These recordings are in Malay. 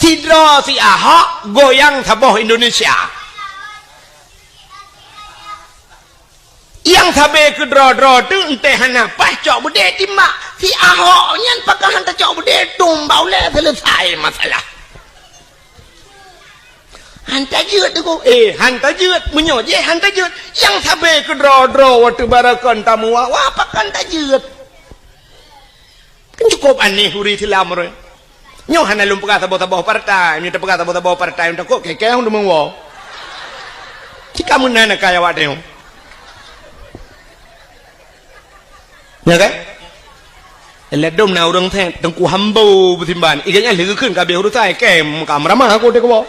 Tidra si Ahok goyang taboh Indonesia. Yang tabe ke dro tu entah hana pas cok bude timak si Ahok nyan pakai hantar cok bude tumbau le selesai masalah. Hantar jeut tu hantar jeut menyo je hantar jeut yang tabe ke dro waktu barakan tamu wa pakai hantar jeut. Kan cukup aneh huri tilam re. Nyo hana lum pakai taboh partai, ni pakai taboh partai untuk kok keke hon demang wo. Jika munana kaya wak deu. Ya kan? Ledom na urang thang tengku hambo butimban. Iganya legu keun ka beuru tai kem kamera mah aku dek wo.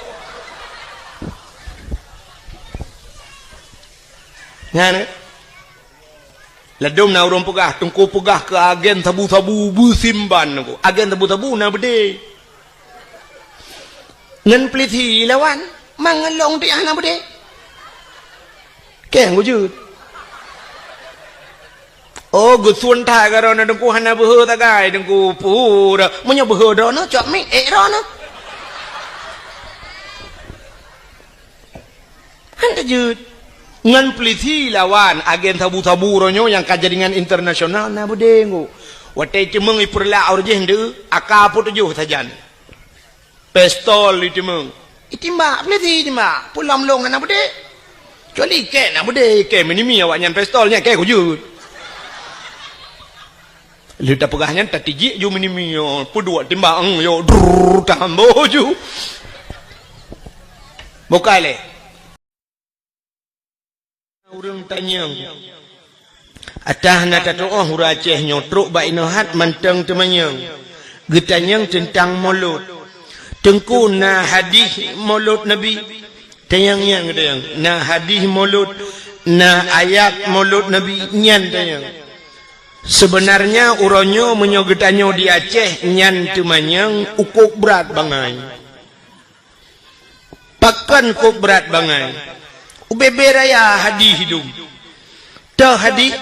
Ngane? Ledom na urang pegah tengku pegah ke agen tabu-tabu butimban aku. Agen tabu-tabu na bede. Ngan pliti lawan mangalong di ana bede. Keng wujud. Oh, gusun thai karo na dengku hana behe tagai dengku pura menyo behe do no cok mik ro no hanta jut ngan pliti lawan agen tabu-tabu ronyo yang kajaringan internasional na budengu wate cemeng ipurla aurje hende aka put jo sajan pistol itimeng itimba pliti itimba pulam long na bude coli ke na bude ke minimi awak nyan pistolnya ke ku jut lidah pegahnya tatiji ju minimio pudua timbang yo tambo ju bokale urang tanyang atahna tatoh huraceh nyotruk bainohat manteng temanyang getanyang tentang mulut tengku na hadis mulut nabi tanyang gedang na hadis mulut na ayat mulut nabi nyan tanyang. Sebenarnya uronyo menyogetanyo di Aceh nyan temanyang ukuk berat bangai. Pakan ukuk berat bangai. Ubebe raya hadi hidung. Ta hadi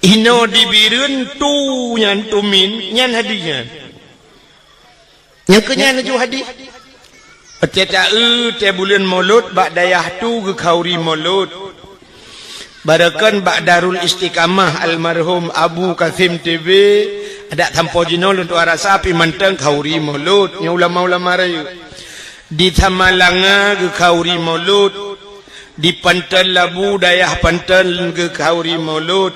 hino dibirun tu nyan tumin nyan hadinya. Yang kenyan ju hadi. Teta te bulan mulut bak dayah tu ke kauri mulut. Barakan Bak Darul Istiqamah almarhum Abu Kasim TV ada tampo jinol untuk arah sapi manteng kauri mulut nya ulama-ulama rayu di Tamalanga ke kauri mulut di Pantal Labu dayah Pantal ke kauri mulut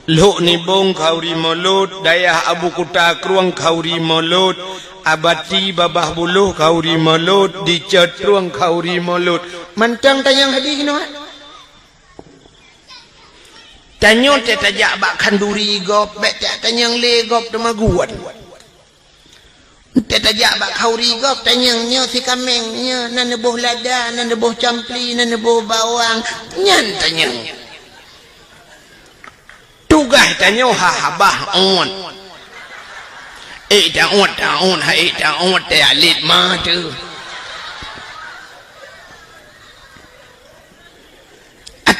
Luk Nibong kauri mulut dayah Abu Kuta Kruang kauri mulut Abati Babah Buluh kauri mulut di Cetruang kauri mulut manteng tanyang hadis no tanyo te tajak bak kanduri gop bet tanyang le gop temaguan te tajak bak kauri gop tanyang nyo si kameng nyo nan boh lada nan boh campli nan boh bawang nyan tanyang tugah tanyo habah on ta on te alit ma tu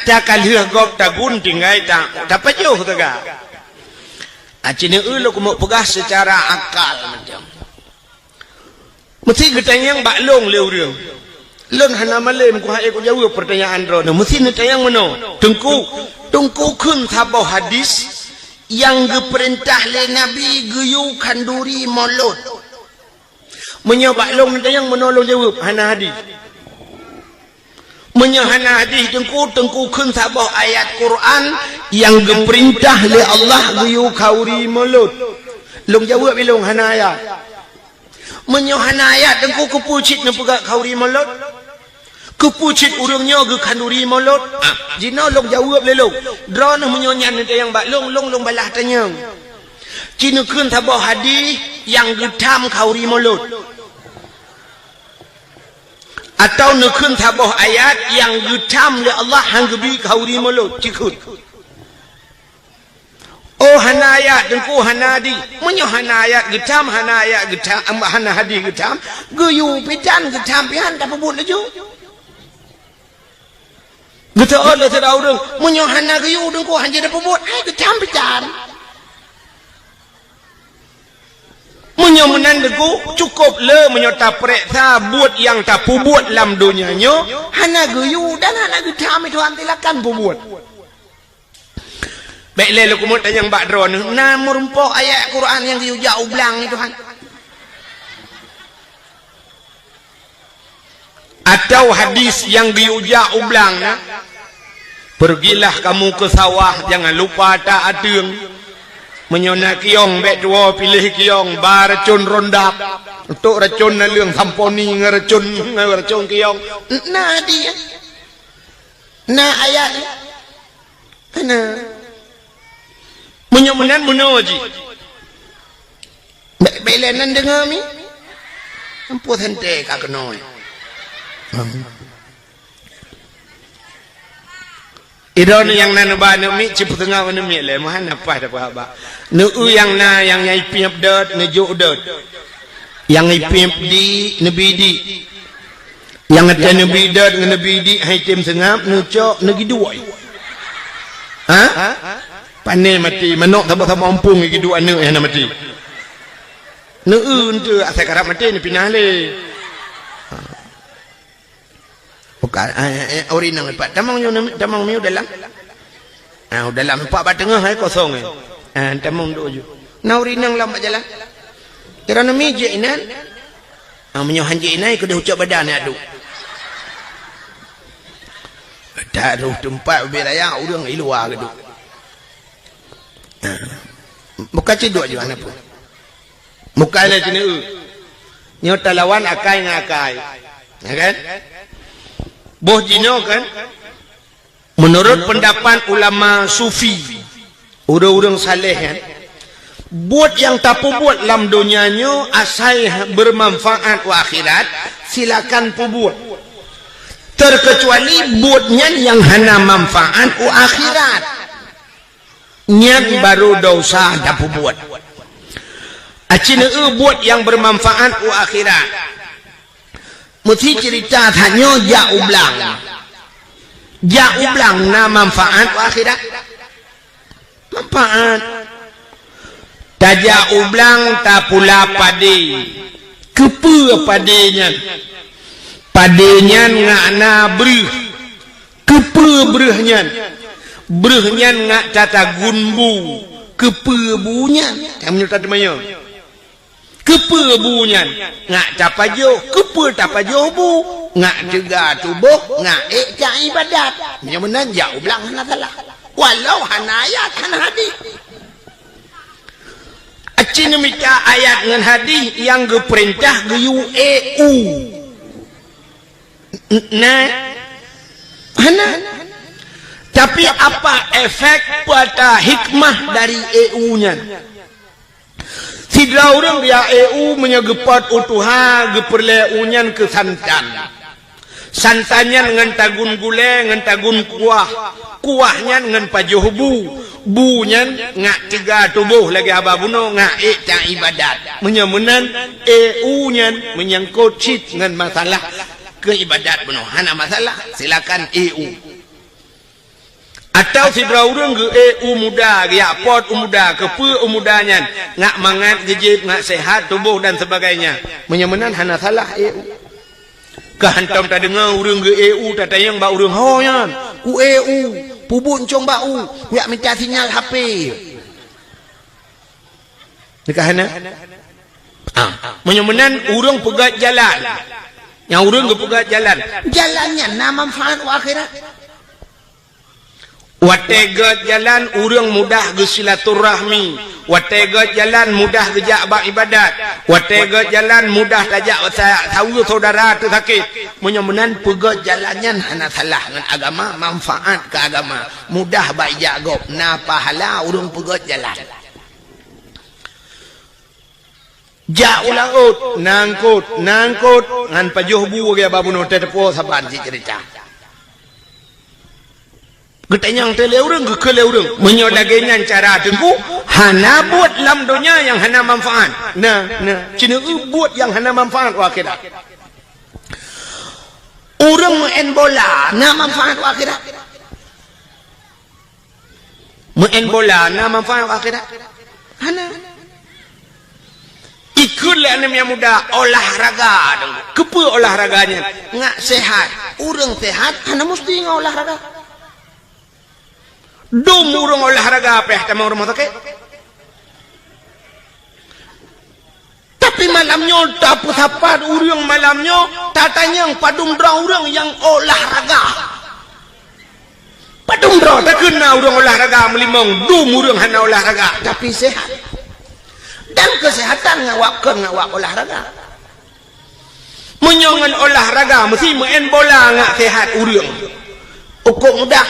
takkan hirgop tagun tinggai tak dapat jauh taga. Acine ulu kumuk pegah secara akal macam. Mesti ketanyang baklong leurang. Lon hana malem ku hae ku jawab pertanyaan ro. Mesti netayang mano. Tungku kun thabau hadis yang diperintah le Nabi geyu kanduri mulut. Menyo baklong netayang menolong jawab hana hadis. Menyahana hadis tengku kun sabah ayat Quran yang diperintah oleh Allah geyu kauri mulut. Long jawab bilong hana ayat. Menyahana ayat tengku kepucit nepegak kauri mulut. Kepucit urangnya ge kanduri mulut. Jina long jawab lelong. Drone menyonyan nanti yang bak long balah tanya. Cina kun sabah hadis yang getam kauri mulut. Atau nekun tabah ayat yang getam le Allah hanggebi kauri mulut cikut. Oh hana ayat dengku hana di menyo hana ayat getam hana ayat getam hana hadis getam geyu pitan getam pian tak pebut laju. Getam le sedau deng menyo hana geyu dengku hanje dak pebut getam pitan. Menyomenan deku cukup le menyota periksa buat yang tak pubuat dalam dunianya hana geyu dan hana gedam itu antilakan pubuat. Baik le lu kumut yang bakdron na merumpok ayat Quran yang geyu jauh belang itu han. Atau hadis yang geyu jauh belang na. Pergilah kamu ke sawah jangan lupa tak adeng. Menyona kiong bek dua pilih kiong bar racun rondak untuk racun na leung samponi ngeracun kiong nah dia nah ayat kena menyomenan munoji bek belenan dengar mi ampuh hente ka kenoi idon yang nana ba ne mi cipu tengah ne mi le mahan apa dah apa nu yang na yang nyai piap dot ne jo dot yang nyai piap di nabi di yang ada nabi dot dengan nabi di hai tim sengap nu cok ne giduai ha pane mati manok sama ampung giduai ne yang mati nu untu asal karap mati ni pinah le bukan ori nang empat tamang miu dalam dalam empat bat tengah kosong tamang doju na ori nang lam jalan kerana mi je inan menyo hanji inai ke dah ucap badan adu taruh tempat beraya urang iluar ke tu bukan cedok je mana pun muka le kena nyota lawan akai ngakai ya kan boh jino kan menurut pendapat ulama sufi urang-urang saleh kan buat yang tak buat dalam dunianya asal bermanfaat wa akhirat silakan buat terkecuali buatnya yang hana manfaat wa akhirat nyat baru dosa tak buat acina buat yang bermanfaat wa akhirat mesti cerita hanya jauh belang na manfaat akhirat manfaat tak jauh belang tak pula pade kepe padenya ngak berih kepe berihnya ngak tata gunbu kepe bunya kamu nyata demaya kepe bunyan ngak tapajo kepe tapajo bu ngak juga tubuh ngak cak ibadat yang benar jauh belang hana salah walau hana ayat hana hadis acina mika ayat dengan hadis yang geperintah geyu nah hana tapi apa efek pada hikmah dari nya sidra orang dia menyegepat utuha geperle unyan ke santannya dengan tagun gule dengan tagun kuahnya dengan pajuh bunya ngak tiga tubuh lagi ababuno ngak tak ibadat menyemunan nya menyangkut cit dengan masalah keibadat buno hana masalah silakan atau si orang ke muda ya pot muda kepe mudanya ngak mangat gejib ngak sehat tubuh dan sebagainya menyemenan hana salah kehantam tak dengar orang ke tak tayang ba orang hoyan pubun cong bau ya minta sinyal HP dekat hana menyemenan orang pegat jalan yang orang ke pegat jalannya na manfaat akhirat wategat jalan urang mudah bersilaturahmi wategat jalan mudah gejak bak ibadat wategat jalan mudah tajak tahu saudara tu sakit menyemenan pegat jalannya hana salah dengan agama manfaat ke agama mudah baik jagop na pahala urang pegat jalan jauh laut nangkut ngan pajuh bu ge babuno tetepo saban si cerita getanyang tele urang ke urang menyodagenya cara tengku hana buat lam dunia yang hana manfaat nah cina buat yang hana manfaat akhirat urang main bola na manfaat akhirat main bola na manfaat akhirat hana sikul lah ni yang muda olahraga dong. Kepa olahraganya ngak sehat. Urang sehat hana mesti ngau olahraga. Dum urang olahraga apa tamang rumah sakit. Tapi malamnya dapat apa urang malamnya tatanya padum dra urang yang olahraga. Padum dra tak kena urang olahraga melimang dum urang hana olahraga tapi sehat. Dan kesehatan ngawak olahraga. Menyongan olahraga mesti main bola ngak sehat urang. Ukung dah.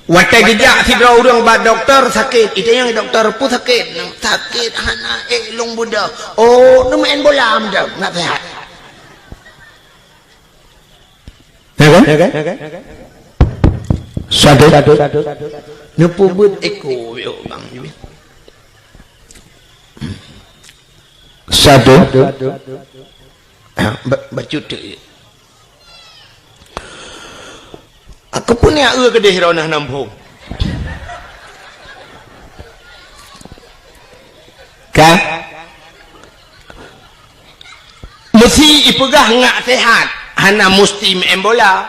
Watai gejak sidra urang ba doktor sakit. Itu yang doktor pun sakit. Sakit hana long budak. Oh, nu main bola amda ngak sehat. Ya kan? Satu. Nu pubut eko yo bang. Satu bacut aku punya kedih ronah nampung kah mesti ipegah ngak sehat hana mesti main bola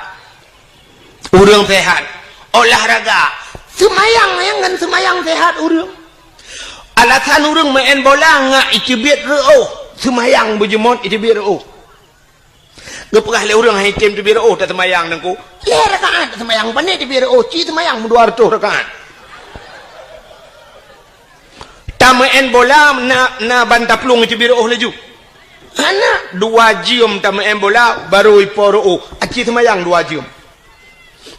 urang sehat olahraga semayang sehat urang alasan urang main bola ngak icibit reo semayang bujemot icibit reo gepegah le urang hitim icibit reo tak semayang nangku ya rakaat semayang pandai icibit reo ci semayang 200 rakaat tak main bola na bantaplung icibit reo laju hana 2 jam tak main bola baru ipo reo aci semayang 2 jam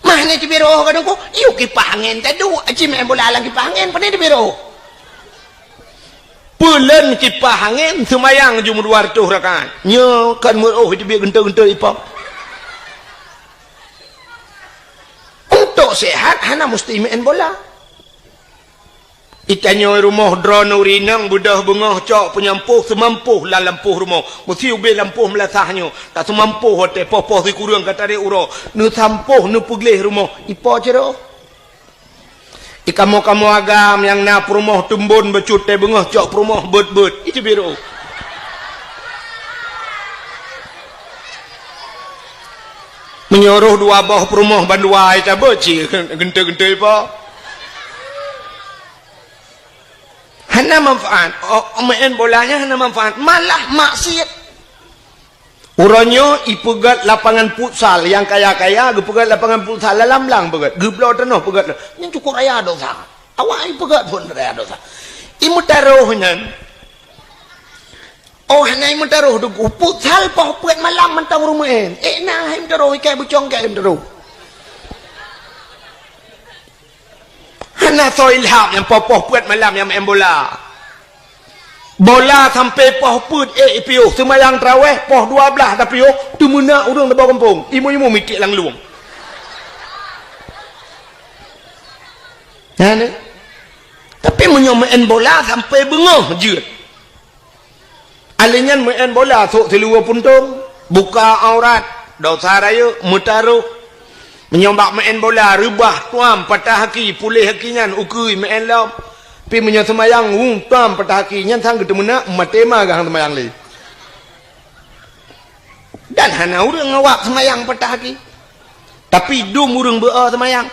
mana icibit reo kadangku yuk kipah angin tadu aci main bola lagi kipah angin pandai icibit reo bulan kipah angin semayang jum 200 rakaat nya kan oh itu biar genta-genta ipap untuk sehat hana mesti main bola itanya rumah drone urinang budah bengah cok penyampuh semampuh lah lampuh rumah mesti ubih lampuh melasahnya tak semampuh hotel popoh si kurang kata dia uro nu sampuh nu puglih rumah ipo cero kamu agam yang na perumah tumbun becut teh bengah cok perumah bet itu biru menyuruh 2 bawah perumah bandua itu beci genta-genta apa hana manfaat main bolanya hana manfaat malah maksiat urangnya ipegat lapangan futsal yang kaya-kaya gepegat lapangan futsal lamlang pegat geblau tanah pegat yang cukup raya dosa awak ipegat pun raya dosa imu taruhnya oh hanya imu taruh dugu futsal pah pegat malam mentang rumah nah imu taruh ikai bucong kai imu taruh hana so ilham yang popoh pegat malam yang main bola bola sampai poh put ipiu semayang terawih poh 12 tapi tu mena urang di bawah kampung imu mikir lang luang ya tapi main bola sampai bengah je alingan main bola sok seluar puntung buka aurat dosa raya mutaruh menyombak main bola rubah tuam patah haki pulih hakinyan ukui main lam tapi menyang semayang tam patah haki nyan sang ketemu nak matema gang semayang li dan hana urang ngawak semayang patah haki tapi dum urang bea semayang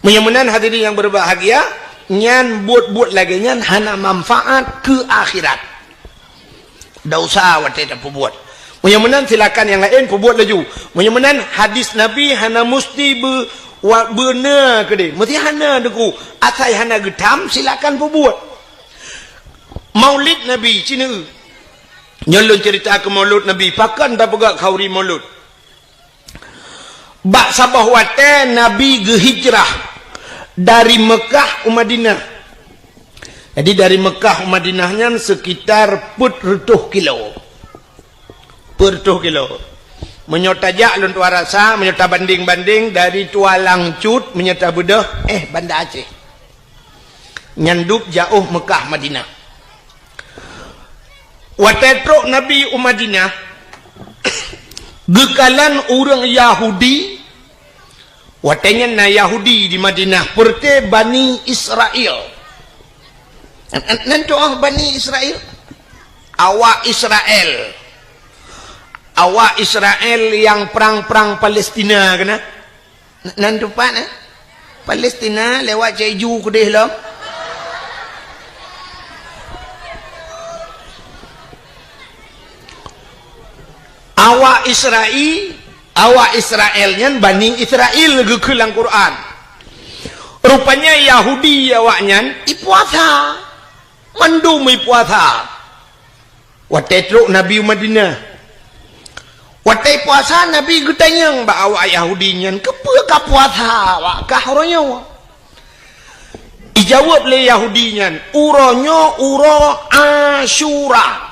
menyemenan hadirin yang berbahagia nyan buat lagi nyan hana manfaat ke akhirat dosa watai tak buat menyemenan silakan yang lain buat laju menyemenan hadis Nabi hana mesti benar ke dia mesti hana deku asai hana getam silakan buat maulid Nabi cina nyalun cerita ke maulud Nabi pakan tak pegak khauri maulud bak sabah wate Nabi hijrah dari Mekah ke Madinah jadi dari Mekah ke Madinahnya sekitar 40 kilo menyotajak luntua rasa menyota banding-banding dari Tualang Cut menyota bedah Banda Aceh nyandup jauh Mekah Madinah watetrok Nabi Madinah gekalan orang Yahudi watenya na Yahudi di Madinah perte Bani Israel Nanti Bani Israel. Awak Israel yang perang-perang Palestina kena. Nanti Palestina lewat Jeju ke deh lah. Awak Israelnya Bani Israel ke kelang Quran. Rupanya Yahudi awaknya ipuasa. Mandum ipuasa. Watai teruk Nabi Madinah. Watai puasa Nabi getanyang ba awak Yahudinya kepa ka puasa awak kahronya. Ijawab le Yahudinya uronyo uro Asyura.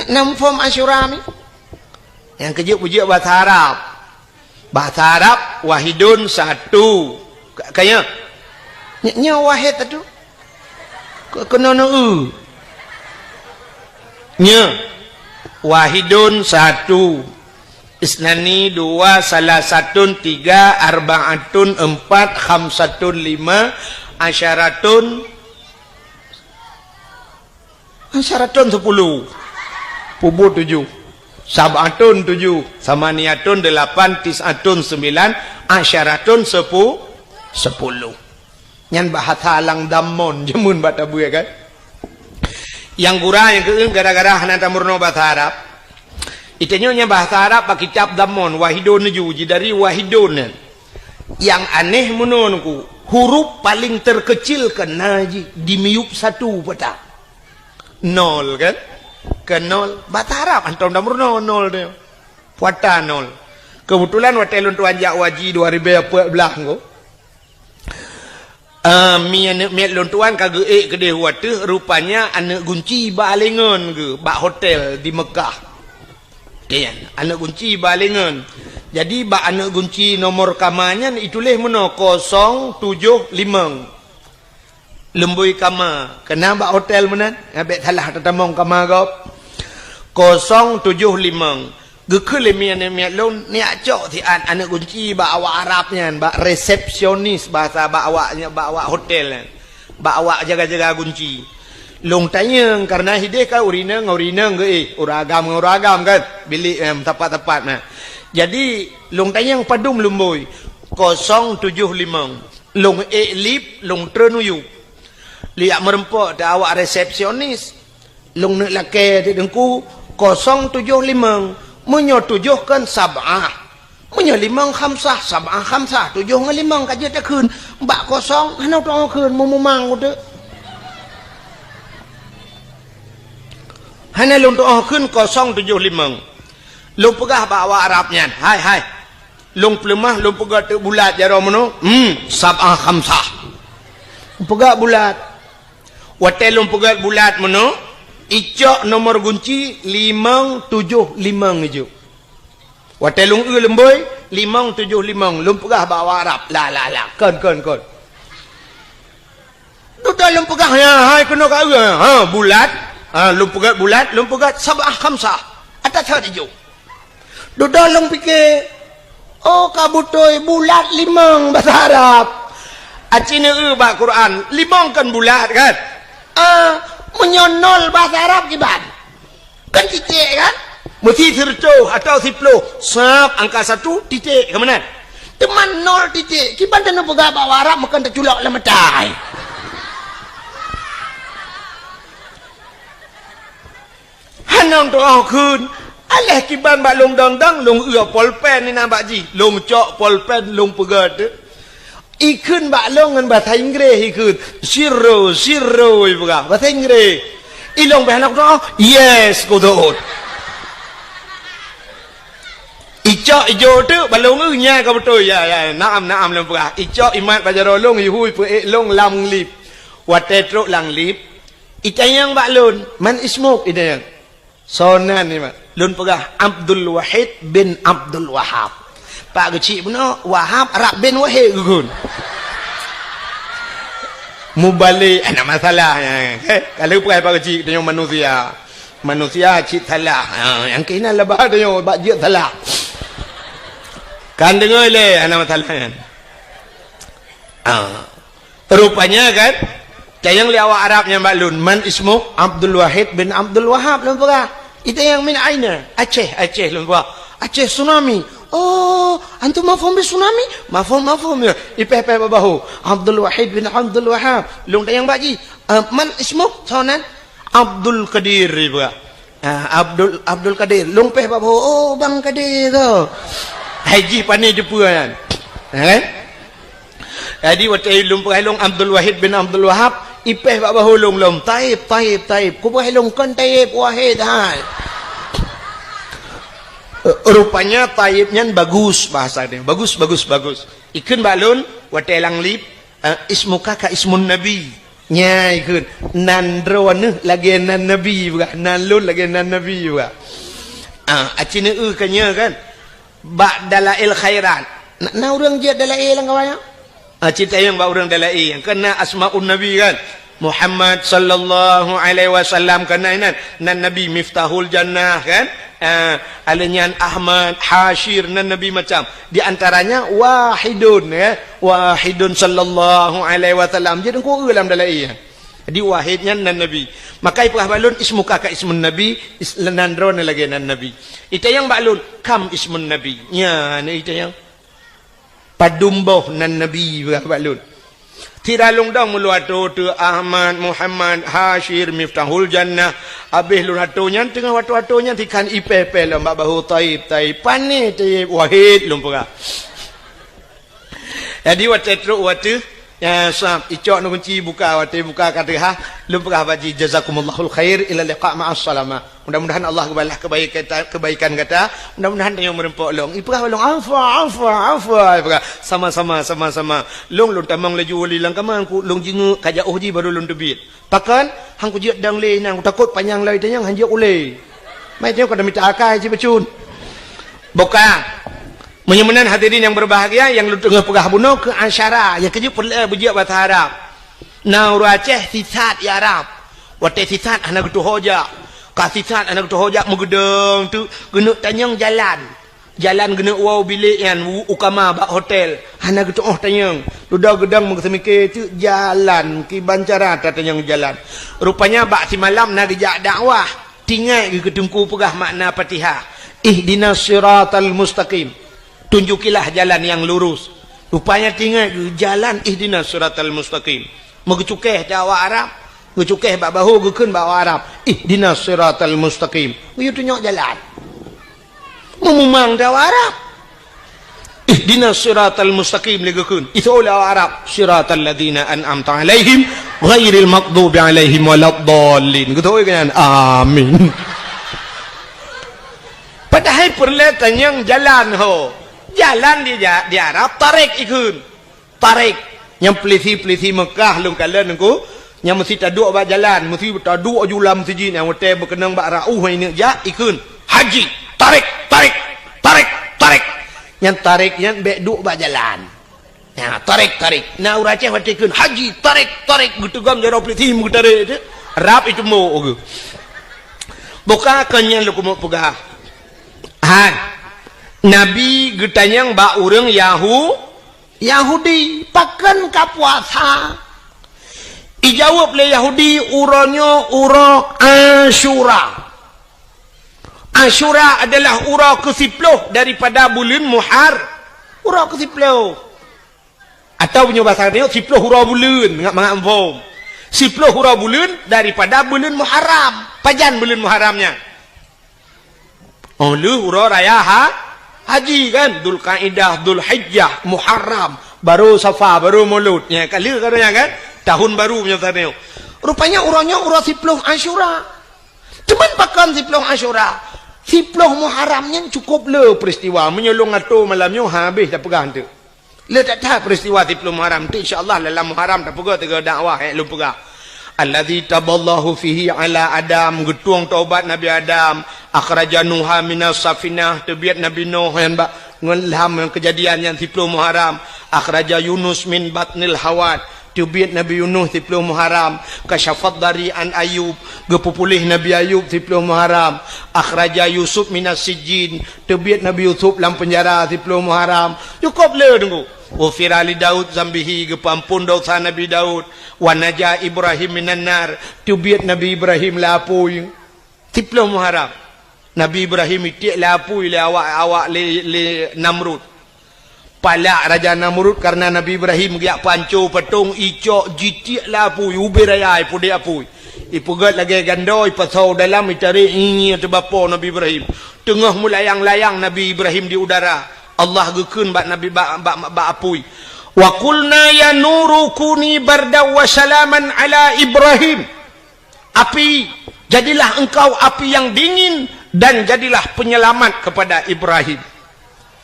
Nam form Asyura ni. Yang kejuk-kejuk bahasa Arab. Bahasa Arab wahidun satu. Kaya nya wahid tu. Kena nya wahidun satu, isnani dua, salasatun tiga, arbaatun empat, khamsatun lima, asyaratun 10, pubu 7, sabatun 7, samaniatun 8, tisatun 9, asyaratun 10. Nyan bahasa alang damon jemun batabu ya kan. Yang gurah yang keung gara-gara hanata murno bahasa Arab. Itenyonya bahasa Arab pak kitab damon wahidun juji dari wahidun. Yang aneh menurutku huruf paling terkecil kena dimiup satu peta. 0 kan? Ke 0 bahasa Arab antum damurno 0 dia. Puata 0. Kebetulan watelun tuan jak waji 2014 ko. Mi lontuan kagak ke dia wate rupanya anak kunci balengan ke bak hotel di Mekah. Dia anak kunci balengan. Jadi bak anak kunci nomor kamarnya itulah mana 075. Lembui kamar. Kena bak hotel mana? Abek salah tetamong kamar kau. 075. Gekele mian long ni acok ti anak kunci ba awak Arabnya ba resepsionis bahasa ba awaknya ba awak hotel ba awak jaga-jaga kunci long tanya karena hideh ka urina ge uragam kan bilik tepat-tepat nah jadi long tanya padum lumboi 075 long lip long trenuyu liak merempok da awak resepsionis long nak lake di dengku 075 menyatujuhkan sab'ah menyelimang khamsah sab'ah khamsah tujuh ngelimang kaji tak kun bak kosong hanau tong kun mumang udah hana lung tong kun 075 lung pegah bak awak Arabnya hai lung pelemah lung pegah tu bulat jaro mano sab'ah khamsah pegah bulat watel lung pegah bulat mano icok nomor kunci 575 ijo. Watelung lemboi 575 lum pegah bawa Arab. La. Kon. Tu dalam pegah hai kena ka bulat. Lum pegah bulat, lum pegah sab'ah khamsah. Atas ha ijo. Tu dalam fikir kabutoi bulat 5 bahasa Arab. Acina ba Quran 5 kan bulat kan. Menyonol bahasa Arab kiban kan titik kan mesti serco atau siplo sab angka 1 titik ke mana teman 0 titik kiban dan pegah bawa Arab makan terculak lemetai hanong doa kun alah kiban bak long dang long polpen ni nampak ji long cok polpen long pegah tu ikun bak long dengan bahasa Inggeris ikun zero ibuka bahasa Inggeris ilong bahasa nak yes kodot icok ijo tu balong nya ka betul ya naam long buka icok imat bajaro long hui pe long lam lip watetro lang lip itayang bak lon man ismuk idayang sonan ni mak lon pegah Abdul Wahid bin Abdul Wahab Pak kecil pun Wahab Arab bin Wahid gun. Mubalik ada masalahnya. Kalau pakai Pak kecil dengan manusia cik salah. Yang kena lebah dengan bak jik salah. Kan dengar le ada masalahnya. Rupanya kan Tayang liawa Arabnya Mbak Lun. Man ismu Abdul Wahid bin Abdul Wahab. Lumpur. Itu yang min aina. Aceh. Lumpur. Aceh tsunami. Oh, antum mafhum bi tsunami? Mafhum ya. Ipeh babahu. Abdul Wahid bin Abdul Wahab. Lung tayang baji. Man ismu sonan Abdul Qadir juga. Abdul Qadir. Lung peh babahu. Oh, Bang Qadir tu. Haji pani jepua kan. Kan? Jadi waktu lung peh long Abdul Wahid bin Abdul Wahab, ipeh babahu lung. Taib. Ku peh long kan Taib Wahid ha. Rupanya Taibnya bagus bahasa dia. Bagus. Ikun balun watelang lip ismu kakak ismun nabi. Nya ikun nandron lagi nan nabi juga. Nalun lagi nan nabi juga. Acina kanya kan. Ba'dalail khairan. Na urang dia dalail lang kawaya. Cita yang ba urang dalail kena asmaun nabi kan. Muhammad sallallahu alaihi wasallam kena nan nabi miftahul jannah kan. Alinyan Ahmad Hashir nan Nabi macam di antaranya wahidun ya wahidun sallallahu alaihi wasallam jadi ku ulam dalai di wahidnya nan Nabi maka ipah balun ismu kakak ismun Nabi islan drone lagi nan Nabi itu yang balun kam ismun Nabi nya itu yang padumboh nan Nabi balun tiralung dong mulu atu tu Ahmad Muhammad Hashir miftahul jannah habis lu atunya tengah watu-watunya tikan IPP lah mbak bahu taib pani taib wahid lumpura jadi watu ya sahab icok nu kunci buka kata ha lumpura baji jazakumallahul khair ila liqa ma'as salama mudah-mudahan Allah kebalah kebaikan kata mudah-mudahan yang merempok long ipah long afwa sama-sama long tamang laju wali lang kamang ku long jingu kaja uji baru long debit pakan hang ku jiat dang le nang takut panjang lai tanyang hanjak ule mai tengok kada minta akai ji becun buka menyemenan hadirin yang berbahagia yang lu tengah pegah bunuh ke asyara yang keju perlu bujiak bahasa Arab nauru Aceh sisat ya Arab wate sisat anak tu hoja kasisat anak tu hoja megedeng tu gena tanyang jalan gena wow bilik yang ukama bak hotel anak tu tanyang ludah gedang mengesemike tu jalan ki bancara tanyang jalan rupanya bak si malam nak gejak dakwah tinggal ke ketungku pegah makna Fatihah ihdinas siratal mustaqim tunjukilah jalan yang lurus rupanya tinggal jalan ihdinas siratal mustaqim megecukeh dakwah Arab ngecukeh bak bahu gekeun bawa Arab ihdinas siratal mustaqim you tunjuk jalan memumang dakwah Arab ihdinas siratal mustaqim legekeun itu oleh Arab siratal ladzina an'amta alaihim ghairil maghdubi alaihim waladdallin gitu kan amin padahal perletan yang jalan jalan di Arab tarik ikun tarik yang pelisi Mekah lung kalian nengku yang mesti taduk bak jalan mesti taduk julam masjid yang hotel berkenang bak rauh ini ja ikun haji tarik yang tarik yang bek duk bak jalan ya tarik na uraceh watikun haji tarik gutugam jaro pelisi mutarik Arab itu mau buka kanya lu kumo pegah Nabi getanyang ba urang Yahudi pakan kapuasa ijawab le Yahudi uronyo uro Asyura adalah uro ke-10 daripada bulan Muhar uro ke-10 atau punya bahasa dia 10 uro bulan ngak empom 10 uro bulan daripada bulan Muharram pajan bulan Muharramnya lu uro raya haji kan Dzulqa'dah Dzulhijjah Muharram baru Safar baru Maulud ya kali katanya kan tahun baru punya tadi rupanya urangnya urang 10 Asyura cuman pakan 10 Asyura 10 Muharramnya cukup le peristiwa menyolong atau malamnya habis dah pegang tu le tak tahu peristiwa 10 Muharram tu insyaallah dalam Muharram dah pegang tiga dakwah lu pegang alladzi taballahu fihi ala Adam getuang taubat Nabi Adam akhraja Nuha minas safinah terbiat Nabi Nuh yang ngelham kejadian yang 10 Muharram akhraja Yunus min batnil hawad Tubiat Nabi Yunus 10 Muharram, kasyafat dari an Ayub, gepupulih Nabi Ayub 10 Muharram, akhraja Yusuf minas sijin, tubiat Nabi Yusuf dalam penjara 10 Muharram. Cukup le tunggu. Wa firali Daud zambihi, gepampun dosa Nabi Daud, wa naja Ibrahim minan nar, tubiat Nabi Ibrahim lapui 10 Muharram. Nabi Ibrahim itik lapui le awak le Namrud. Palak Raja Namrud karena Nabi Ibrahim giak pancu petung icok jitik lapui ubirayai pudi apui. Ipugat lagi gandoi pasau dalam itari ini tebapo Nabi Ibrahim. Tengah mulayang-layang Nabi Ibrahim di udara. Allah gekun bak Nabi bak apui. Wa qulna ya nuru kuni barda wa salaman ala Ibrahim. Api, jadilah engkau api yang dingin dan jadilah penyelamat kepada Ibrahim.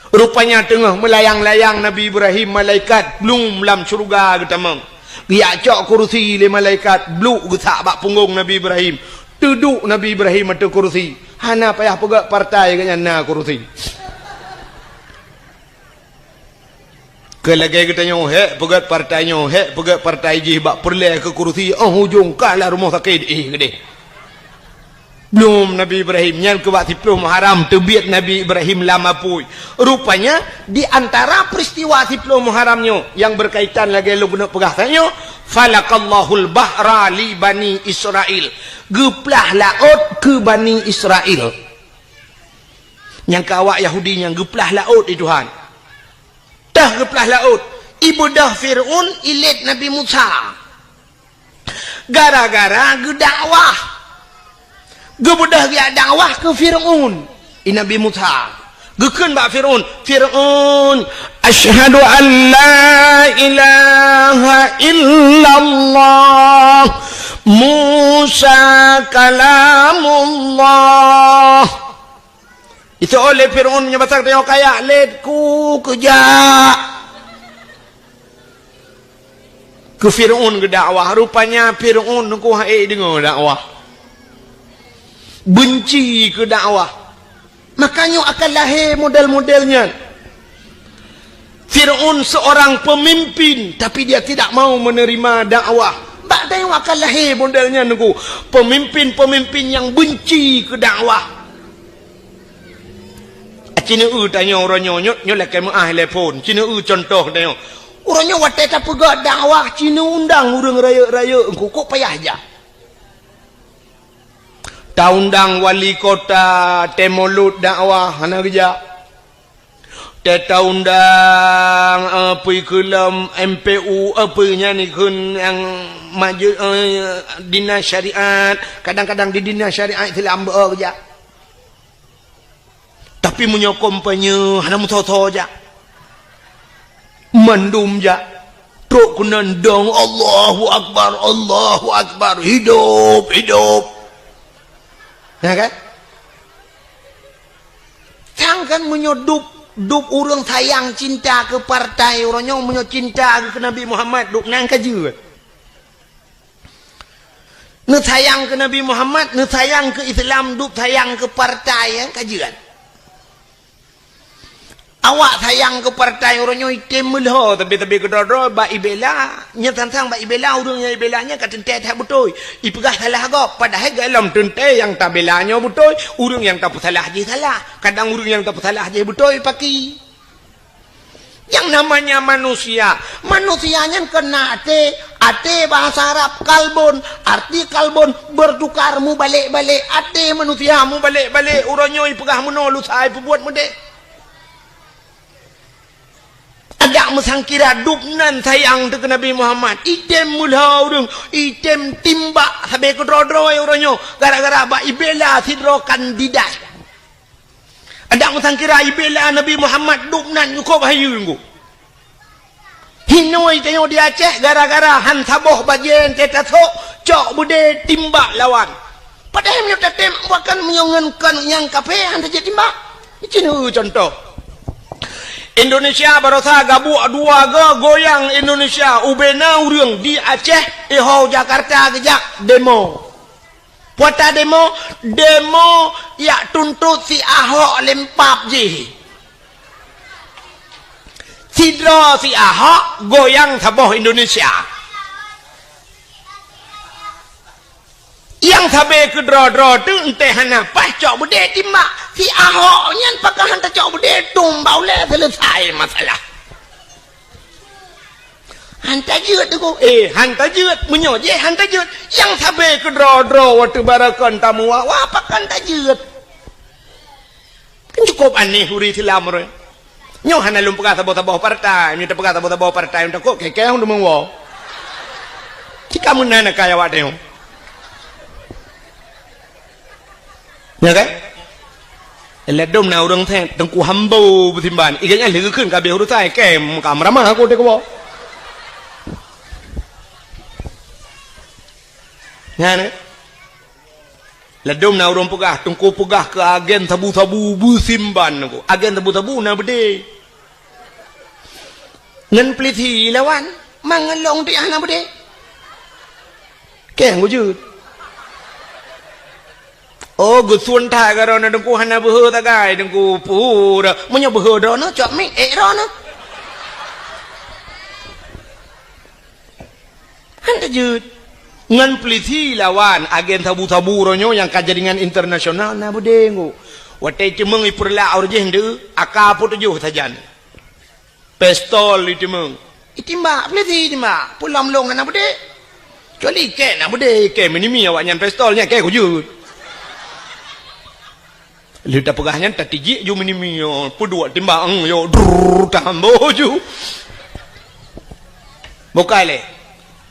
Rupanya tengah melayang-layang Nabi Ibrahim, malaikat belum dalam syurga ketamang. Dia cok kursi le malaikat bluk gesak bak punggung Nabi Ibrahim. Duduk Nabi Ibrahim atau kursi. Hana payah pegak partai kanya na kursi. Kelagi kita nyoh pegat partai nyoh pegat partai ji bak perle ke kursi. Hujung kalah rumah sakit gede. Belum Nabi Ibrahim yang ke 10 Muharram tebiat Nabi Ibrahim lama pui. Rupanya di antara peristiwa 10 Muharramnya yang berkaitan lagi lu guna pegasannya, falakallahul bahra li bani Israel. Geplah laut ke bani Israel. Yang ke awak Yahudi yang geplah laut itu Tuhan. Dah geplah laut. Ibu dah Fir'un ilit Nabi Musa. Gara-gara gedakwah. Gebudah dia dakwah ke Fir'un. Nabi Musa. Gekun bak Fir'un. Fir'un. Asyhadu an la ilaha illallah. Musa kalamullah. Itu oleh Fir'un menyebabkan tengok kayak letku kejak. Ke Fir'un ke dakwah. Rupanya Fir'un ku hai dengar dakwah. Benci ke dakwah. Makanya akan lahir model-modelnya. Fir'un seorang pemimpin tapi dia tidak mau menerima dakwah. Bak tengok akan lahir modelnya nunggu. Pemimpin-pemimpin yang benci ke dakwah. Cina tanya orangnya nyolek ke muah telefon. Cina contoh tanya. Orangnya watak tak pegak dakwah. Cina undang orang raya-raya. Engkau kok payah aja. Taundang wali kota Temolut dakwah hana kerja. Taundang apa kelam MPU apa nya ni kun yang maju dinas syariat. Kadang-kadang di dinas syariat itu lambat kerja. Tapi menyokong penye hana mutoto aja. Mandum aja. Truk kunandang Allahu Akbar, hidup. Ya kan? Jangan menyodup orang sayang cinta ke partai, orangnya menyo cinta ke Nabi Muhammad, duk nang kaji. Ne sayang ke Nabi Muhammad, ne sayang ke Islam, duk sayang ke partai, yang kaji kan? Awak sayang ke partai orangnya item melah tapi kedor-dor ba ibela nya tantang ba ibela urangnya ibelanya kat tente tak betul ipegah salah gak padahal dalam tente yang tak belanya betul urang yang tak salah je salah kadang urang yang tak salah je betul paki yang namanya manusianya kena ate bahasa Arab kalbon arti kalbon bertukar mu balik-balik ate manusia mu balik-balik urangnya ipegah menolus ai buat mudek agak mesangkira dupnan sayang ke Nabi Muhammad item mula urang item timbak sampai ke dro-dro orangnya gara-gara bak ibela sidro kandidat agak mesangkira ibela Nabi Muhammad dupnan yuko bahayu nggu hinoi tengok di Aceh gara-gara han saboh bajen tetasok cok bude timbak lawan padahal menyebut tembak bahkan menyongankan yang kafe han saja timbak ini contoh Indonesia barosa gabu dua goyang Indonesia ubena urang di Aceh iho Jakarta kejak demo puata demo ya tuntut si Ahok lempap je sidro si Ahok goyang saboh Indonesia yang sabe ke dro-dro tu entah hana pas cok bude timbak si Ahok nyan pakai hantar cok bude tumbau le selesai masalah. Hantar jeut tu hantar jeut menyo je hantar jeut yang sabe ke dro-dro waktu barakan tamu wa pakai hantar jeut. Kan cukup aneh huri silam re. Nyo hana lum pakai sabah-sabah partai, nyo pakai sabah-sabah partai untuk kok keke hang demang wa. Jika munana kaya wak deu. Ya kan? Ledom na urang thang tengku hambo butimban. Iganya leu keun ka behu tai kem kamera mah aku teh ko. Ngane? Ledom na urang pegah tengku pegah ke agen tabu-tabu butimban ko. Agen tabu-tabu na bede. Ngan pliti lawan mangalong ti ana bede. Keng wujud. Oh, gue suan thai karena dengku hana behe tagai dengku pura, menyo behe dono cok mik rono. Hanta jud ngan peliti lawan agen tabu-tabu ronyo yang kajaringan internasional na budengu. Watai cemeng ipurla orje hendu aka put jo sajan. Pistol itimeng. Itimba peliti timba pulam long na bude. Kecuali ke na bude ke minimi awak nyan pistolnya ke kujud. Lita pegahnya tatiji ju minimi yo pudua timbang yo tambo ju bokale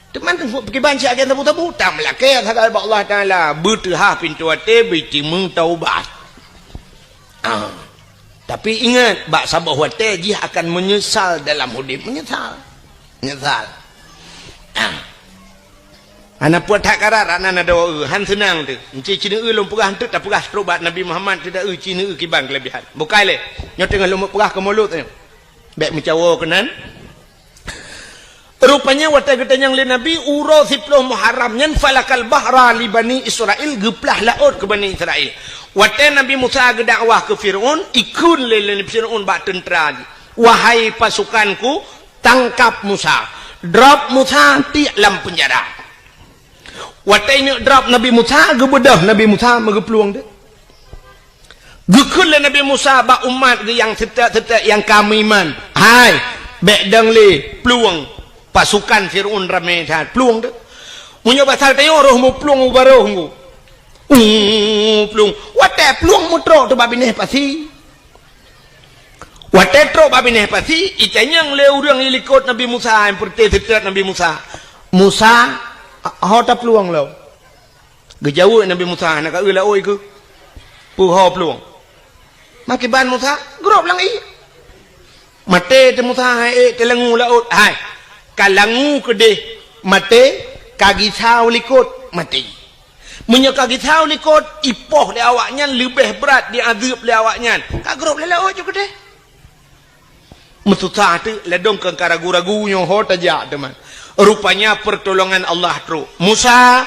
teman tu pergi banci agen tabu-tabu tamlah ke kata Allah Taala bertah pintu ate bitimung taubat tapi ingat bak sabah wate dia akan menyesal dalam hidup menyesal anak puat hak karar anak ada han senang tu enci cina lom pegah tu tak pegah terobat Nabi Muhammad tidak cina kiban kelebihan bukai le nyo tengah lom pegah ke mulut tu baik mencawa kenan rupanya wata getanyang le Nabi uro 10 Muharram nyan falakal bahra li bani Israel geplah laut ke bani Israel wata Nabi Musa gedakwah ke Firaun ikun le Firaun bak tentera wahai pasukanku tangkap Musa drop Musa ti dalam penjara. Watai ni drop Nabi Musa gebedah Nabi Musa megepeluang dia. Gekul Nabi Musa ba umat ge yang tetap yang kami iman. Hai, bek dang le peluang pasukan Firaun ramai dah peluang dia. Munyo pasal tayo roh mu peluang baroh mu. Peluang. Watai peluang mutro tu babineh pasi. Watai tro babineh pasi itanyang le urang ilikot Nabi Musa yang perti tetap Nabi Musa. Musa hota peluang lo. Gejauh Nabi Musa nak ula oi ke. Pu ho peluang. Makiban Musa grop lang i. Mate te Musa te langu laut. Hai. Kalangu ke de mate kagi sao likut mati. Munyo kagi sao likut ipoh le awaknya lebih berat di azab le awaknya. Ka grop le laut juga deh. Mesuta tu ledong ke karagu-ragu nyo hota ja teman. Rupanya pertolongan Allah tu. Musa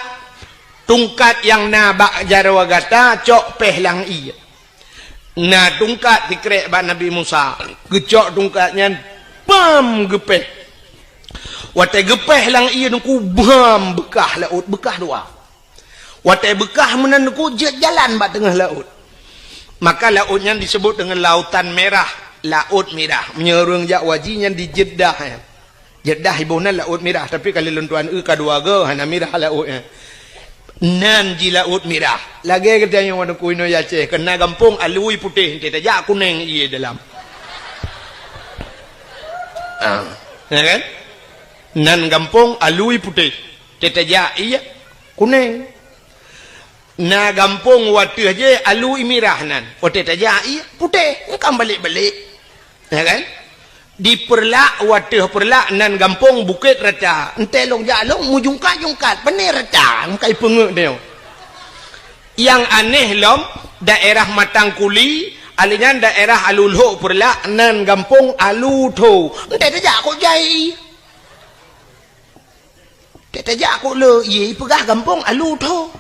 tungkat yang nabak jarawagata cok pehlang iya. Na tungkat dikrek ba Nabi Musa. Gecok tungkatnya bam gepeh. Watai gepeh lang iya nungku bam bekah laut bekah doa. Watai bekah menan nungku jalan ba tengah laut. Maka lautnya disebut dengan lautan merah, laut merah. Menyerung jak wajinya di Jeddah ya. Jeddah ibunan laut merah tapi kalau lentuan kedua ge hana merah lautnya. Nan ji laut merah. Lagi kita yang warna kuino ya ceh kena gampung alui putih kita jak kuning iya dalam. Ya kan? Nan gampung alui putih kita jak iya kuning. Na gampung waktu aja alui merah nan. Waktu kita jak iya putih. Kan balik-balik. Ya kan? Di perlak watih perlak nan gampung bukit raca entelong jalong mujungkat bener raca kai pengek dia yang aneh lom daerah Matang Kuli alinya daerah Alulho perlak nan gampung Alutho ente tajak kok jai tajak kok le ye pegah gampung Alutho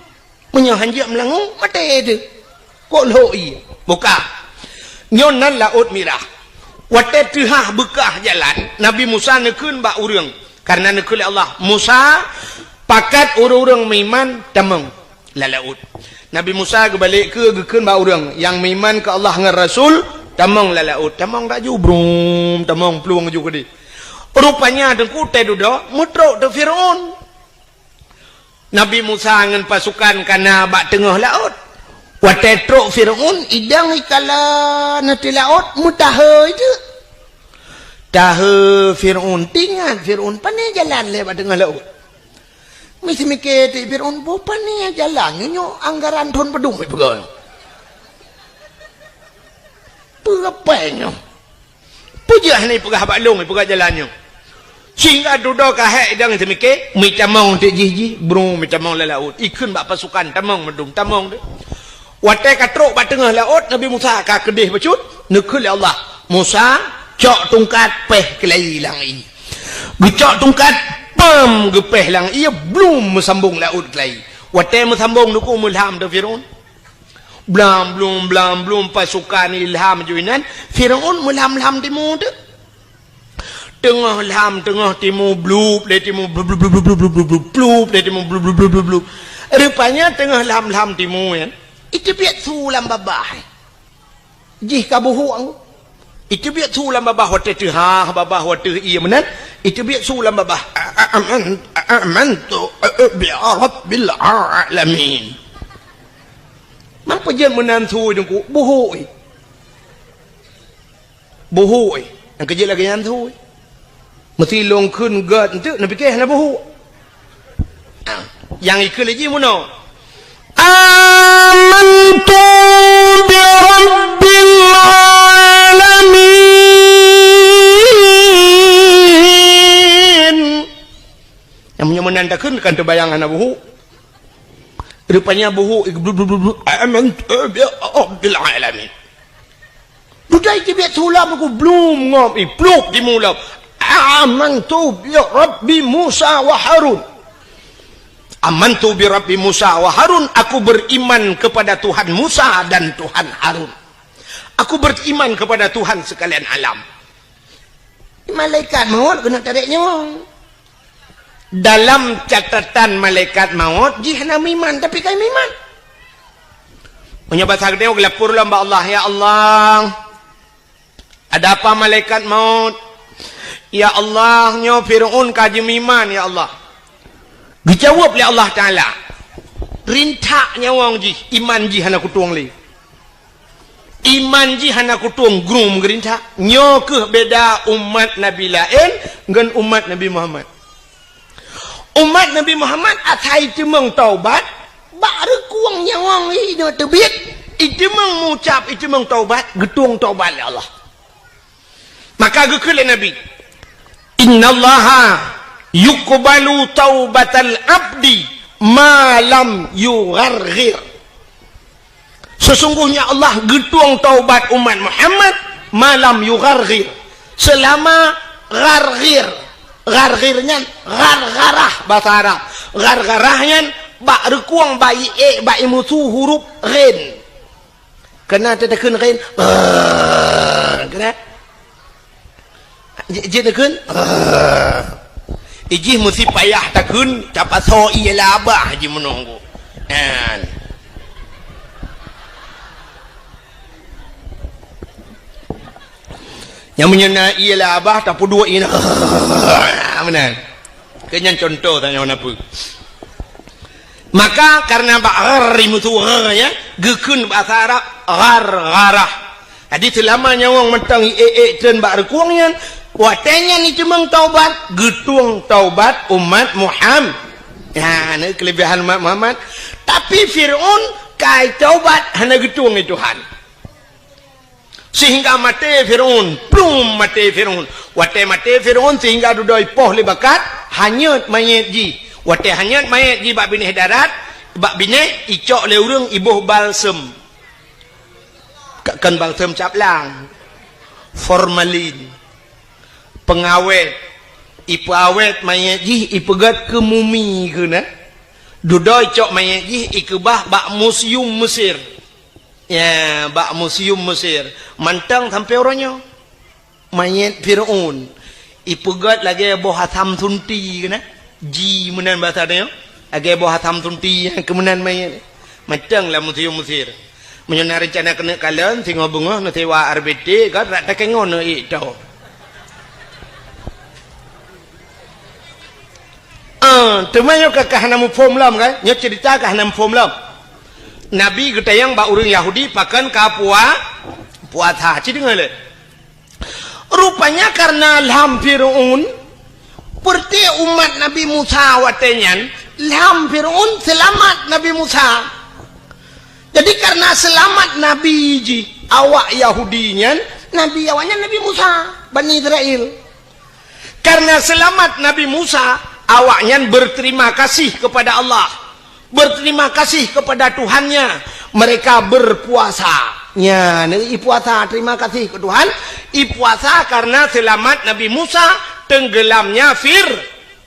menyahan je melangu mate tu kok lo i buka nyon nan laut merah. Watet tuhah bekah jalan Nabi Musa nekun bak urang karena nekul Allah Musa pakat urang-urang miman temeng laut. Nabi Musa ke balik ke gekeun ba urang yang meiman ke Allah ngan Rasul tamong laut. Tamong tak jubrum, tamong peluang juga di. Rupanya dengku teh duda mutrok te Firaun. Nabi Musa ngan pasukan kana bak tengah laut. Watetrok Firaun idang ikala nanti laut mutaha itu. Taha Firaun tinggal Firaun pandai jalan lewat tengah laut. Mesti mikir ti Firaun apa ni jalan nyo anggaran thon pedung pegang. Pegapainya. Pujah ni pegah baklong pegah jalannya. Sehingga duduk kahek idang mesti mikir mi tamong ti jiji bro mi tamong laut. Ikun bak pasukan tamong medung tamong de. Watai katrok bak tengah laut Nabi Musa ka kedih becut nekul Allah. Musa cok tungkat peh kelai lang i. Gecok tungkat pam gepeh lang ia belum mesambung laut kelai. Watai mesambung nuku mulham de Firaun. Belum pasukan ilham juinan Firaun mulham timur de. Tengah lam tengah timur blub le timur blub le timur blub. Rupanya tengah lam timur kan. Itu biar sulam babah. Jih kabuhuang. Itu biar sulam babah hotel tu ha babah hotel iya menan. Itu biar sulam babah. Amantu bi rabbil alamin. Mangpa je menan su jengku buhui. Buhui. Yang kerja lagi yang su. Mesti long kun gad tu nak fikir nak buhu. Yang ikut lagi mana? Amantu bi rabbil alamin. Yang punya menandakan kan terbayangan nak buhu. Rupanya buhu amantu bi rabbil alamin. Budai dia biar sulam aku belum ngop pluk di mulut. Amantu bi Rabbi Musa wa Harun. Amantu bi Rabbi Musa wa Harun. Aku beriman kepada Tuhan Musa dan Tuhan Harun. Aku beriman kepada Tuhan sekalian alam. Malaikat maut kena tarik nyawa. Dalam catatan malaikat maut jihna iman tapi kai iman. Punya bahasa gede gelapur lamba Allah, ya Allah. Ada apa malaikat maut? Ya Allah, nyo Firaun kaji iman ya Allah. Dijawab oleh Allah Taala. Rintak nyawang ji, iman ji hana kutuang li. Iman ji hana kutuang grum gerintak. Nyo ke beda umat Nabi lain dengan umat Nabi Muhammad. Umat Nabi Muhammad atai temeng taubat, baru kuang nyawang li nyo terbit. Itu mengucap, itu taubat, getuang taubat oleh Allah. Maka gekele Nabi. Innallaha yuqbalu taubatal abdi ma lam yugharghir. Sesungguhnya Allah getuang taubat umat Muhammad malam yugharghir. Selama gharghir. Gharghirnya ghargarah bahasa Arab. Ghargarahnya bak rekuang bayi bayi musuh huruf ghin. Kena tetekan ghin. Kena jadi kan, ijih mesti payah takun, dapat so iya labah je menunggu. Yang menyena iya labah, tapi dua ini, mana? Kenyan contoh tanya apa? Maka karena bakar mutu ya, gekun bahasa Arab garah. Jadi selama nyawang mentang dan bak rekuangnya. Watanya ni cuma taubat, getuang taubat umat Muhammad. Ya, ini kelebihan umat Muhammad. Tapi Firaun kai taubat hanya getuang Tuhan. Sehingga mati Firaun, belum mati Firaun. Watai mati Firaun sehingga dudoi poh lebakat hanyut mayat ji. Watai hanyut mayat ji bak binih darat, bak binih icok le urang ibuh balsem. Kan balsem caplang. Formalin. Pengawet ipu awet mayat ji ipegat ke mumi ke na dudoi cok mayat ji ikebah bak museum Mesir ya bak museum Mesir mantang sampai orangnya mayat Firaun ipegat lagi boh hatam sunti ke na ji menan bahasa dia Agai buah hatam tunti yang kemudian main. Macam lah musir. Menyana rencana kena kalian tengok bunga nanti wa RBT kan tak kengon itu. Temannya ke kahanamu form lam kan? Nyo cerita kahanam form lam. Nabi kita yang ba orang Yahudi pakan kapua puasa. Cik dengar le. Rupanya karena lam Fir'aun seperti umat Nabi Musa watenyan, lam Fir'aun selamat Nabi Musa. Jadi karena selamat Nabi ji awak Yahudinya, Nabi awaknya Nabi Musa, Bani Israel. Karena selamat Nabi Musa, awaknya berterima kasih kepada Allah, berterima kasih kepada Tuhannya. Mereka berpuasa. Ya, puasa terima kasih ke Tuhan. Puasa karena selamat Nabi Musa tenggelamnya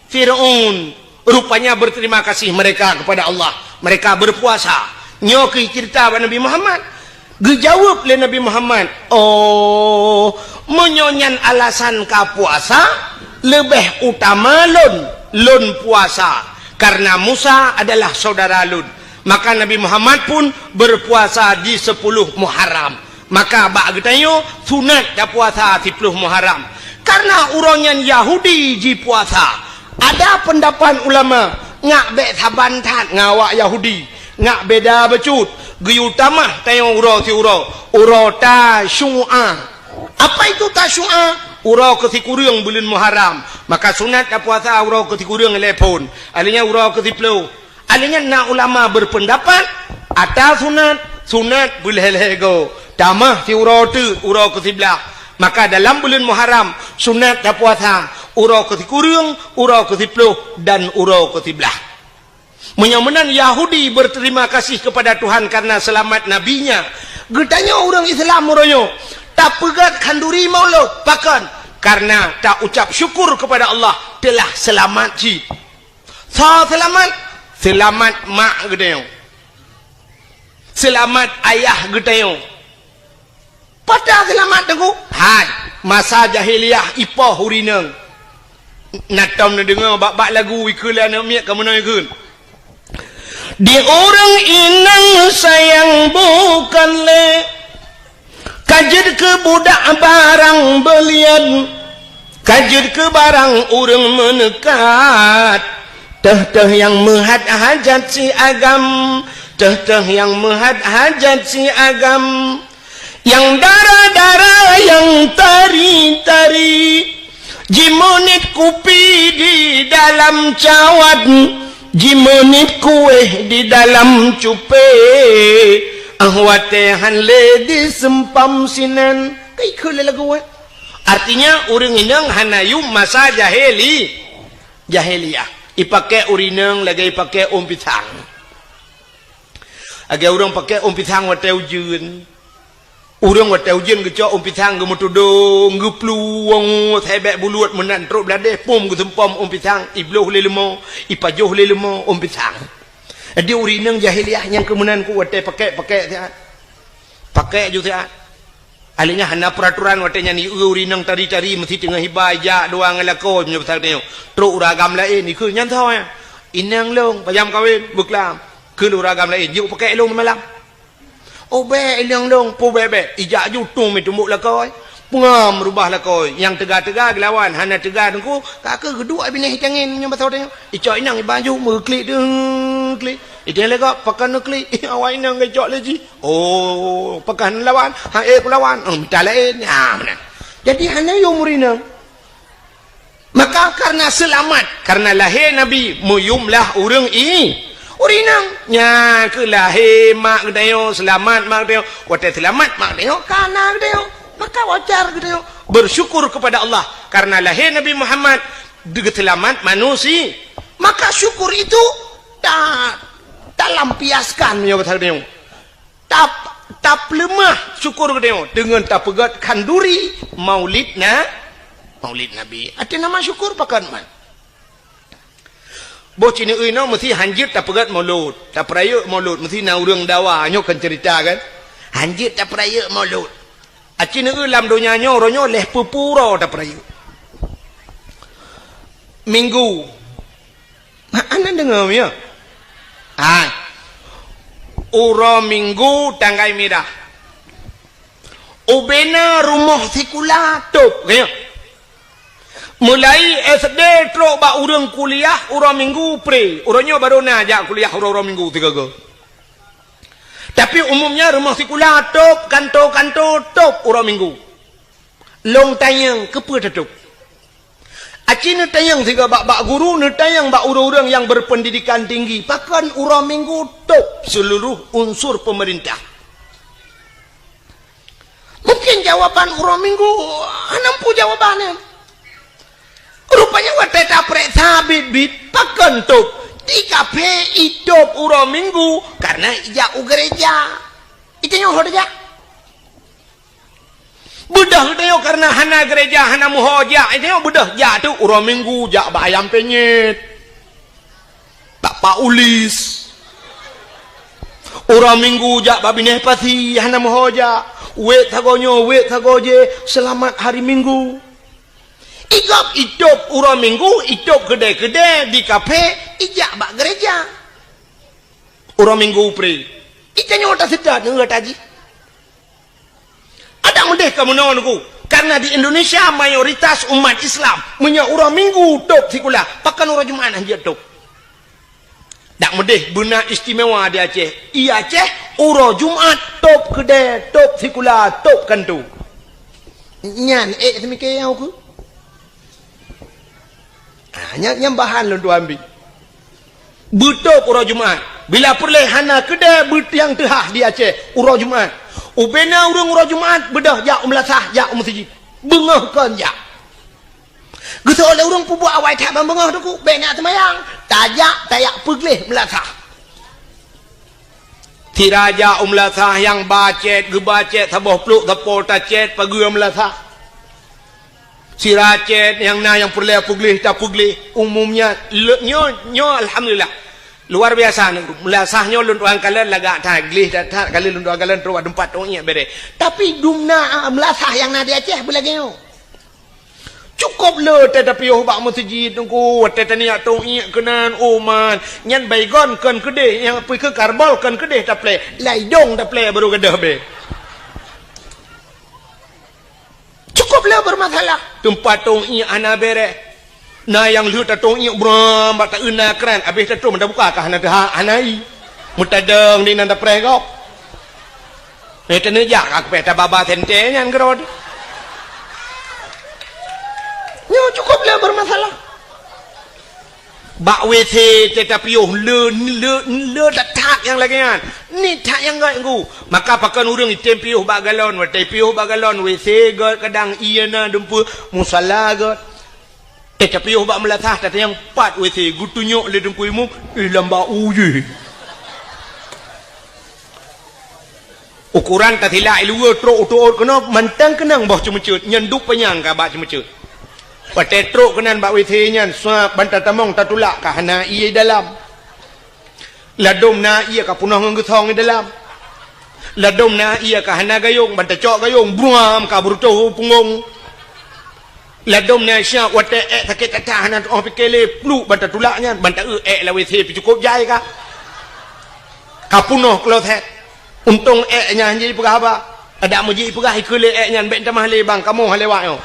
Fir'aun. Rupanya berterima kasih mereka kepada Allah. Mereka berpuasa. Nyoki cerita Nabi Muhammad. Dijawab oleh Nabi Muhammad. Oh, menyonyan alasan ka puasa lebih utama lun puasa. Karena Musa adalah saudara lun. Maka Nabi Muhammad pun berpuasa di 10 Muharram. Maka bak getayo sunat dah puasa 10 Muharram. Karena orangnya Yahudi ji puasa. Ada pendapat ulama ngak be sabantat ngawak Yahudi. Ngak beda becut. Giyutama tayo uro ta syu'a. Apa itu ta syu'a? Uro ketikurung bulan Muharram. Maka sunat dah puasa uro ketikurung lepon. Alinya uro ketiplu. Alinya na ulama berpendapat ada sunat bulhelego. Tamah si uro ketiblah. Maka dalam bulan Muharram sunat dah puasa uro ketikurung, uro ketiplu dan uro ketiblah. Menyamanan Yahudi berterima kasih kepada Tuhan karena selamat nabinya. Getanya orang Islam muronyo tak pegat kanduri maulud bahkan karena tak ucap syukur kepada Allah telah selamat ji. Selamat mak getanya. Selamat ayah getanya. Pada selamat tengku. Hai, masa jahiliyah ipoh hurineng. Natam na dengar bak lagu ikulan miak kamu nak ikut. Di orang inang sayang bukan le kajid ke budak barang belian, kajid ke barang orang menekat. Teh yang menghad hajat si agam, teh yang menghad hajat si agam, yang darah-darah yang tari-tari, jimonit kupi di dalam cawat, jimonit kue di dalam cupe, ahwatehan le di sempam sinan. Kaya kala lagu. Artinya orang inang hanayum masa jahiliyah. Ipakai urinang lagi ipakai pisang. Agak orang pakai pisang watau jun. Orang watau jun kecok pisang gemutudung gepluang sebab buluat menan teruk beladeh pom gesempom pisang ibloh lelemo ipajoh lelemo pisang. Ada urinang jahiliyah yang kemudian ku watai pakai sihat. Pakai juga sihat. Alinya hana peraturan watanya ni urinang tari-tari mesti tengah hibai jak doang ngelako punya pasal tengok. Teruk uragam lain ni ke nyantau ya. Inang long payam kawin buklam. Ke uragam lain juk pakai long malam. Oh be inang long pu bebe ijak ju tung mi tumbuk lakoi. Pengam rubah lakoi yang tegak-tegak lawan hana tegak tengku kakak kedua bini hitangin punya pasal tengok. Icak inang baju meklik klik. Dia lega pakan nukli awak inang gejok lagi. Oh, pakan lawan, lawan. Minta lain. Ya, mana? Jadi hanya yo murinang. Maka karena selamat, karena lahir Nabi muyumlah urang urinang. Nya ke lahir mak gedayo selamat mak gedayo. Wate selamat mak gedayo kana gedayo. Maka wajar gedayo. Bersyukur kepada Allah karena lahir Nabi Muhammad selamat manusia. Maka syukur itu tak lampiaskan punya kata dia. Tak lemah syukur dia dengan tak pegat kanduri maulid Nabi. Ada nama syukur pakan man. Bo cini uino mesti hanjit tak pegat maulud, tak peraya maulud mesti na urang dawa nyo kan cerita kan. Hanjit tak peraya maulud. Acini lam dunia nyo ronyo leh pupuro tak peraya. Minggu. Anda dengar ya? Uro minggu tanggai merah. Ubena rumah sekolah top kaya. Mulai SD terus ba urang kuliah uro minggu pre. Urangnya baru najak kuliah uro minggu 3 go. Tapi umumnya rumah sekolah top kantor top uro minggu. Long tayang kepa top. Aci ni tayang sehingga bak guru ni tayang bak orang-orang yang berpendidikan tinggi. Pakan urang minggu top seluruh unsur pemerintah. Mungkin jawapan urang minggu nampu jawabannya. Rupanya watai taprek sabit-bit pakan top. Di kafe hidup urang minggu karena ijak gereja. Itu nyohor aja. Budah itu karena hana gereja hana muhoja itu budah ja tu urang minggu ja bayam penyet Pak Ulis urang minggu ja babineh pati hana muhoja we tagoje selamat hari minggu igap hidup urang minggu hidup gede-gede di kafe ijak bak gereja urang minggu pre itanya otak sedat nggak taji. Ada mudah kamu nonku karena di Indonesia mayoritas umat Islam punya urang minggu top sekolah pakan urang Jumat aja top. Tak mudah benar istimewa di Aceh. Iya Aceh urang Jumat top gede top sekolah top kan tu. Nyan semikir aku. Nyan bahan lu tu ambil. Betul urang Jumat. Bila perleh hana kedai yang tehah di Aceh urang Jumat. Ubena urang Jumat bedah jak melasah jak masjid. Bengahkan jak. Gitu oleh urang pubuh awai tak bengah tu ku banyak semayang. Tajak tayak pegleh melasah. Tiraja melasah yang bacet gebacet taboh peluk tapol tacet pagi melasah. Siracet yang yang perleh pegleh tak pegleh umumnya nyo alhamdulillah. Luar biasa melasahnya lunduan kalian lagak taglih datang kali lunduan kalian terus tempat tongnya bere. Tapi dumna melasah yang nadi Aceh belagio. Cukup le tetapi oh bak masjid tunggu tetania tongnya kenan oman nyan baygon kan kedeh yang pergi ke karbol kan kedeh taple laidong taple baru kedah be. Cukup le bermasalah tempat tongnya ana bere. Nah yang lihat tatong iu bram bak tak ena keran habis tatong mendak buka kah nanti anai mutadeng ni nanda pregok tene jak ak peta baba tente nyan gerod nyo cukup le bermasalah bak WC tetapi le tak yang lagi kan ni tak yang gak nggu maka pakan urang item piuh bak galon watai piuh bak galon WC god kadang iana dempu musala god tapi oh bak melatah tata yang 4 WC gutunyok le dengku imum lamba uji ukuran tatila ilua trok utuot kena mantang kenang bah cemecut nyenduk penyang ka bak cemecut pate trok kenan bak WC nyan suap bantat tamong tatulak ka hana iya dalam ladom na iya ka punah ngeusong di dalam ladom na iya ka hana gayung bantat cok gayung buam ka burto pungong ladom na siya wate sakit tahanan oh pikele plu banta tulaknya banta la WC cukup jai ka kapunoh kloset untung nya jadi pegah apa ada muji pegah ikule nya ben tamah le bang kamu halewak yo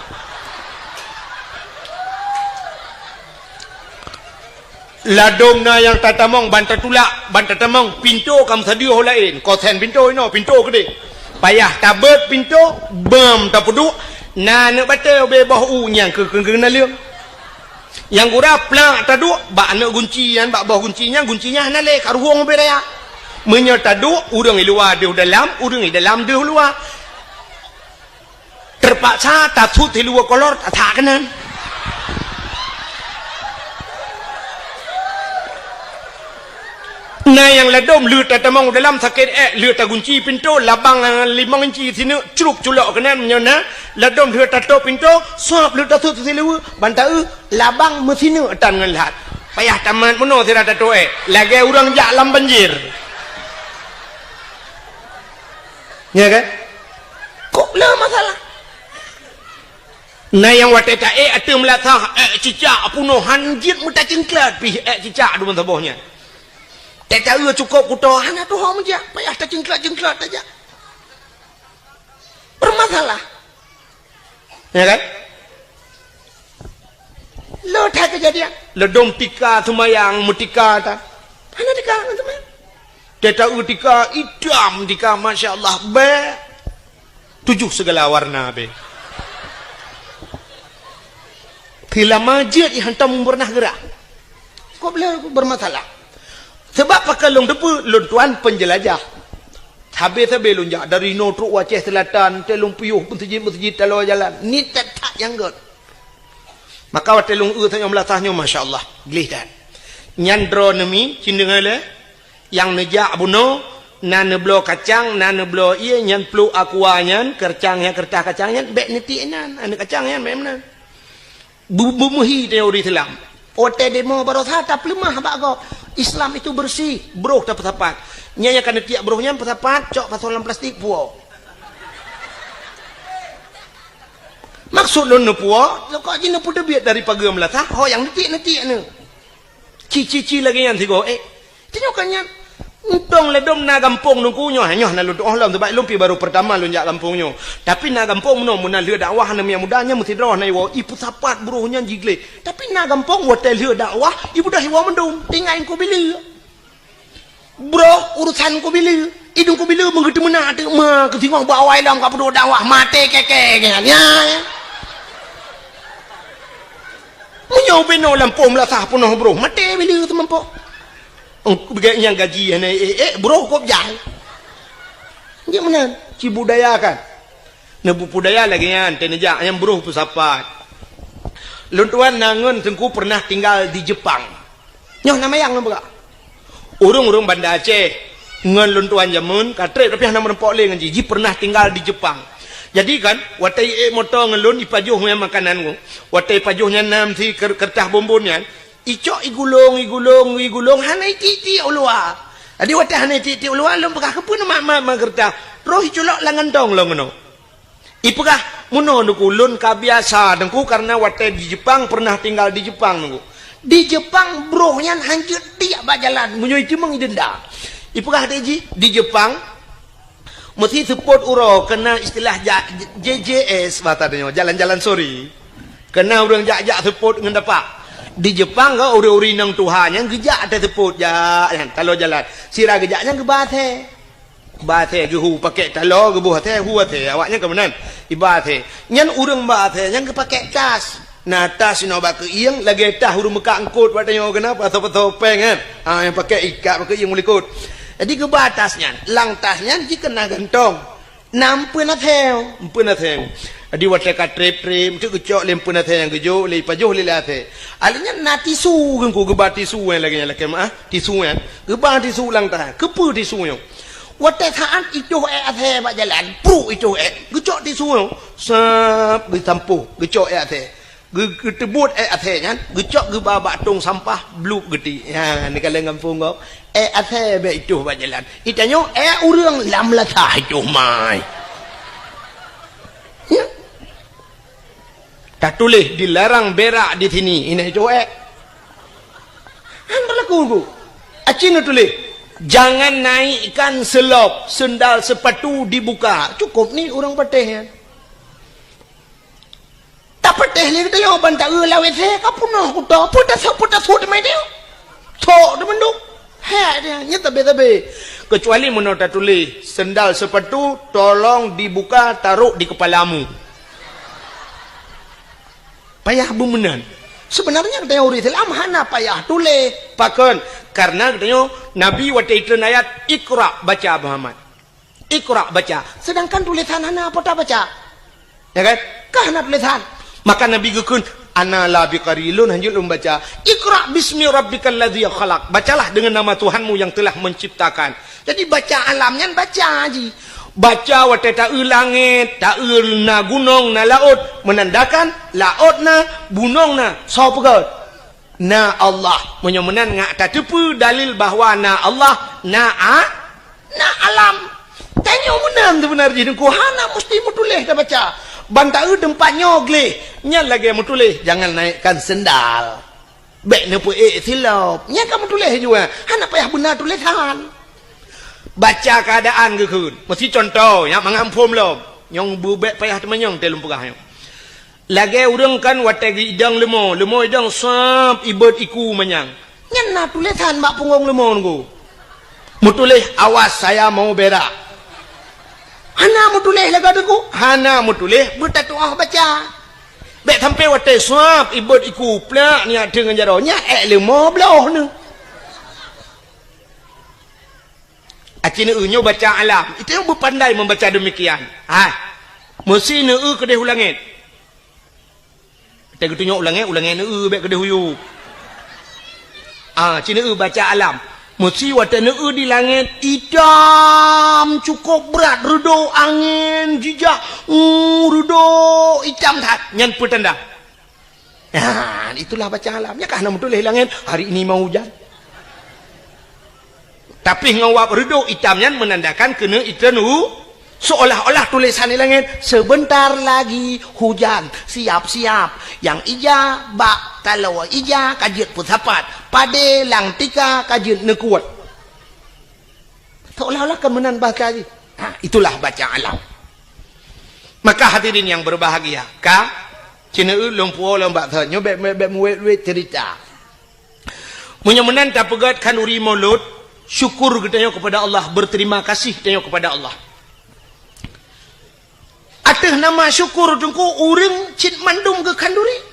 ladom na yang tatamong banta tulak banta tamong pintu kam sadio lain kosen pintu ino pintu gede payah tabet pintu bam tapudu na nak batal be bau nyang ke kena liang yang gura plak tadu ba nak guncian ba bau guncinya na le karuhong be raya menyo tadu urang luar di dalam urang di dalam di luar terpaksa tatut di luar kolor tak kanan nah yang ladom lu tatamong dalam sakit lu tagunci pintu labang 5 inci sini curuk culok kanan menyona ladom lu tato pintu suap lu tatut silu bantau labang mesinu atan ngelat payah taman meno sira tato lagi urang jak lam banjir ya kan kok lah masalah nah yang wateta atem latah cicak punuh hanjit muta cingklat pi cicak du mentobohnya tak tahu cukup kuto hana tu hom je payah tak jengklat aja bermasalah ya kan lo tak kejadian ledom tika semayang mutika ta hana tika teman tak tahu tika idam tika masya-Allah be 7 segala warna be bila majid dihantam pernah gerak kok boleh bermasalah sebab pakai long depu long tuan penjelajah habis lonjak dari no truk Aceh Selatan telung puyuh masjid talo jalan ni tak yang god maka wat telung tanya melatahnya masya-Allah gelih dan nyandro nemi cindengale yang nejak buno nan neblo kacang nan neblo iya nyan plu akuanyan kercangnya kertah kacangnya bek niti nan ane kacangnya memang bumuhi teori Islam ote demo barosah tak lemah bago Islam itu bersih bro tak tepat nyanya kan tiak brohnya tepat cok pasolan plastik puo maksud lo puo kok jin pu debiat dari pagi melatah ho yang niti ne cici lagi yang tigo tinyokannya Untong ledom na gampong nungkunyo hanyoh na ludo ohlam sebab lumpi baru pertama lunjak kampungnya tapi na gampong no mun leu dakwah na yang mudanya mesti droh na iwo ipu sapat buruhnya jigle tapi na gampong hotel leu dakwah ibu dah iwo mendum tingain ko bila bro urusan ko bila idung ko bila mengetu mena tu ma ketingong bawai lam ka pedo dakwah mate keke ya munyo beno lampom la sah punoh bro mate bila tempo yang gaji bro kok jahil dia mana cibudaya kan nebu budaya lagi kan tenejak yang bro pusapat luntuan nangun tengku pernah tinggal di Jepang nyoh nama yang nampak urung Banda Aceh ngan luntuan jamun katre tapi nama rempok le ngaji pernah tinggal di Jepang jadi kan watai motor ngelun ipajuh makanan ko watai pajuhnya nam si kertah bombonnya icok igulung hanai titi ulua adi wata hanai titi ulua lom pekah kepun mak kerta roh iculok langan dong lo ngono ipekah muno nukulun kabiasa dengku karena wata di Jepang pernah tinggal di Jepang nunggu di Jepang brohnya hancur tiap bajalan munyo itu mengidenda ipekah di Jepang mesti support uro kena istilah JJS batadnya jalan-jalan sorry kena urang jak support ngan dapat di Jepang kau uri-uri nang Tuhan yang gejak ada teput ya kalau jalan sira gejaknya ke bathe gehu pakai talo gebuh teh huate awaknya ke menan ibathe nyan urang bathe yang ke pakai tas nah tas no bak ieng lagi tah urang meka angkut patanya kenapa atau pengen yang pakai ikat pakai ieng mulikut jadi ke batasnya lang tasnya dikena gantong nampeuna theo adi wate ka trep tu kecok lempuna the yang gejo le pajuh le late alinya nati su ku gebat tisu yang lagi tisu yang gebat tisu lang tah kepu tisu yang wate thaan itu the bak jalan pru itu gecok tisu yang sap ditampuh gecok the getebut the nya gecok gebabak tong sampah bluk gedi ya ni kalau kampung kau the be itu bak jalan itanyo urang lam latah itu mai ya tak tulis dilarang berak di sini ini coek han berlaku acina tulis jangan naikkan selop sendal sepatu dibuka cukup ni orang pateh tak pateh ni kita yang bantak lawe saya kapunah kuda putas hut mai dia tok de menduk ha dia nya tabe kecuali menurut tulis sendal sepatu tolong dibuka taruh di kepalamu payah bumenan sebenarnya teori Islam hana payah tulis pakon karena katanya Nabi waktu itu ayat Iqra baca Muhammad Iqra baca sedangkan tulisan hana apa tak baca ya kan kahana tulisan maka Nabi gekun ana la biqarilun hanjul membaca Iqra bismi rabbikal ladzi khalaq bacalah dengan nama Tuhanmu yang telah menciptakan jadi baca alamnya baca haji baca wate ta'u langit ta'u na gunung na laut menandakan laut na gunung na sapa na Allah menyemenan ngak tatepu dalil bahawa na Allah na alam tanya menang sebenar jadi ku hana mesti mutulis dah baca bantau tempatnya gle nya lagi mutulis jangan naikkan sendal Bek ne pu silap. Nya kamu tulis juga. Hana payah benar tulisan. Baca keadaan ke kun. Mesti contoh ya mangampum lom. Nyong bu bek payah temenyong telum pegah nyong. Lagi urang kan watagi idang lemo idang sap ibad iku manyang. Nya na tulisan mak pungong lemo nggo. Mu tulis awas saya mau berak. Hana mu tulis laga deku. Hana mu tulis bertatuah baca. Bek sampai watai sap ibad iku plak ni dengan jaronya lemo belah ni. Acina nyo baca alam. Itu yang berpandai membaca demikian. Mesti ne kedai ulangit. Kita tunjuk ulangit ne bek kedai huyu. Cina baca alam. Mesti wata ne di langit hitam cukup berat redo angin jijak redo hitam tak nyan petanda. Itulah baca alamnya kah nak tulis langit hari ini mau hujan. Tapi ngawap redo hitamnya menandakan kena itanu seolah-olah tulisan di langit sebentar lagi hujan siap-siap yang ija bak kalau ija kajit putapat pada lang tika kajit nekuat seolah-olah kemenan bahasa itulah baca alam. Maka hadirin yang berbahagia ka cina lumpuo lombak thanyo bek muwet cerita munyamunan tak pegat kan uri mulut syukur kita kepada Allah, berterima kasih kita kepada Allah. Atah nama syukur tungku urang cit mandum ke kanduri.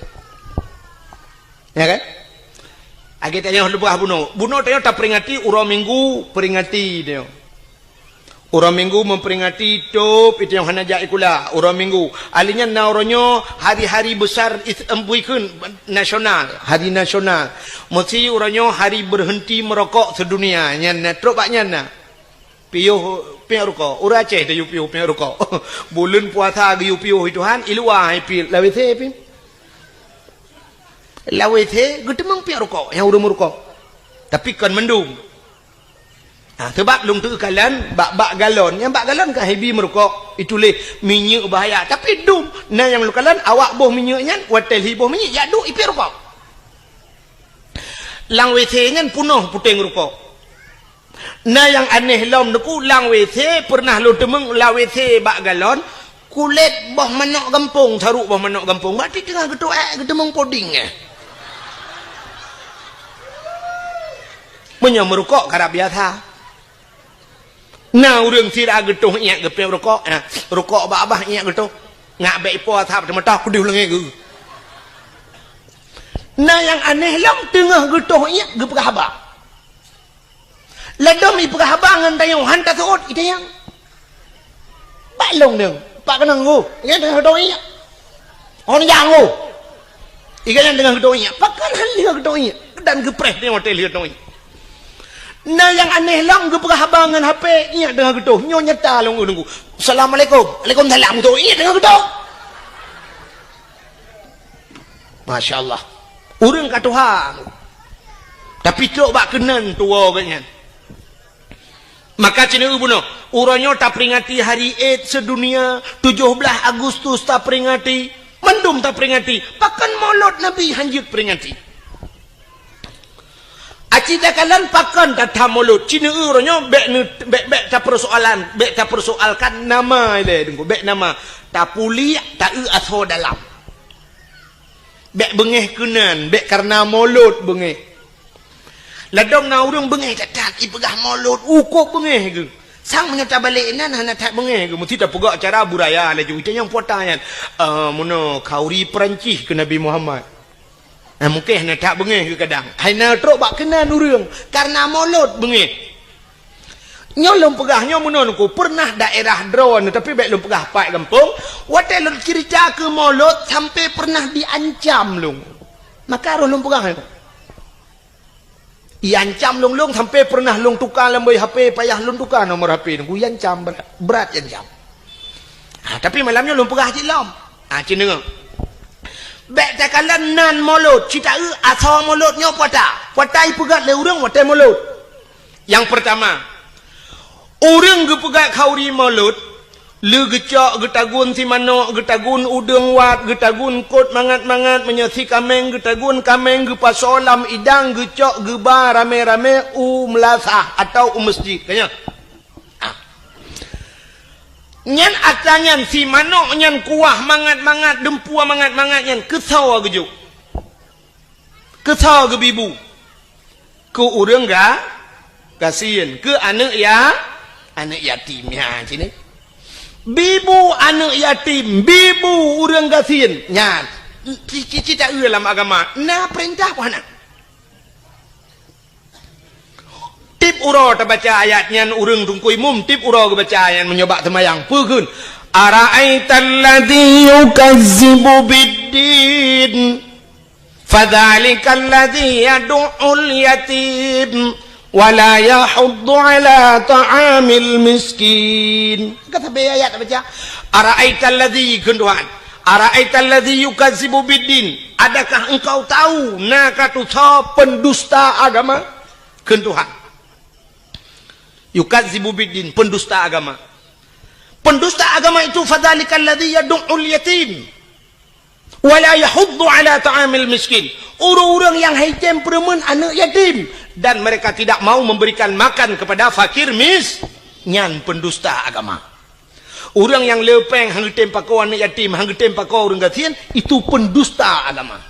Ya kan? Agi tanya lebah buno tanya tak peringati urang minggu peringati dia. Urang minggu memperingati top itu yang hanaja ikula urang minggu. Alinya nauronyo hari-hari besar embuikeun nasional, hari nasional. Mesti uranyo hari berhenti merokok sedunia. Nya trobaknya na. Piuh rokok. Ura Aceh dah piuh rokok. Bulan puasa ge piuh Tuhan ilua pi lawete pi. Lawete gedemang piuh rokok yang urang rokok. Tapi kan mendung. Sebab lung tu kalan bak galon yang bak galon kan hebi merokok itu leh minyak bahaya tapi dum nah yang lu kalan awak boh minyaknya watel hi boh minyak ya du ipi rokok lang WC ngan punuh puting rokok nah yang aneh lom deku lang WC pernah lu demeng la WC bak galon kulit boh manok gampung saruk boh manok gampung berarti tengah gedemeng poding punya merokok karab biasa. Nah urang sira getuh iak gepe rokok rokok abah iak getuh ngak baik po thap temata ku diulangi ge. Nah yang aneh lam tengah getuh iak ge pegahaba. Ladom i pegahaba ngan tayong hanta suot itayang. Balong deng, pak kenang go. Ikan tengah getuh iak. On yang go. Ikan tengah getuh iak. Pakan hal liha getuh iak. Dan gepres dia hotel liha getuh iak. Nah yang aneh lang ke perhabangan HP iya dengan getuh nyonya talong nunggu Assalamualaikum Waalaikumsalam tu iya dengan getuh Masya Allah urang ka Tuhan tapi tu bak kenan tua katnya maka cina ubuno uranyo tak peringati hari Eid sedunia 17 Agustus tak peringati mendum tak peringati pakan maulud Nabi hanjut peringati acita kalan pakan tata mulut cina uranyo bek tak persoalkan nama ile dengku bek nama tak puli tak aso dalam bek bengeh kenan bek karena mulut bengeh ladong na urang bengeh tak ipegah mulut ukuk bengeh ke sang menyata balik nan hana tak bengeh ke mesti tak pegak cara budaya laju itu yang potangan mono kauri Perancis ke Nabi Muhammad mungkin nak tak bengeh ke kadang haina trok bak kena urang karena mulut bengeh nyolong pegahnya menonku pernah daerah drone tapi baik lu pegah pak kampung watel lu cerita ke mulut sampai pernah diancam lu maka roh lu pegah diancam lu sampai pernah lu tukar lembai HP payah lu tukar nomor HP ku diancam berat diancam tapi malamnya lu pegah cilom cina bek takalan nan mulut cita asal mulutnya patai pegat le urang watai mulut yang pertama urang ge pegat kauri mulut Le gecak getagun si manok, getagun udeng wat, getagun kot mangat-mangat menyasi kameng, getagun kameng ge pasolam idang gecak geba rame-rame melasah atau masjid kanya. Nyan atanyan si manok nyan kuah mangat-mangat, dempua mangat-mangat nyan kesau gejuk. Kesau ge bibu. Ke urang ga kasihan ke anak yatim ya sini. Bibu anak yatim, bibu urang kasihan. Nya, cici tak dalam agama. Nah perintah apa nak? Tip uro ta baca ayatnya urang tungkui mum tip uro baca ayat menyoba temayang. Pukeun. Ara'aital ladzi yukazzibu biddin. Fadzalikal ladzi yad'ul yatim. Wala yahuddu ala ta'amil miskin. Kata ayat baca. Ara'aital ladzi kenduhan. Ara'aital ladzi yukazzibu biddin. Adakah engkau tahu nakatu pendusta agama? Kenduhan. Yukazzibu biddin, pendusta agama. Pendusta agama itu fadzalikal ladzi yad'ul yatim. Wala yahuddu ala ta'amil miskin. Orang-orang yang haitem peremen anak yatim dan mereka tidak mau memberikan makan kepada fakir nyan pendusta agama. Orang yang lepeng hang tempakau anak yatim, hang tempakau orang gatian itu pendusta agama.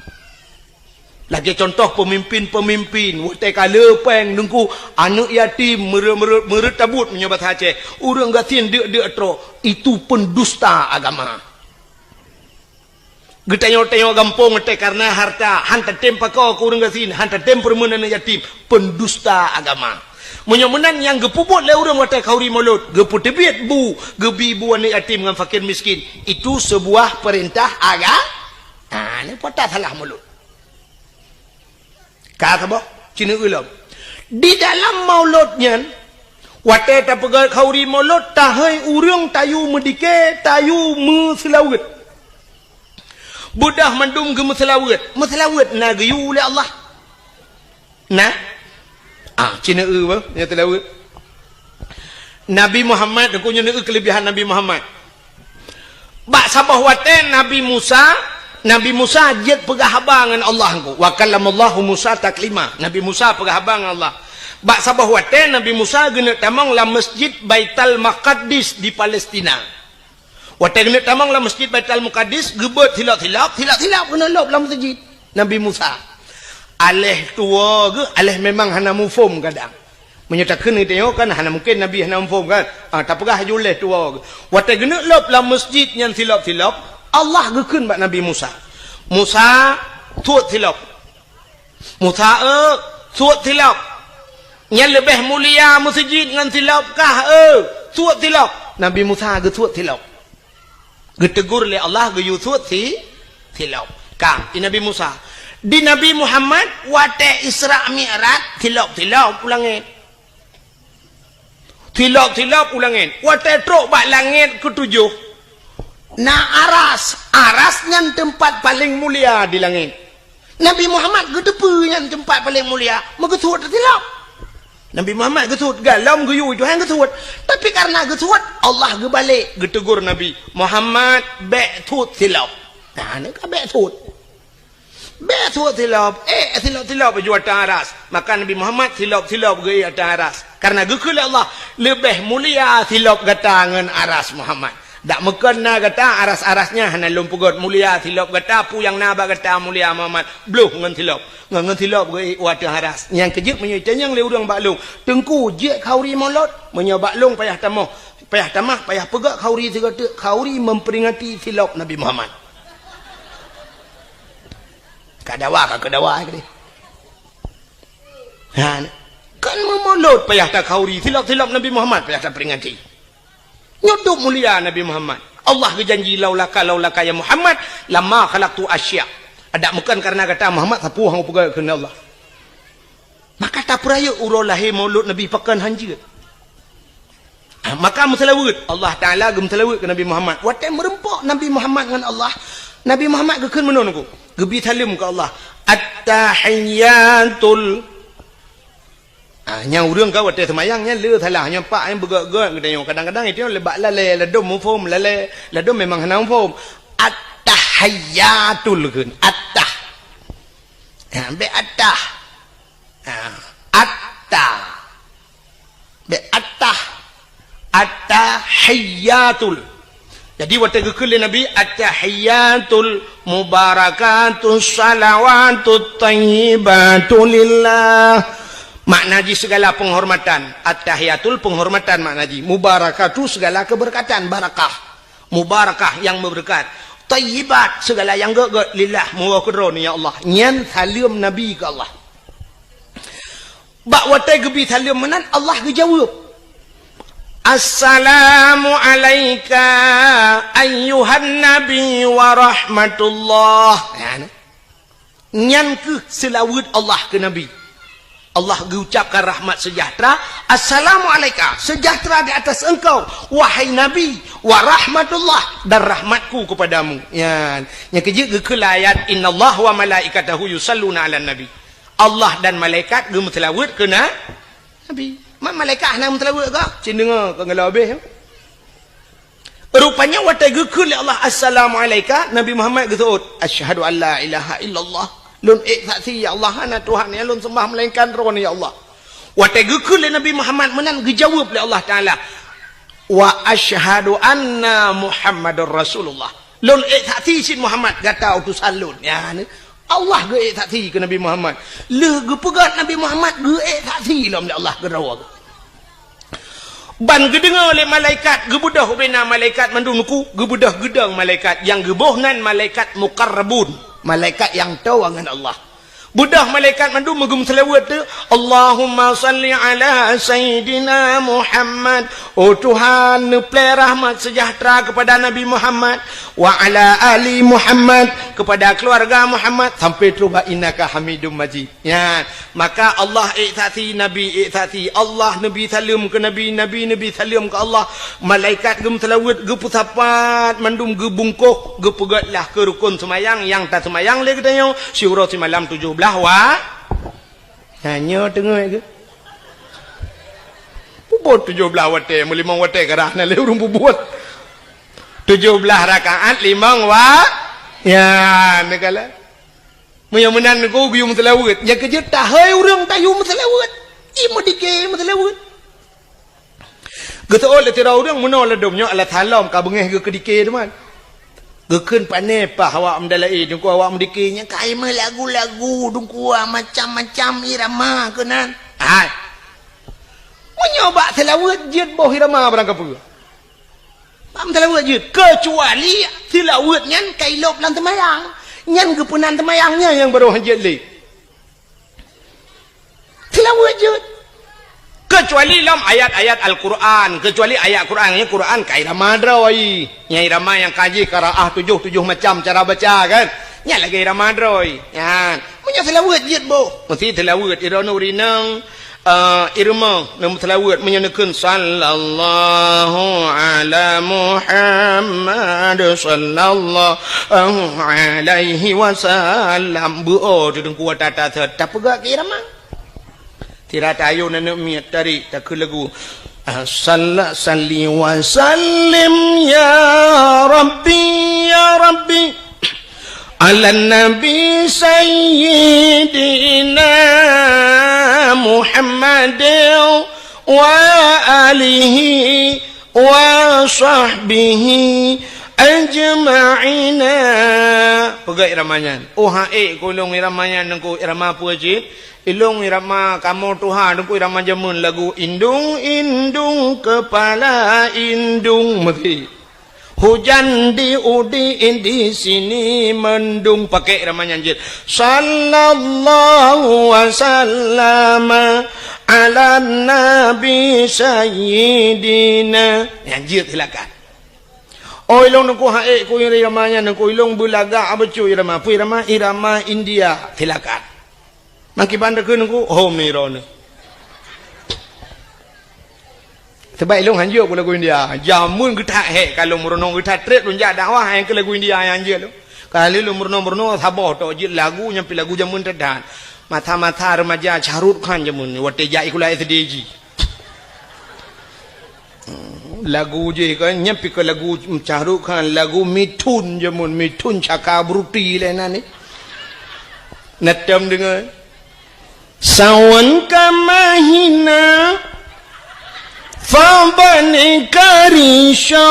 Lagi contoh pemimpin-pemimpin mereka lepeng nunggu anak yatim meretabut menyobat Aceh. Orang gatian dia tro itu pendusta agama. Getanya-tanya gampong te karena harta hantar tempa kau kurang gasin hantar tempur menan yatim pendusta agama. Menyomenan yang gepubut le urang wate kauri mulut gepu tebiat bu gebi bu anak yatim dengan fakir miskin itu sebuah perintah agama. Ni potah salah mulut. Kata boh cina ulam. Di dalam mauludnya wate ta pegal kauri mulut tahai urang tayu medike tayu meselawet. Budah mandum ke meselawat na gayu oleh Allah. Nah. Cina apa? Yang telawat. Nabi Muhammad aku nya kelebihan Nabi Muhammad. Bak sabah waten Nabi Musa jet pegah habang dengan Allah engko. Wa kallamallahu Musa taklima. Nabi Musa pegah habang dengan Allah. Bak sabah waten Nabi Musa gena tamang la masjid Baitul Maqdis di Palestina. Watai kena tamang lah masjid Baitul Maqdis gebet hilap kena lop dalam masjid Nabi Musa. Aleh tua ke aleh memang hana mufum kadang. Menyatakan itu kan hana mungkin Nabi hana mufum kan. Tak pegah juleh tua ke. Watai kena lop dalam masjid yang hilap Allah gekeun bak Nabi Musa. Musa tuat hilap. Musa tuat hilap. Yang lebih mulia masjid dengan hilap kah tuat hilap. Nabi Musa ge tuat hilap. Getegur oleh Allah ge yusut tilap. Kang di Nabi Musa. Di Nabi Muhammad wate Isra Mi'raj tilap ulangin. Tilap ulangin. Wate truk bak langit ketujuh. Na aras yang tempat paling mulia di langit. Nabi Muhammad gedepu yang tempat paling mulia. Megetut tilap. Nabi Muhammad gesut galam geyu johan gesut tapi karena gesut Allah gebalik getegur Nabi Muhammad be'tut tilap. Nah ni ka be'tut tilap tilap baju atas aras maka Nabi Muhammad tilap ge atas aras karena gekul Allah lebih mulia tilap gata ngan aras Muhammad dak meken na gata aras-arasnya hana lumpugot mulia tilap gata pu yang naba gata mulia Muhammad bluh ngan tilap ge wadah aras yang kejut menyuitan yang le urang baklung tengku je kauri molot menyo baklung payah tamah payah pegak kauri segala kauri memperingati tilap Nabi Muhammad kadawa ke kan memolot payah tak kauri tilap Nabi Muhammad payah tak peringati nyodok mulia Nabi Muhammad Allah berjanji laulaka ya Muhammad lama khalaqtu asya ada bukan karena kata Muhammad sapu hang pegang ke Allah maka tak peraya urang lahir maulud Nabi pakan hanjir maka meselawat Allah Ta'ala gemselawat ke Nabi Muhammad watai merempok Nabi Muhammad dengan Allah Nabi Muhammad gekeun menon ku gebi talim ke Allah at-tahiyyatul Nya urang ka wate semayangnya le thalah nya pak yang begak-gak kadang-kadang itu lebak lale ladum mufhum lale ladum memang hanang mufhum at-tahiyyatul kun at-tah be at-tah at-tah be at-tah at-tahiyyatul. Jadi wate gekul Nabi at-tahiyyatul mubarakatus salawatut thayyibatul lillah. Maknaji segala penghormatan. At-tahiyatul penghormatan maknaji. Mubarakatu segala keberkatan, barakah. Mubarakah yang berberkat. Tayyibat segala yang gak lillah muwakadron ya Allah. Nyan salim Nabi ke Allah. Bak watai gebi salim menan Allah gejawab. Assalamu alayka ayyuhan nabi wa rahmatullah. Nyan ke selawat Allah ke Nabi. Allah mengucapkan rahmat sejahtera. Assalamualaikum, sejahtera di atas engkau wahai Nabi, wa rahmatullah, dan rahmatku kepadamu. Ya, yang kerja ke ayat innallaha wa malaikatahu yusalluna 'alan nabi. Allah dan malaikat ge melawat ke Nabi. Malaikat nak melawat ke? Cin dengar ke ngala habis. Rupanya watai ge ke Allah assalamualaikum Nabi Muhammad ge taut asyhadu an la ilaha illallah. Lun saksi ya Allah ana Tuhan ya lun sembah melainkan ron ya Allah. Wa tegekul Nabi Muhammad menan dijawab oleh Allah Taala. Wa asyhadu anna Muhammadar Rasulullah. Lun saksi sin Muhammad kata utusan lun ya. Allah ge saksi ke Nabi Muhammad. Le ge pegat Nabi Muhammad ge saksi lam Allah ge rawa. Ban gedengar oleh malaikat gebudah bina malaikat mandungku gebudah gedang malaikat yang gebohnan malaikat muqarrabun. Malaikat yang tahu dengan Allah. Budah malaikat mandu megum selawat tu. Allahumma salli ala Sayyidina Muhammad. Oh Tuhan, nuplai rahmat sejahtera kepada Nabi Muhammad. Wa ala ali Muhammad. Kepada keluarga Muhammad. Sampai tuba innaka hamidum majid. Ya. Maka Allah iktati, Nabi iktati. Allah Nabi salim ke Nabi. Nabi salim ke Allah. Malaikat gem selawat. Gepusapat. Mandum gebungkuh. Gepegatlah ke rukun semayang. Yang tak semayang lagi katanya. Syurah si malam 17. Wa hanya tengah ke bubut 17 wate 5 wate kerana le urung bubut 17 rakaat 5 wa ya negala mun menan ko guyum selawat ya kerja tahai urang tayu selawat imu dike selawat geto ole tira urang menol domnya ala thalam ka bengeh ke dike teman gekun pane pa awak mendalai dungku awak mendikinya kaima lagu-lagu dungku macam-macam irama kenan hai menyoba selawat jid boh irama barang apa pam selawat jid kecuali selawat nyan kailop lan temayang nyan gepunan temayangnya yang baru hajat le selawat jid kecuali dalam ayat-ayat Al-Quran, kecuali ayat Quran, Quran ka irama droi. Nya irama yang kaji qiraah 7 macam cara baca kan. Nya lagi irama droi. Ya. Punya selawat jid bo. Mesti selawat irana urinang irma nam selawat menyenekeun sallallahu ala Muhammad sallallahu alaihi wasallam. Bu tu dengku tata tak pegak ke irama. Tidak tahu nak miat dari tak lagu. Salli wa sallim ya Rabbi ala Nabi Sayyidina Muhammad wa alihi wa sahbihi ajma'ina. Pegang iramanya. Oh hae kolong iramanya nengku irama apa je? Ilung irama kamu Tuhan aku irama jamun lagu indung kepala indung mesti hujan di di sini mendung pakai irama nyanjir sallallahu wasallam ala nabi sayyidina nyanjir silakan. Oh ilung nungku hae ku iramanya nungku ilung bulaga abecu irama pu irama India silakan. Maki bandar ke nunggu home ni rona. Sebab ilung hanjur ku lagu India. Jamun kita kalau merenung kita trip lunjak dakwah yang ke lagu India yang hanjur tu. Kalau lu merenung sabah tu je lagu nyampi lagu jamun terdan. mata-mata remaja Syahrul Khan jamun wate jai kula SDG lagu je kan nyepi ke lagu Syahrul Khan lagu Mithun jamun Mithun Chakraborty lena ni natam dengar sawan ka mahina fa bani karishar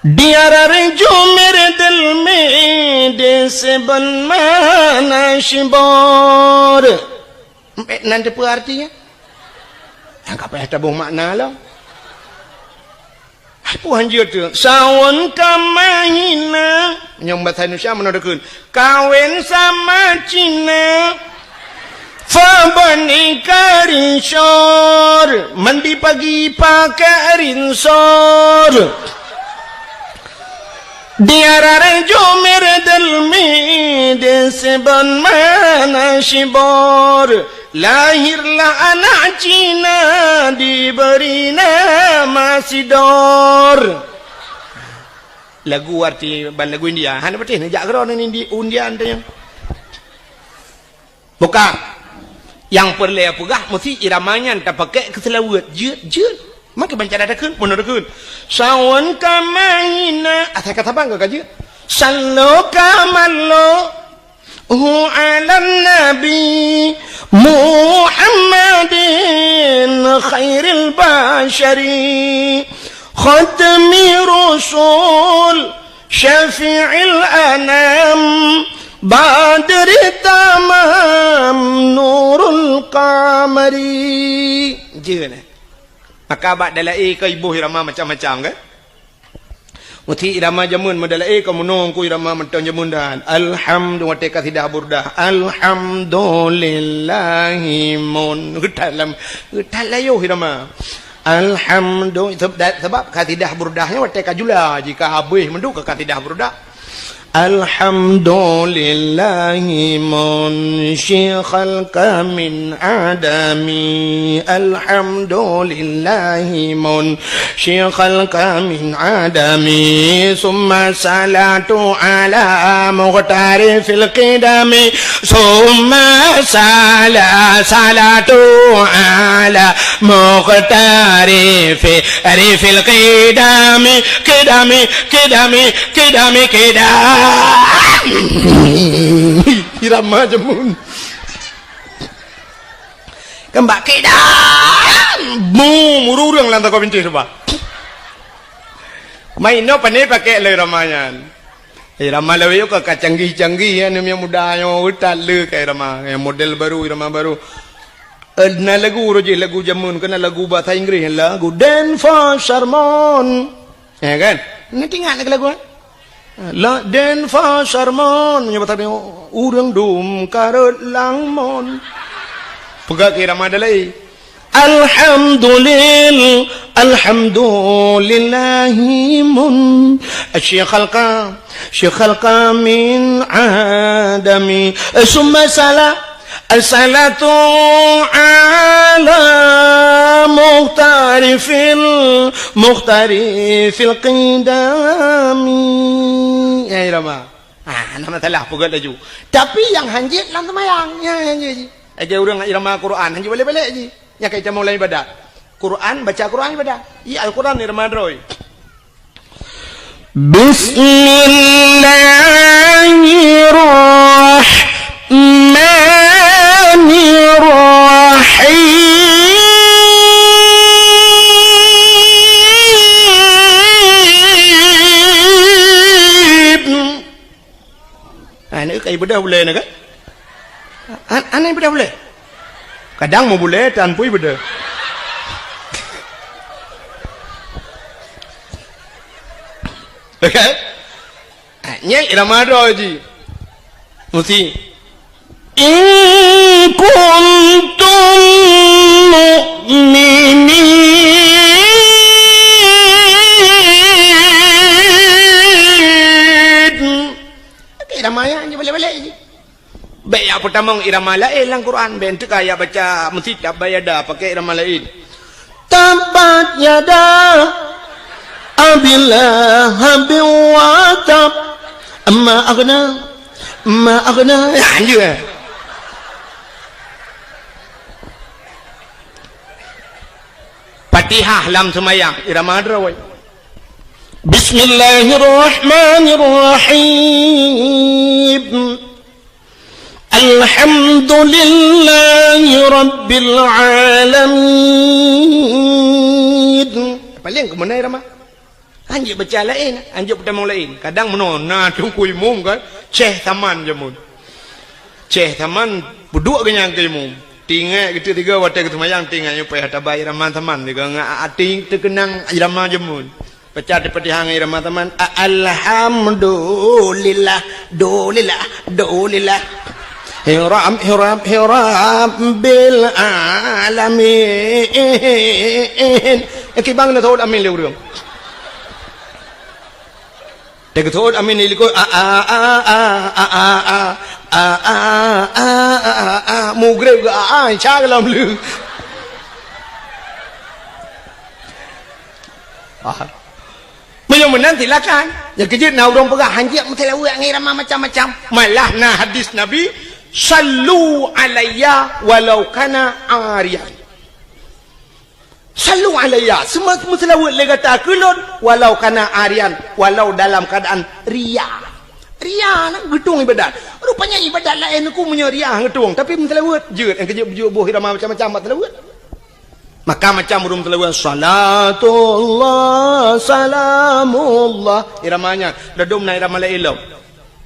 diara jo mere dil mein dese banmana shibor nanti apa artinya apa yang tabuh makna lah apa hanjir tu sawan kamahina yang bahasa Indonesia menodakun kawin sama Cina fabani karishor mandi pagi pakai rinsor diarare jo mere dil mein dese banmana shibor lahirlah anak Cina diberi nama Sidor. Lagu arti ban lagu India. Hana betul ni jak geron ni undian tu yang. Bukan. Yang perlu apa gah mesti iramanya tak pakai keselawat jeut. Maka baca dah kun, mun dah kun. Sawan kamaina, asal kata bang ke jeut. Sallu kamallo ala nabi Muhammadin khairil bashari khatmi rasul syafi'il anam badri tamam nurul qamari je ni maka abad dalai ke ibu irama macam-macam kan Muti irama jamun madalai ka munong ku irama menton jamun dan alhamdulillah te kasidah burdah alhamdulillahi mun getalam getalayo irama alhamdulillah sebab kasidah burdahnya wate kajula jika habis mendu ke kasidah burdah alhamdulillahi munsyikhal min adami alhamdulillahi munsyikhal min adami summa salatu ala muqtari fil qidami summa salatu ala muqtari fil qidami irama jamun kembak kedam mururang lantak kau benci sebab main no pandai pakai le ramayan irama lewe yo ka canggih-canggih ya yang muda yang utat le kai irama yang model baru irama baru na lagu roje lagu jamun kena lagu bahasa Inggeris lagu Dan for Sharmon ya kan nanti ingat lagu la den fa sarmon nyebatan urang dum karut langmon pegak kira madalai alhamdulillahi mun syekh khalqa min adami summa salatu ala muhtari fil qidami ya irama nama salah pugat laju tapi yang hanjit lang temayang ya hanjit aja orang irama Quran hanjit balik-balik je ya kaita mulai ibadah Quran baca Quran ibadah ya Al-Quran irama droi Bismillahirrahmanirrahim Anak ibadah boleh nak? Anak ibadah boleh. Kadang mau boleh tanpa ibadah. Okay? Nyai irama doji. Mesti. In kuntum mu'minin. Irama yang boleh-boleh je. Baik yang pertama irama lain dalam Quran. Ben tu kaya baca mesti tak bayada pakai irama lain. Tabat yada abillah habi wa tab amma aghna ma aghna ya Fatihah dalam semayang irama drawai Bismillahirrahmanirrahim Alhamdulillahi Rabbil Alamin paling ke mana irama anjir baca lain anjir pertama lain kadang menona tungkui mum kan ceh taman jamun ceh taman buduk kenyang ke mum tinggal gitu tiga waktu ke semayang tinggal nyupai hatabai irama taman tiga ngak ating terkenang irama jamun baca seperti hang irama taman Alhamdulillah dolillah dolillah hiram hiram hiram bil alamin kibang na thod amin lewrung te thod amin iliko mugre chaglam lu Menyumun nanti silakan. Ya kejut na urang pegah hanjak mutelawa ngirama macam-macam. Malah na hadis Nabi sallu alayya walau kana ariyan. Sallu alayya semua mutelawa legata kulun walau kana ariyan walau dalam keadaan ria. Ria nak gedung ibadat. Rupanya ibadat lain aku punya ria gedung tapi mutelawa jeut yang kejut buh irama macam-macam mutelawa. Maka macam urung telawat salatullah salamullah iramanya dadum na irama lain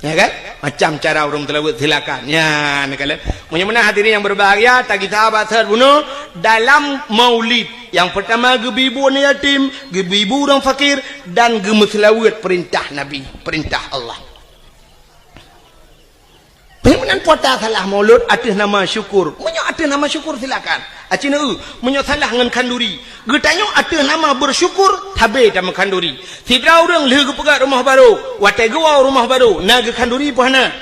ya kan macam cara urung telawat silakan ya nak kalian punya mana hadirin yang berbahagia tak kita abad bunuh dalam maulid yang pertama gebibu ni yatim gebibu orang fakir dan gemeselawat perintah Nabi perintah Allah Penyemunan puasa salah maulud atas nama syukur. Menyo atas nama syukur silakan. Acina menyo salah dengan kanduri. Getanyo atas nama bersyukur tabe sama kanduri. Sidra orang leh ke pegat rumah baru. Watai gewa rumah baru. Na ke kanduri puhana.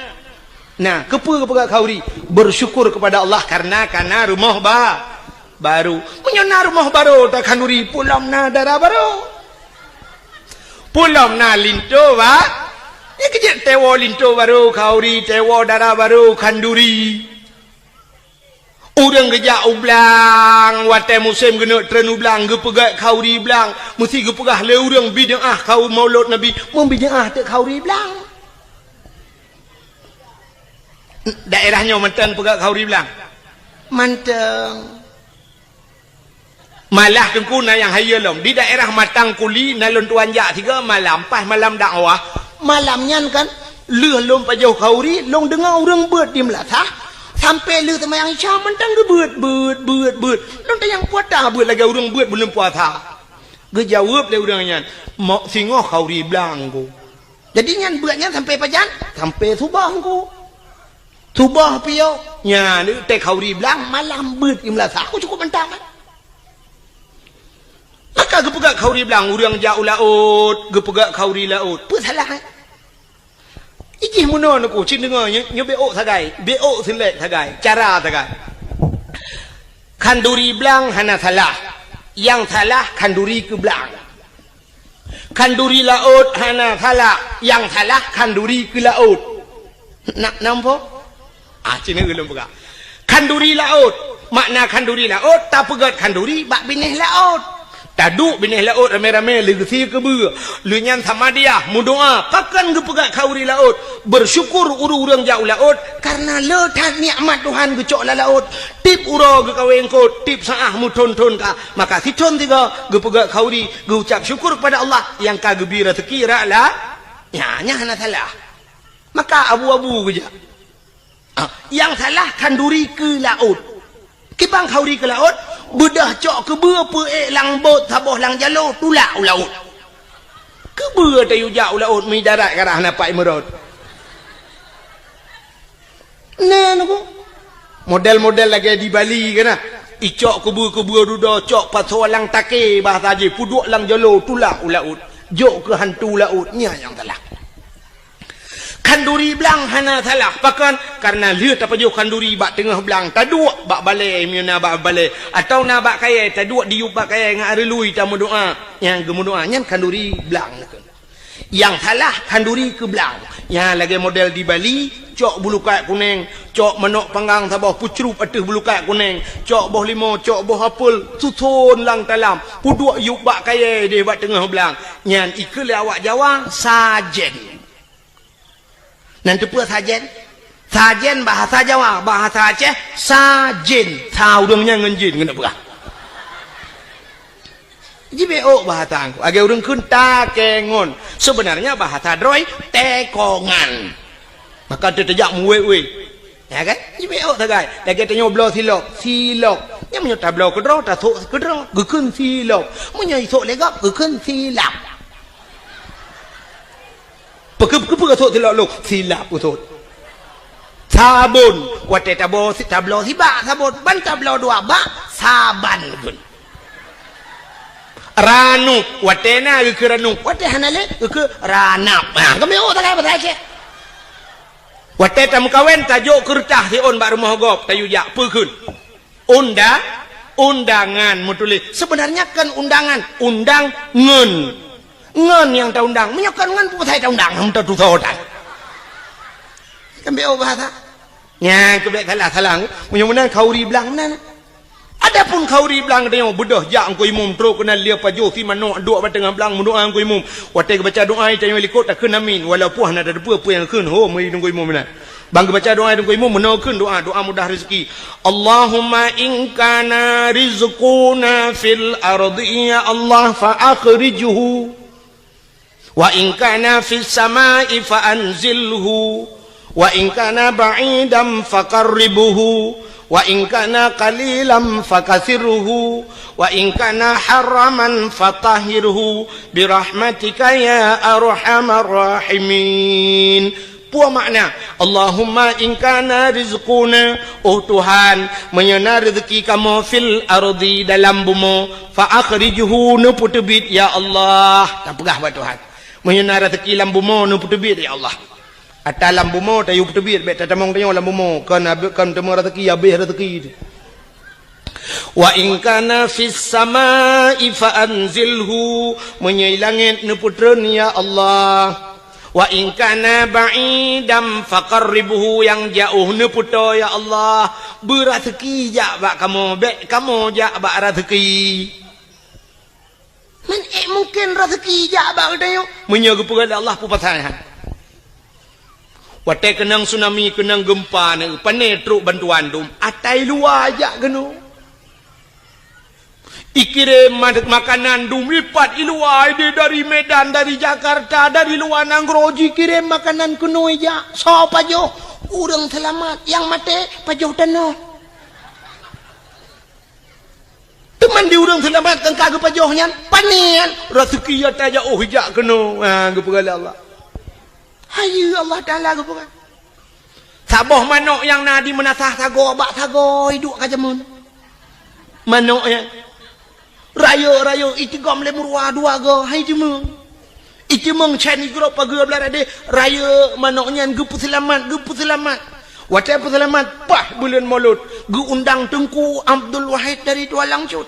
Nah, kepa ke pegat kauri. Bersyukur kepada Allah karena rumah baru. Menyo na rumah baru tak kanduri pulam na darah baru. Pulam na linto ba. Ini kejap tewa linto baru, kauri, tewa darah baru, kanduri. Orang kejap ublang, watai musim kena tren ublang, gepegak kauri belang. Mesti gepegah le orang bid'ah kau maulud Nabi, membid'ah tak kauri belang. Daerahnya mantan pegak kauri belang. Mantan. Malah tengkuna yang hayalom. Di daerah Matang Kuli, nalun tuan jak tiga malam, pas malam dakwah. Malamnya kan leh lom pajau kauri long dengar orang beut di melatah sampai leh temayang Isya mentang ke beut long tayang puasa beut lagi orang beut belum puasa ge jawab le orangnya mak singoh kauri belang ku jadi nyan beutnya sampai pajan sampai subah ku subah piau nya ni teh kauri belang malam beut di melatah aku cukup mentang maka gepegak kauri belang urang jauh laut gepegak kauri laut apa salah Ijih munon aku cin dengarnya nyo beo sagai beo selek sagai cara sagai kanduri belang hana salah yang salah kanduri ke belang kanduri laut hana salah yang salah kanduri ke laut nak nampak cina belum pegak kanduri laut makna kanduri laut tak pegat kanduri bak binih laut taduk binih laut rame-rame legasi ke ber lunyan sama dia mudoa pakan ke pegat kauri laut bersyukur urang jauh laut karena letak nikmat Tuhan ke cok laut tip uro ke kawin ko tip saah mu ton-ton ka maka si ton tiga ke pegat kauri ke ucap syukur kepada Allah yang ka gebira tekira lah nya hana salah maka abu-abu ke yang salah kanduri ke laut kibang kauri ke laut bedah cok ke berapa lang bot taboh lang jalo tulak laut ke ber tayu jauh laut mi darat karah napai merot nah aku model-model lagi di Bali kena icok ke ber duda cok pasal lang take bahasa je puduk lang jalo tulak laut jok ke hantu laut nya yang salah kanduri belang hana salah pakan karena lihat apa jauh kanduri bak tengah belang taduk bak balai miuna bak balai atau na bak kaya taduk diup bak kaya ngak relui tamu doa yang gemu doa nyan kanduri belang Yang salah kanduri ke belang. Yang lagi model di Bali, cok bulu kayak kuning, cok menok panggang sabah pucrup atas bulu kayak kuning, cok boh limo, cok boh apel, susun lang dalam, puduk yuk bak kaya dia buat tengah belang. Yang ikut awak Jawa, sajen. Nanti apa sajen? Sajen bahasa Jawa, bahasa Aceh, sajen. Tahu dongnya ngenjin, kenapa? JBO bahasa angku. Agak urang kun takengon. Sebenarnya bahasa Droi tekongan. Maka dia tejak muwe-we. Ya kan? JBO tagai. Lagi tanya blo silok. Silok. Yang menyata blo kedro, tak sok kedro. Gekun silok. Menyai sok legap, gekun silap. Pekep-kep sok silok lu. Silap usut. Sabun. Wate tabo sibak sabun. Ban tablo dua bak. Saban gun. Ranuk, watena ke ranuk, wate hanale ke ranap. Nah, kami tak kaya bahasa Aceh. Wate tamu kawen tajuk kertas si on bak rumah gop tayu jak pekun. Undangan mutuli. Sebenarnya kan undangan, undang ngen. Ngen yang tak undang, menyokan ngen pun saya tak undang, ham tak tusotan. Kami bahasa. Nya kebek salah. Mudah-mudahan kau riblang mana. Adapun kau ri belang dia bedah jak angko imum terus kena lia pajo si mano duk batang belang mendoa angko imum watai baca doa tanya likut tak kena amin walaupun ada apa yang keun ho mai nunggu imum mana bang baca doa nunggu imum meno keun doa mudah rezeki Allahumma in kana rizquna fil ardi ya Allah fa akhrijhu wa in kana fis samai fa anzilhu wa in kana ba'idan faqarribhu wa in kana qalilan fakasirhu wa in kana haraman fatahhirhu birahmatika ya arhamar rahimin. Puas makna Allahumma in kana rizquna, oh Tuhan menyana rezeki kamu fil ardi dalam bumi fa akhrijhu nu putubit ya Allah. Tak pegah buat Tuhan menyana rezeki dalam bumi nu putubit ya Allah. Atas lampu mo tayu tebit bet tatamong tayo lampu mo kan temu rezeki habis rezeki wa in kana fis samai fa anzilhu menyai langit ne putreun ya Allah wa in kana ba'idam faqarribhu yang jauh ne puto ya Allah berazeki jak bak kamu bet kamu jak bak rezeki man mungkin rezeki jak bak tayo menyaga kepada Allah pupasan. Watai kenang tsunami, kenang gempa, panetruk bantuan dum. Atai luar ajak kena. Ikirim makanan dum lipat iluai dia dari Medan, dari Jakarta, dari luar Nangroji kirim makanan kena ajak. So pajoh, urang selamat. Yang mati pajoh tanah. Teman di urang selamat kan kagak pajohnya. Panian rezeki aja oh ajak kena. Ha kepada Allah. Hayu Allah Ta'ala ke bukan saboh manok yang nadi menasah sago bak sago hidup kajamun manok ya raya itigam lemurwa dua go hai cuma itimeng chani grup pagi belar ade raya manoknya gepu selamat watai selamat pah bulan Maulud gu undang Tengku Abdul Wahid dari Tua Langcut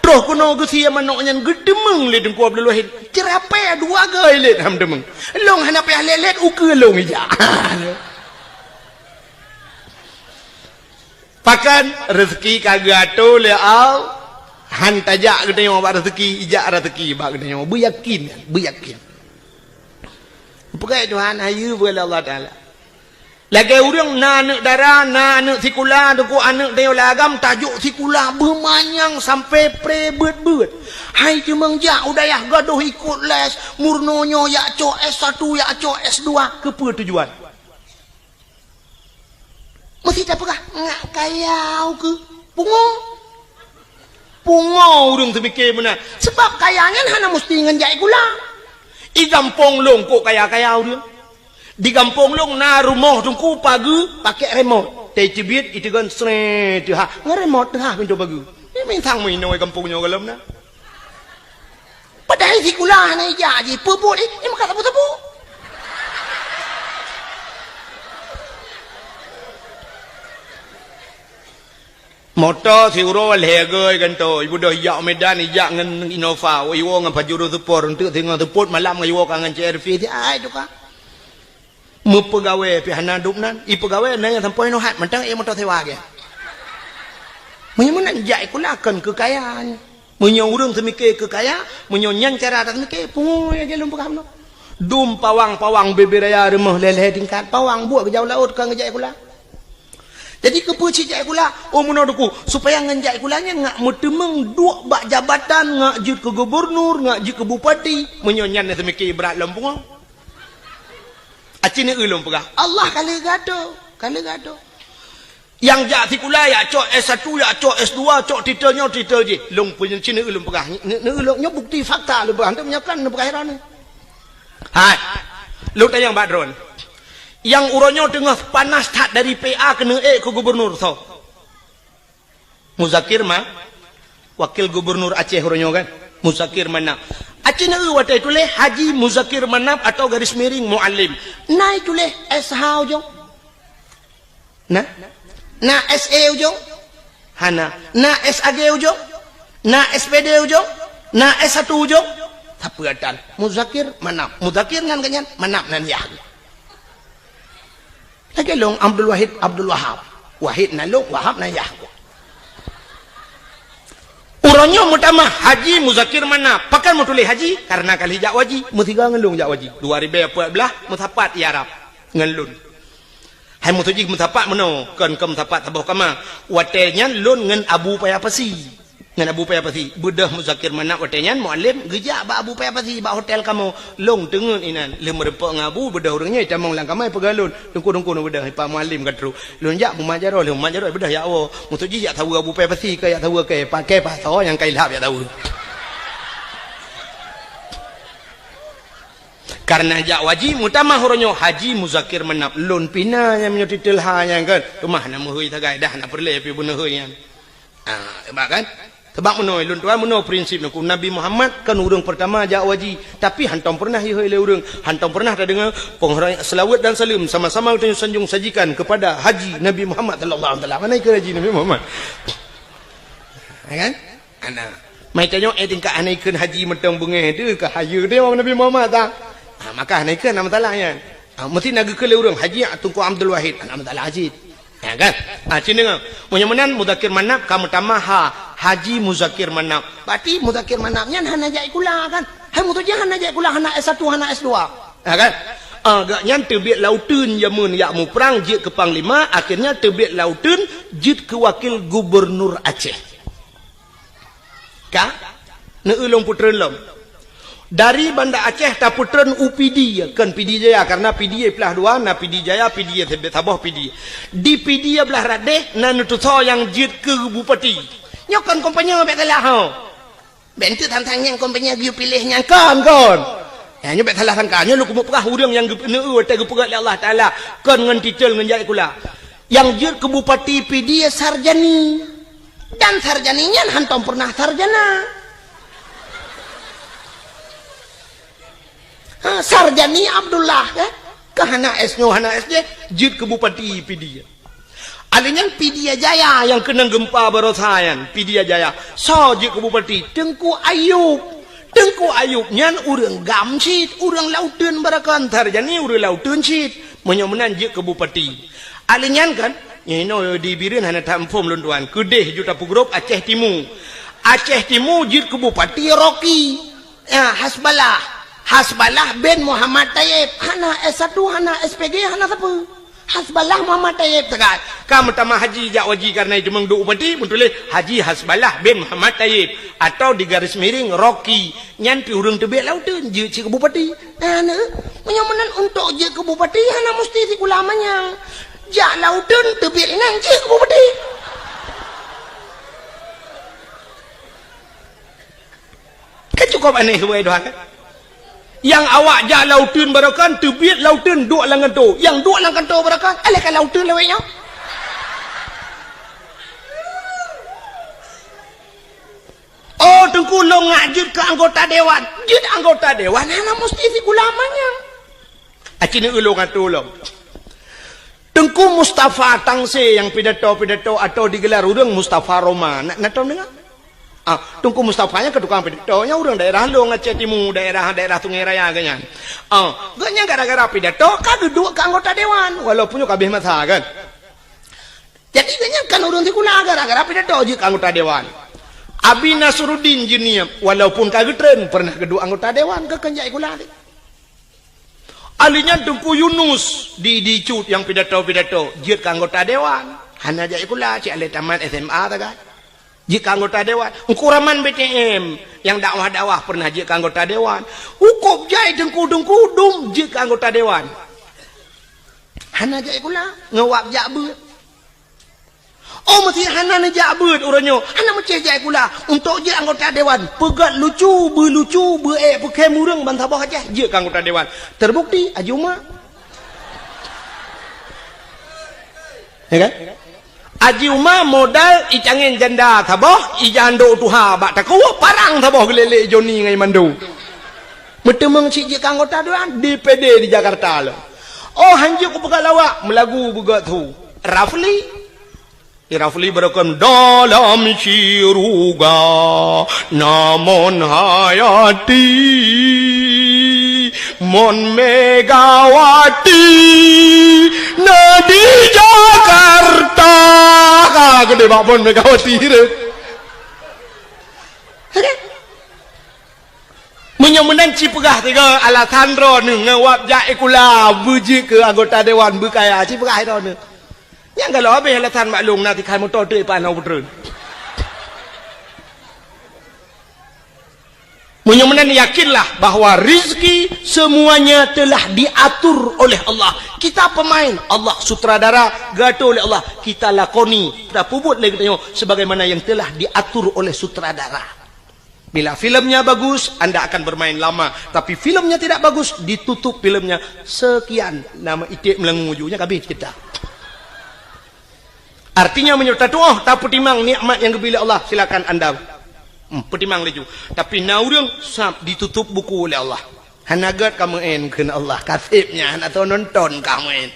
roh kuno gesia manoknya gedemeng le Tengku Abdul Wahid cerapai dua gai let ham demeng long hanap ya lelet uke long ija pakan rezeki kagato le al han tajak gede yang bak rezeki ija rezeki bak gede yang beryakin pakai Tuhan ayu boleh Allah Taala lagi orang nak darah nak sikula deku anak dia lagam tajuk sikula bermanyang sampai pre-bet hai cemang jak udayah gaduh ikut les murnonyo yak co S1 yak co S2 kepa tujuan mesti tak pegah ngak kayau ke pungo orang terfikir benar sebab kayangan hana mesti nganjak gula i gampong long kok kaya-kayau dia di kampung long na rumah tungku pagi pakai remote teh cibit itu kan seret ha ngeremote ha pintu pagi ini mintang main noi kampungnya kalam na padahal si kula na jadi pebut ini maka tabu motor si uro legai kan to ibu dah yak Medan yak ngan Innova iwo ngan pajuru tupor untuk tengok tuput malam iwo kangen CRV ti ai tu ka mu pegawai pi hana dupnan i pegawai nang sampai no hat mentang motor sewa ke munyo nak jai kulakan kekayaan munyo urang semike kekaya munyo nyang cara tak semike pungu ya gelum pegam no dum pawang beberaya remah leleh tingkat pawang buat ke jauh laut kan ngejai kula. Jadi kepuci jai kula munaduku supaya ngenjai kulanya ngak mutemeng dua bak jabatan ngak jut ke gubernur ngak jut ke bupati menyonyan na semiki berat lempung. Acine ulum pegah. Allah kali gado. Yang jak si kula ya cok S1 ya cok S2 cok titel je. Long punya cine ulum pegah. Ne ulumnya bukti fakta lu pegah. Antum menyiapkan ne pegah heran ni. Hai. Lu tayang badron. Yang uronyo tengah panas tak dari PA kena ke gubernur so. Muzakir mah wakil gubernur Aceh uronyo kan. Muzakir Manap. Aceh na watai tulis Haji Muzakir Manap atau garis miring muallim. Nai tulis SH ujung. Na SE ujung. Hana. Na SAG ujung. Na SPD ujung. Na S1 ujung. Tapatan. Muzakir Manap. Muzakir ngan kanyan Manap nan ya. Lagi long Abdul Wahab. Wahid na long Wahab na Yahwa. Uronyo mutama Haji Muzakir Manap. Pakan mu tulis Haji karena kali jak waji mutiga ngelung jak waji. 2014 mutapat Arab ngelun. Hai mutuji mutapat meno kan ke mutapat tabuh kama. Watenya lun ngen Abu Payapasi. Ngan Abu Payapasi. Bedah Muzakir Manap watenya muallim gejak ba Abu Payapasi ba hotel kamu long tengen inan le merepok ngabu bedah urangnya tamang lang kamai pegalun dengku bedah pa muallim katru lun jak mumajaro bedah ya Allah mutuji ya tahu Abu Payapasi ke ya tahu ke pakai paso yang kai lap ya tahu karena jak waji mutama huronyo Haji Muzakir Manap lun pina yang menyotitel ha yang kan rumah nama hui tagai dah nak perle pi buna hui yang sebab kan sebab menoi lun tuan menoi prinsip nak Nabi Muhammad kan urang pertama jak waji tapi hantam pernah ihoi le urang hantam pernah tak dengar penghormatan selawat dan salam sama-sama kita sanjung sajikan kepada Haji Nabi Muhammad sallallahu alaihi wasallam. Mana ke Haji Nabi Muhammad? Kan? Ana mai tanyo tingkat anaikeun haji metong bengeh tu ke hayu dia Nabi Muhammad tak? Maka anaikeun nama taala nya. Mesti naga ke le urang Haji Tunku Abdul Wahid nama taala Haji. Ya kan? Cina ngah. Munyamunan Muzakir Manap kamu tamaha Haji Muzakir Manap. Berarti Muzakir Manapnya hana jai kula kan? Hai mutuja hana jai kula hana S1 hana S2. Ya kan? Agaknya terbit lautun yamun yakmu perang jit ke Panglima akhirnya terbit lautun jit ke wakil gubernur Aceh. Kah? Ne ulung putren lom. Dari Banda Aceh ta putren UPD kan PD Jaya karena PD belah dua na PD Jaya PD tabah PD di PD belah radeh na nutuso yang jit ke bupati nyokan kompanya bet telah ho bentu tantang yang kompanya giu pilihnya kan ya nyobek salah sangkanya lu kumuk perah urang yang gepneu te gepegat Allah taala kan ngan titel ngan jai kula yang jit ke bupati PD sarjani dan sarjaninya hantam pernah sarjana. Sarjani Abdullah ya kahana S-nya hana SD jid ke bupati PD alinya PD Jaya yang kena gempa barosayan PD Jaya so jid ke bupati Tengku Ayub nyan urang gamsit urang lautun barakan sarjani urang lautun sit menyomenan jid ke bupati alinya kan di birin hana tampom lun tuan kedeh juta pugrup Aceh Timur jid ke bupati Rocky ya Hasbalah bin Muhammad Tayyib hana S1 hana SPG hana apa Hasbalah Muhammad Tayyib tegat kamu tamah haji jak waji karena itu mengdu upati mentulis Haji Hasbalah bin Muhammad Tayyib atau di garis miring Rocky nyan pi urang tebek lautun je ci ke bupati ana menyomenan untuk je ke bupati hana mesti si ulamanya jak lautun tebek nang je ke bupati kan cukup aneh suai doa kan yang awak jak lautun barakan tebit lautun duk langan tu yang duk langan tu barakan alahkan lautun leweknya oh tengku lo ngajut ke anggota dewan jut anggota dewan hana mesti si ulamanya acini ulo ngatu lo Tengku Mustafa Tangse yang pidato-pidato atau digelar urang Mustafa Roma. Nak tahu dengar? Tengku Mustafanya ke tukang pidatonya urang daerah lo Aceh Timur, daerah Sungai Raya ganyan. Ganyan gara-gara pidato kageduk ke anggota dewan walaupun kabeh masa kan. Jadi ganyan kan urang tikula gara-gara pidato je ke anggota dewan. Abi Nasruddin Junior walaupun kagedren pernah geduk anggota dewan ke kenjai kula. Alinya Tengku Yunus di cut yang pidato jit ke anggota dewan. Hana jai kula cik ale tamat SMA ta kan. Jit ke anggota dewan. Ukuraman BTM yang dakwah-dakwah pernah jit ke anggota dewan. Hukum jai Tengku dum jit ke anggota dewan. Hana jai kula ngawap jak beut. Oh mesti hana nejak beut orangnya. Hana mesti jai kula untuk jit anggota dewan. Pegat lucu pakai murang bantah bawah aja jit ke anggota dewan. Terbukti Ajuma. Ya kan? Ajuma modal icangin janda thaboh ijando tuha bak takuh parang thaboh gelele Joni ngai mandu. Metemeng si jit ke anggota dewan DPD di Jakarta lo. Oh hanjuk ku pegat lawak melagu begat tu. Rafli berakam dalam syuruga namun hayati mon Megawati nadi Jakarta gede bak mon Megawati dia menyemenan cipegah tiga alasan ro ni ngawap jak ikula buji ke anggota dewan berkaya cipegah ro ni yang kalau habis alasan maklum nanti kan motor tu panau betul. Menyemenan yakinlah bahwa rizki semuanya telah diatur oleh Allah. Kita pemain, Allah sutradara, gato oleh Allah. Kita lakoni, kita puput lagi tengok sebagaimana yang telah diatur oleh sutradara. Bila filmnya bagus, anda akan bermain lama. Tapi filmnya tidak bagus, ditutup filmnya. Sekian nama itik melengujunya habis kita. Artinya menyerta doa tak petimang nikmat yang diberi Allah silakan anda petimang leju tapi naurang sab ditutup buku oleh Allah hanagat kamu kena Allah kasibnya atau nonton kamu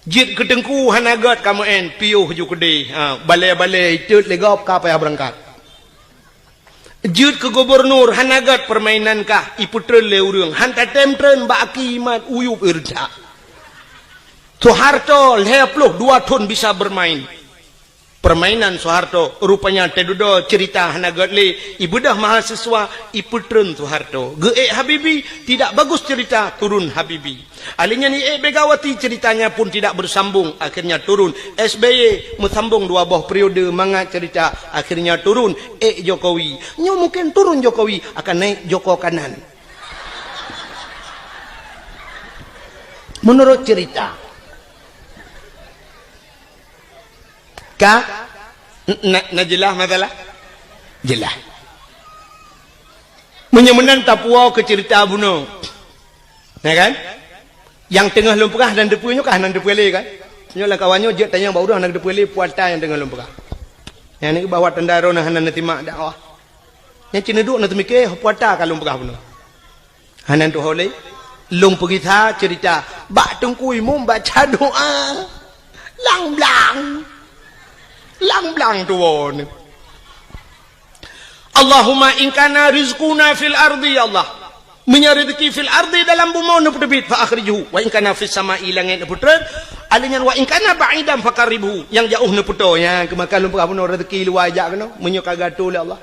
jit kedengku hanagat kamu piuh ju kede balai-balai cut legop ka payah berangkat jit ke gubernur hanagat permainan kah iputren le urang hanta temtren baki mat uyup irja Soeharto 52 tahun bisa bermain. Permainan Soeharto rupanya tedudo cerita hanagat le ibudah mahasiswa iputren Soeharto. Ge Habibi tidak bagus cerita turun Habibi. Alinya ni Megawati ceritanya pun tidak bersambung akhirnya turun. SBY mesambung 2 buah periode mangat cerita akhirnya turun. Jokowi. Nyo mungkin turun Jokowi akan naik Joko kanan. Menurut cerita nak jelas masalah jelas menyemenan tapuau ke cerita bunuh ya kan yang tengah lempegah dan depunya kah nan depuele kan nyolah kawannya je tanya bau dah nak depuele puata yang tengah lempegah yang ni bawa tendaro nah nan timak dakwah yang ceneduk nak mikir puata kalau lempegah bunuh hanan tu holei lung pergi tha cerita bak tengkui mum baca doa lang-blang tuan. Allahumma in kana rizquna fil ardi ya Allah. Menyarezeki fil ardi dalam bumi nu pedebit fa akhrijuhu wa in kana fis samai langit nu putret alinyan wa in kana ba'idan fakaribu yang jauh nu puto yang kemakan lupa apa rezeki luar ajak kena menyuka gato oleh Allah.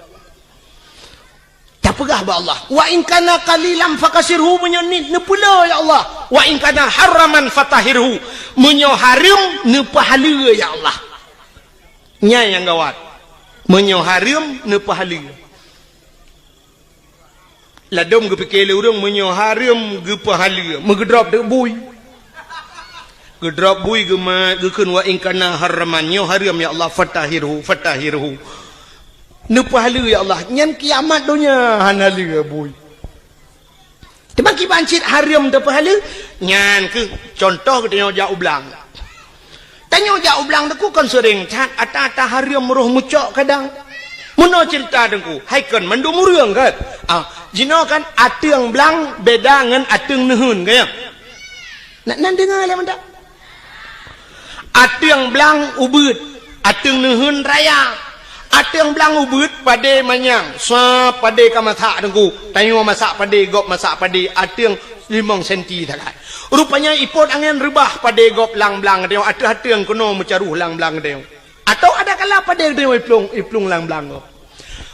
Tak pegah ba Allah. Wa in kana qalilan fakasirhu menyonit nu pula ya Allah. Wa in kana haraman fatahirhu menyo haram nu pahala ya Allah. Nya yang gawat menyo haram ne pahala ladom ge pikir urang menyo haram ge pahala megedrop de bui gedrop bui ge ma ge keun wa in kana haraman nyo haram ya Allah fatahirhu ne pahala ya Allah nyan kiamat dunia hanali bui tebaki bancit haram de pahala nyan ke contoh ke tanya jauh belang tanya jauh belang deku kan sering cat ata haram roh mucok kadang Muno cerita dengku, haikan mandu murung kan? Jino kan atung belang beda dengan atung nehun kaya. Nak dengar le mendak? Ateng belang ubud, ateng nehun raya, ateng belang ubud pade manyang, sa pade kamata dengku, tayo masak pade gop masak pade, ateng 5 senti takai. Rupanya ipot angin rebah pade gop lang belang dia, ateng kono mencaruh lang belang dia. Atau ada kala pade dia iplung lang belang gop.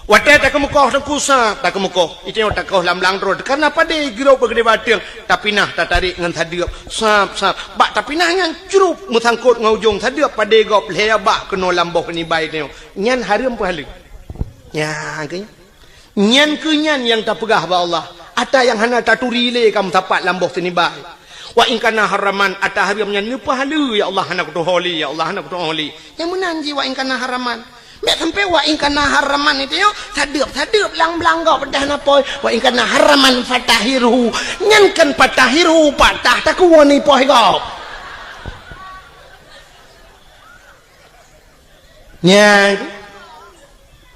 Wadah tak kemukoh dengku sa, tak kemukoh, itu yang tak kau lang belang road. Karena pade girau bergede bateng, tapi nah tak tarik ngan tadiap, sap, bak tapi nah ngan curup mutangkut ngaujung tadiap pade gop leya bak keno lamboh ni baik dia. Nyan harum pahala. Ya, kanya. Nyan kenyan yang tak pegah ba Allah. Ada yang hana taturi le kamu tapat lamboh ni baik. Wa in kana haraman ata haramnya ni pahala ya Allah hana kutu holi ya Allah hana kutu holi. Yang menanji wa in kana haraman. Mek sampai wa in kana haraman itu yo tadeup lang-lang gau pedah napoi wa in kana haraman fatahiru nyankan fatahiru patah tak kuwani poi gau nya.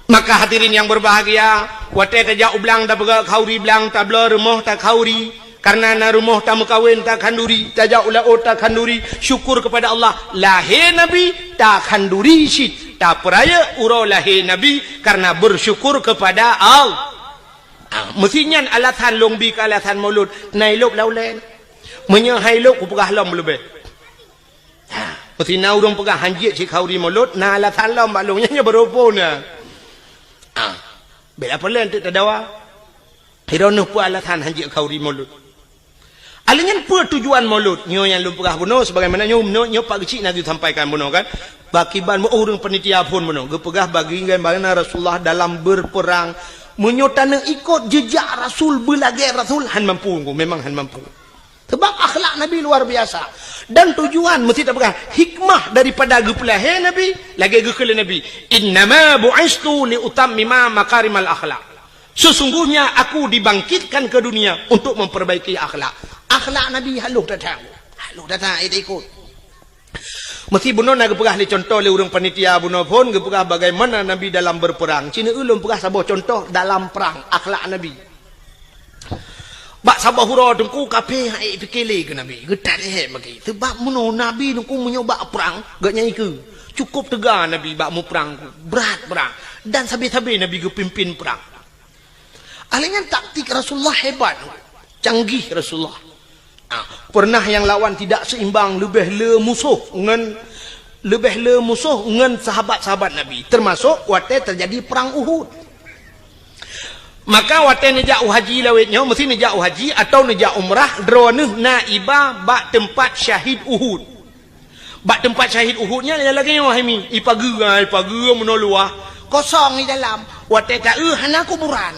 Maka hadirin yang berbahagia, wate tajak ublang da bega khauri blang tabla rumah tak khauri karena na rumah tak mekawin tak khanduri tajak ula tak khanduri syukur kepada Allah lahir nabi tak khanduri syit tak peraya urau lahir nabi karena bersyukur kepada Allah. Mestinya alatan longbi ke alatan maulud nailok laulen menyahailok ku pegah lom lebih. Mesti na urang pegah hanjit si khauri maulud na alatan lom balungnya berupuna. Bela pelan tu tadawa. Hironuh pu alatan hanjit khauri maulud. Alingan apa tujuan maulud? Nyo yang lu pegah bunuh sebagaimana nyo pak kecil nanti sampaikan bunuh kan. Bakiban mu orang penitia pun bunuh. Gepegah bagi bagaimana Rasulullah dalam berperang menyotana ikut jejak Rasul belagai Rasul han mampu memang han mampu. Sebab akhlak Nabi luar biasa. Dan tujuan mesti tak pegang hikmah daripada gepelahe Nabi lagi gekele Nabi. Innama bu'istu li utammima makarimal akhlak. Sesungguhnya aku dibangkitkan ke dunia untuk memperbaiki akhlak. Akhlak Nabi haluh datang itu ikut. Mesti bunuh nak pegah ni contoh le urang panitia bunuh pun gepegah bagaimana Nabi dalam berperang. Cina ulun pegah sabah contoh dalam perang akhlak Nabi. Bak sabah hura dengku kape hai fikile ke Nabi. Getat bagi. Sebab bunuh Nabi dengku menyoba perang gak nyai ke. Cukup tegar Nabi bak mu perang berat perang dan sabi-sabi Nabi ge pimpin perang. Alingan taktik Rasulullah hebat. Canggih Rasulullah. Pernah yang lawan tidak seimbang lebih le musuh ngan sahabat-sahabat Nabi termasuk waktu terjadi perang Uhud. Maka waktu nejak haji lawetnya mesti nejak haji atau nejak umrah droneh naibah bak tempat syahid Uhud. Bak tempat syahid Uhudnya lagi wahimi ipaga menoluah kosong di dalam waktu tak hana kuburan.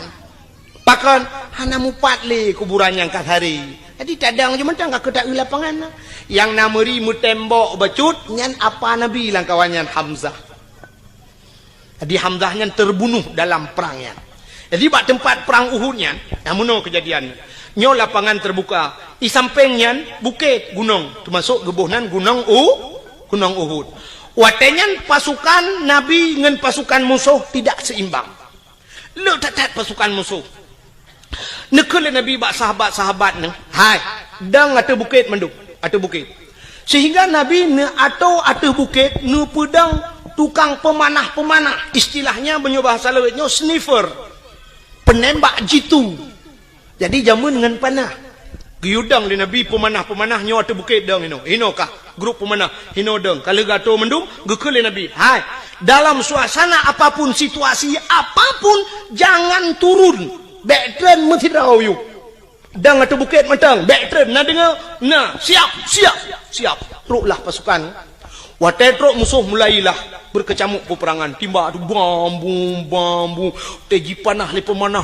Pakan hana mupat le kuburan yang kat hari. Jadi cadang je mentang aku tak lapangan. Yang nameri mu tembok becut nyan apa Nabi lang kawannya Hamzah. Jadi Hamzahnya terbunuh dalam perangnya. Jadi bak tempat perang Uhudnya, namuno kejadian. Nyo lapangan terbuka, di sampingnya bukit gunung, termasuk gebuhnan gunung Uhud. Watenya pasukan Nabi dengan pasukan musuh tidak seimbang. Lu tatat pasukan musuh. Nekele Nabi bak sahabat-sahabat ne. Hai, dang atau bukit menduk, atau bukit. Sehingga Nabi ne atau bukit ne pedang tukang pemanah-pemanah. Istilahnya bahasa lewetnya sniffer. Penembak jitu. Jadi jamun dengan panah. Giudang di Nabi pemanah-pemanah nyo atau bukit dang ino kah grup pemanah hino dang. Kalau gato mendung gekele Nabi. Hai, dalam suasana apapun situasi apapun jangan turun. Backtrain mesti tahu you. Dang atau bukit mentang. Backtrain nak dengar. Nah, siap. Teruklah pasukan. Watetrok musuh mulailah berkecamuk peperangan. Timbak tu bambu. Teji panah le pemanah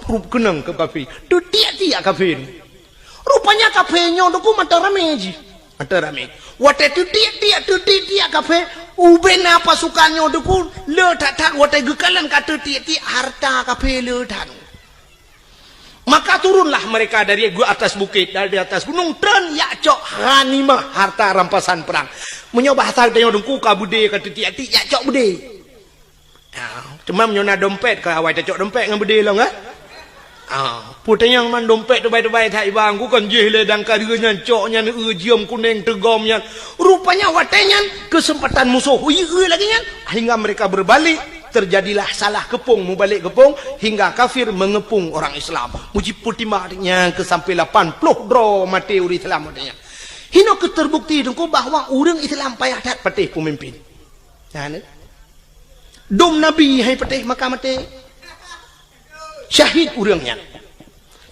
prup kenang ke kafir. Tu tiak-tiak kafir. Rupanya kafirnya tu mata rame ji. Mata rame. Watet tu tiak kafir. Ubena pasukannya tu le tak watet gekalan kata tiak-tiak harta kafir le tak. Maka turunlah mereka dari atas bukit, dari atas gunung, dan yakcok ghanimah, harta rampasan perang. Menyoba harta yang dengku kabude kata tiak-tiak yakcok bude. Cuma menyona dompet ke awal cocok dompet dengan bude lah kan? Putih yang man dompet tu baik-baik tak ibang ku kan je le dang kadanya coknya jiom kuning tegomnya. Rupanya watenya kesempatan musuh lagi nya hingga mereka berbalik. Terjadilah salah kepung mubalik kepung hingga kafir mengepung orang Islam. Muji putih maknya ke sampai 80 dro mati uri Islam adanya. Hino keterbukti dengko bahwa orang Islam payah dat patih pemimpin. Ya ne. Dom Nabi hai patih maka mati. Syahid urangnya.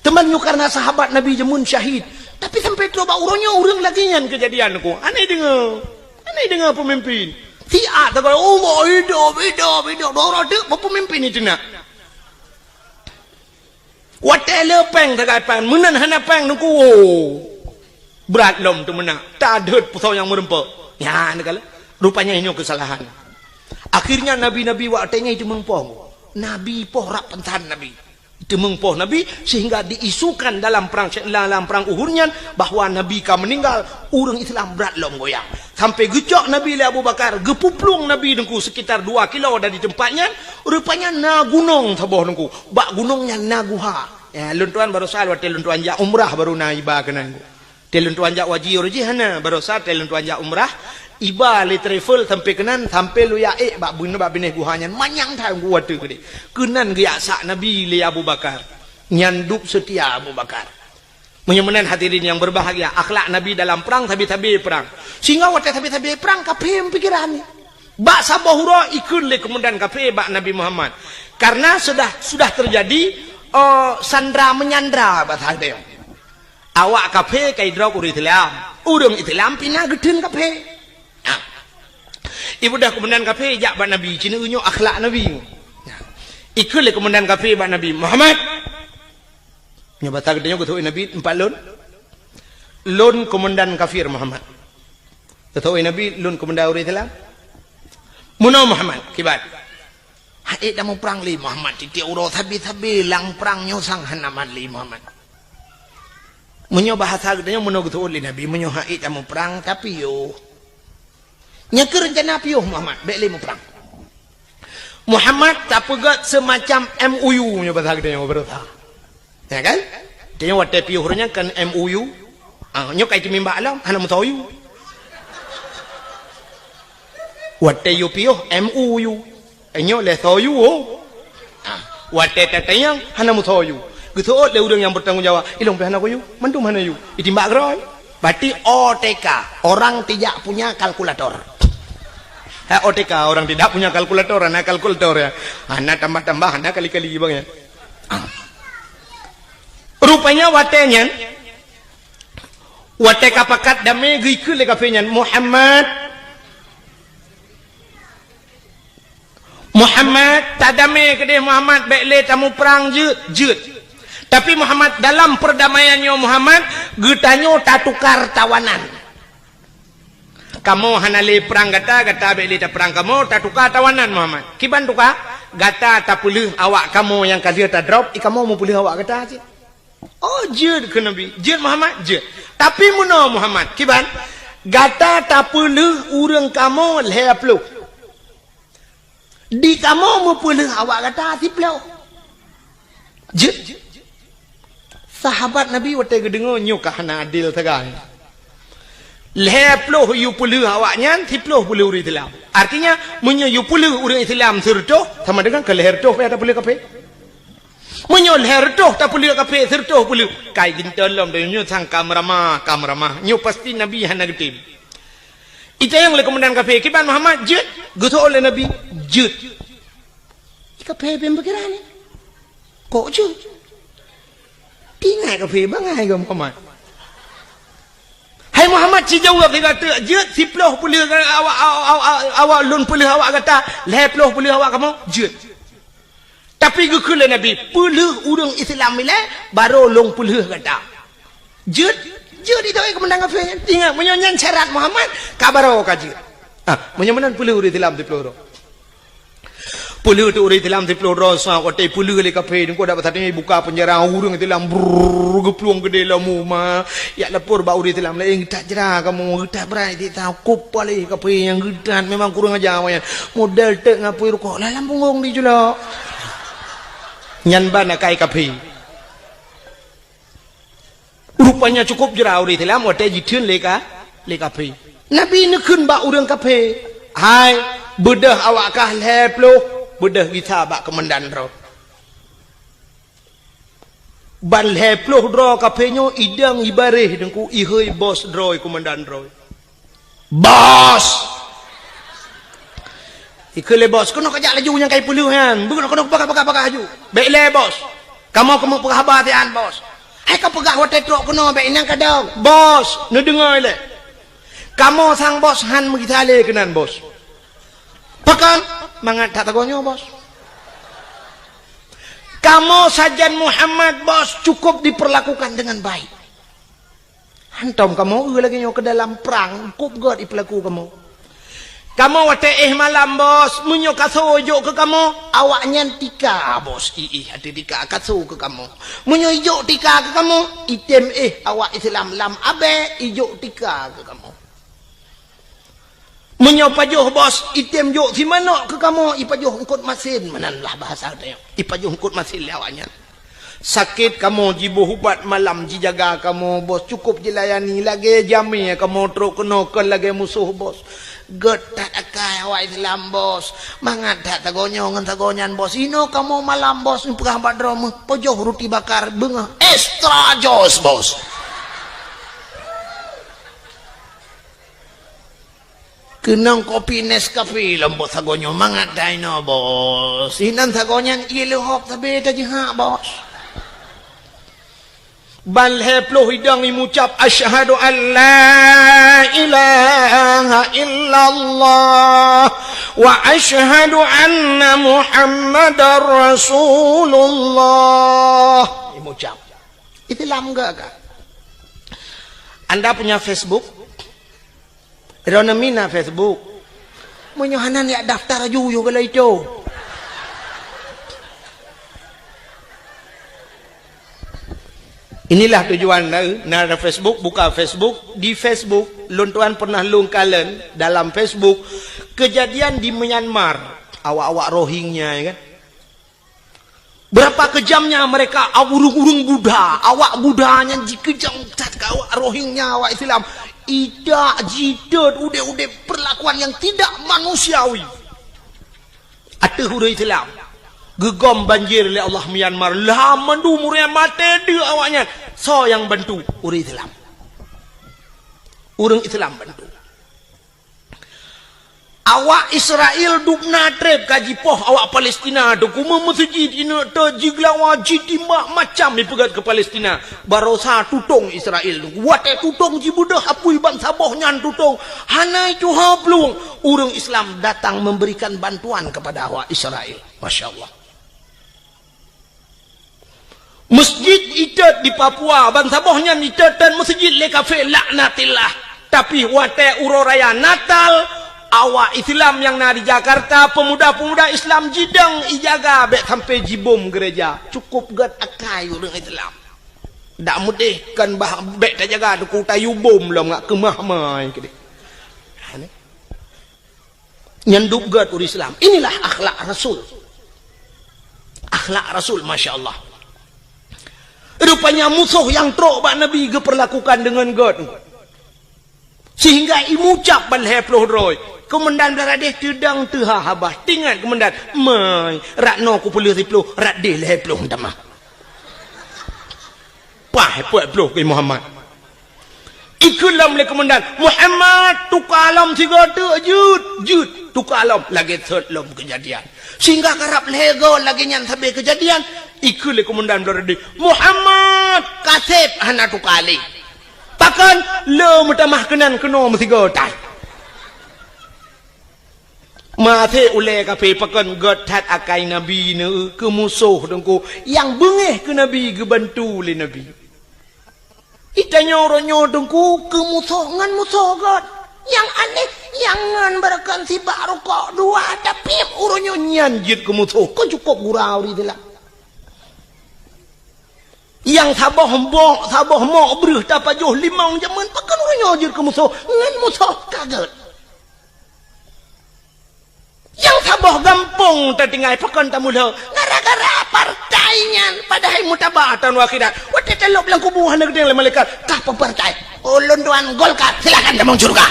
Temannya karena sahabat Nabi jemun syahid. Tapi sampai tu urangnya urang lagi nya kejadian ku. Aneh dengar pemimpin. Tiak tak kata, oh hidup. Orang tu pemimpin itu nak. Watele peng tak kata, menan hana peng nuku. Berat lom tu menak. Tak ada pusau yang merempak. Ya, nak kala. Rupanya ini kesalahan. Akhirnya Nabi-Nabi watenya itu mengpong. Nabi poh rak pentan Nabi. Itu mengpoh Nabi sehingga diisukan dalam perang Uhudnya bahwa Nabi ka meninggal urang Islam berat lom goyang sampai gecok Nabi le Abu Bakar gepuplung Nabi dengku sekitar 2 kilo dari tempatnya rupanya na gunung taboh dengku bak gunungnya Naguha ya luntuan baru sal wa luntuan ja umrah baru na iba kenangku luntuan ja waji hana baru sal luntuan ja umrah iba le travel sampai kenan sampai lu ya bak bunuh bak bineh guhanya manyang tang gua tu gede kenan gaya sak Nabi le Abu Bakar nyanduk setia Abu Bakar menyemenan hadirin yang berbahagia akhlak Nabi dalam perang tabi-tabi perang sehingga waktu tabi-tabi perang kapem pikiran bak sabahura ikun le kemudian kape bak Nabi Muhammad karena sudah terjadi sandra menyandra bahasa dia awak kape kai drog uri Islam urang Islam pina geden kape ibu dah kemudian kafe jak bak Nabi cina unyu akhlak Nabi ikut le kemudian kafe bak Nabi Muhammad nyabata gedenya ketui Nabi 4 lon komandan kafir Muhammad ketui Nabi lon komandan uri Islam muno Muhammad kibat hai dah mau perang li Muhammad titik uro tabi lang perang nyosang hanaman li Muhammad munyo bahasa gedenya muno ketui Nabi munyo hai dah mau perang tapi yo nyaka rencana piuh Muhammad baik lima perang Muhammad tak pegat semacam MOU nya bahasa dia berita ya kan dia waktu piuhnya kan MOU nyok kai timba alam hana mutayu waktu yu piuh MOU nyok le toyu waktu tatayang hana mutayu gitu le urang yang bertanggung jawab ilong hana koyu mantu mana yu itimba groy berarti OTK orang tidak punya kalkulator OTK orang tidak punya kalkulator anak kalkulator ya anak tambah anak kali-kali bang ya rupanya watenya wateka pakat dame gikul le kafenya Muhammad tadame kedeh Muhammad baik le tamu perang jut tapi Muhammad dalam perdamaiannya Muhammad getanyo tak tukar tawanan kamu hanale perang gata beli ta perang kamu tak tukar tawanan Muhammad kiban tukar gata tak pulih awak kamu yang kalia tak drop kamu mau pulih awak gata aja oh jud ke Nabi jud Muhammad jud tapi muno Muhammad kiban gata tak pulih urang kamu lehaplu di kamu mau pulih awak gata tiplau jud sahabat Nabi waktu gedengo nyuk hana adil tegang leploh yu puluh awaknya tiploh puluh uri Islam artinya menyo yu puluh uri Islam sertoh sama dengan ke leher toh ada puluh kape menyo leher toh tak puluh kape sertoh puluh kai gintelom dan nyu sang kamramah nyu pasti Nabi hana getim itu yang le kemudian kape kiban Muhammad jut gutu oleh Nabi jut kape pembekiran kok jut tinggal kape bangai ke Muhammad hai Muhammad si jawab dia kata jut siploh pulih awak lun pulih awak kata leploh pulih awak kamu jut tapi gukul Nabi pulih urang Islam ile baru long pulih kata jut itu kemenang apa tinggal menyonyan syarat Muhammad kabaro kaji menyemenan pulih urang Islam siploh puluh tu orang Islam tiplo rosa waktu puluh kali kafe ni kau dapat tadi buka penjara orang Islam bergeplung gede lamu mah ya lapor bau orang Islam lain tak jerah kamu tak berani tak kupali kafe yang gedan memang kurang aja awalnya model tak ngapain kok lalam punggong di jula nyan ban kai kafe rupanya cukup jerau di dalam wate jitun leka pe nabi ni kun ba urang kape hai bedah awak kah leplo bedah kita ba komandan ro ban leplo dro kape nyo idang ibareh dengku ihoi bos droi komandan droi bos ikele bos kono kajak laju yang kai puluhan bukan kono pakai haju baik le bos kamu pegah batian bos hai kau pegah wate trok kono baik nang kadang bos nu dengar le kamu sang bos han mengitale kenan bos pakan mangat tak tagonyo bos kamu sajan Muhammad bos cukup diperlakukan dengan baik hantam kamu lagi nyo ke dalam perang kup god diperlaku kamu wate malam bos munyo kaso jo ke kamu awaknya tika bos hati tika kaso ke kamu munyo ijo tika ke kamu item awak Islam lam abe ijo tika ke kamu munyo pajuh bos item jo si mana ke kamu ipajuh ngkut masin mananlah bahasa dia ipajuh ngkut masin awaknya sakit kamu jibu hubat malam jijaga kamu bos cukup jilayani lagi jami kamu truk kena ke lagi musuh bos god tak akai awak Islam bos mangat tak tagonyo ngan tagonyan bos ino kamu malam bos perah badrom pojoh roti bakar bengah extra jos bos kenang kopi Nescafe lembut tagonyo mangat daino bos inan tagonyan ilu hop tabe tajih bos bal heplo hidang imucap asyhadu an la ilaha illallah wa asyhadu anna muhammadar rasulullah imucap itu enggak kan anda punya Facebook Rona mina Facebook menyohanan ya daftar aja kalau itu inilah tujuan nara Facebook buka Facebook di Facebook luntuan pernah lungkalen dalam Facebook kejadian di Myanmar awak-awak Rohingya ya kan berapa kejamnya mereka urung-urung Buddha awak Buddhanya dikejam tat awak Rohingya awak Islam idak jidad udah perlakuan yang tidak manusiawi ada huruf Islam gegom banjir oleh Allah Myanmar lah mandu muria mate dia awaknya so yang bantu urang Islam bantu awak Israel duk natrep kaji poh awak Palestina tu kuma masjid ina tajiglawa jitimba macam dipegat ke Palestina barosa tutung Israel tu wate tutung jibudah apui bangsa boh nyan tutung hanai tu hablung urang Islam datang memberikan bantuan kepada awak Israel masyaallah masjid itat di Papua bangsa bohnya itatan masjid le kafe laknatillah tapi wate uroraya Natal awak Islam yang na di Jakarta pemuda-pemuda Islam jidang ijaga bek sampai jibom gereja cukup gat akai urang Islam dak mudih kan bah bek tak jaga tu tayu bom lah ngak kemah mai kede nyanduk gat urang Islam inilah akhlak Rasul masyaallah rupanya musuh yang trok bak Nabi diperlakukan dengan God sehingga imucap ban heploh droi komandan beradeh tedang teha habah tinggal komandan mai rakno ku puluh riploh radeh heploh tamah pah heploh ke Muhammad ikulam le komandan Muhammad tukalam tiga jud tukalam lagi third kejadian sehingga karap lego lagi nyan sampai kejadian ikut le komandan beradi Muhammad kasep hana tukali pakan le mutamah kenan keno mesti gotai mate ule kape pakan gotat akai nabi ne ke musuh dengku yang bengeh ke nabi ke bantu le nabi itanya oronyo dengku ke musuh ngan musuh god yang aneh yang ngan berakan si baru kok dua tapi oronyo nyanjit ke musuh kok cukup gurau di dalam yang sabah mau berih dapat jauh limang jaman pakan orang nyojir ke musuh ngan musuh kaget yang sabah gampang tertinggal pakan tamu dah gara-gara partainya padahal mutabatan wakidat waktu elok bilang kubuh hendak gede oleh malaikat. Kah partai ulun tuan Golkar silakan demong surga.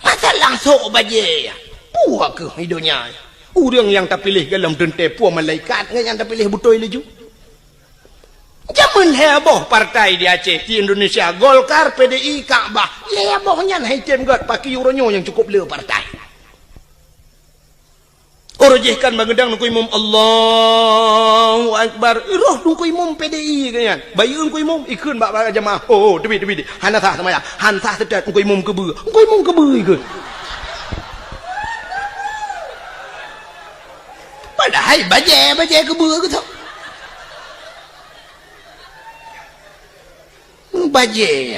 Masa langsung baje. Puak ke hidupnya. Orang yang tak pilih dalam dente puak malaikat yang tak pilih betul leju. Jaman heboh partai di Aceh, di Indonesia, Golkar, PDI, Kaabah. Hebohnya nah item god pakai uronyo yang cukup le partai. Orojehkan magedang nungku imam Allahu Akbar. Iroh nungku imam PDI kan. Bayun nungku imam ikun bak jamaah. Oh, tebi. Hana sah sama ya. Han sah sedat nungku imam kebe. Nungku imam kebe ikun. Padahal baje kebe ke tu. Baje.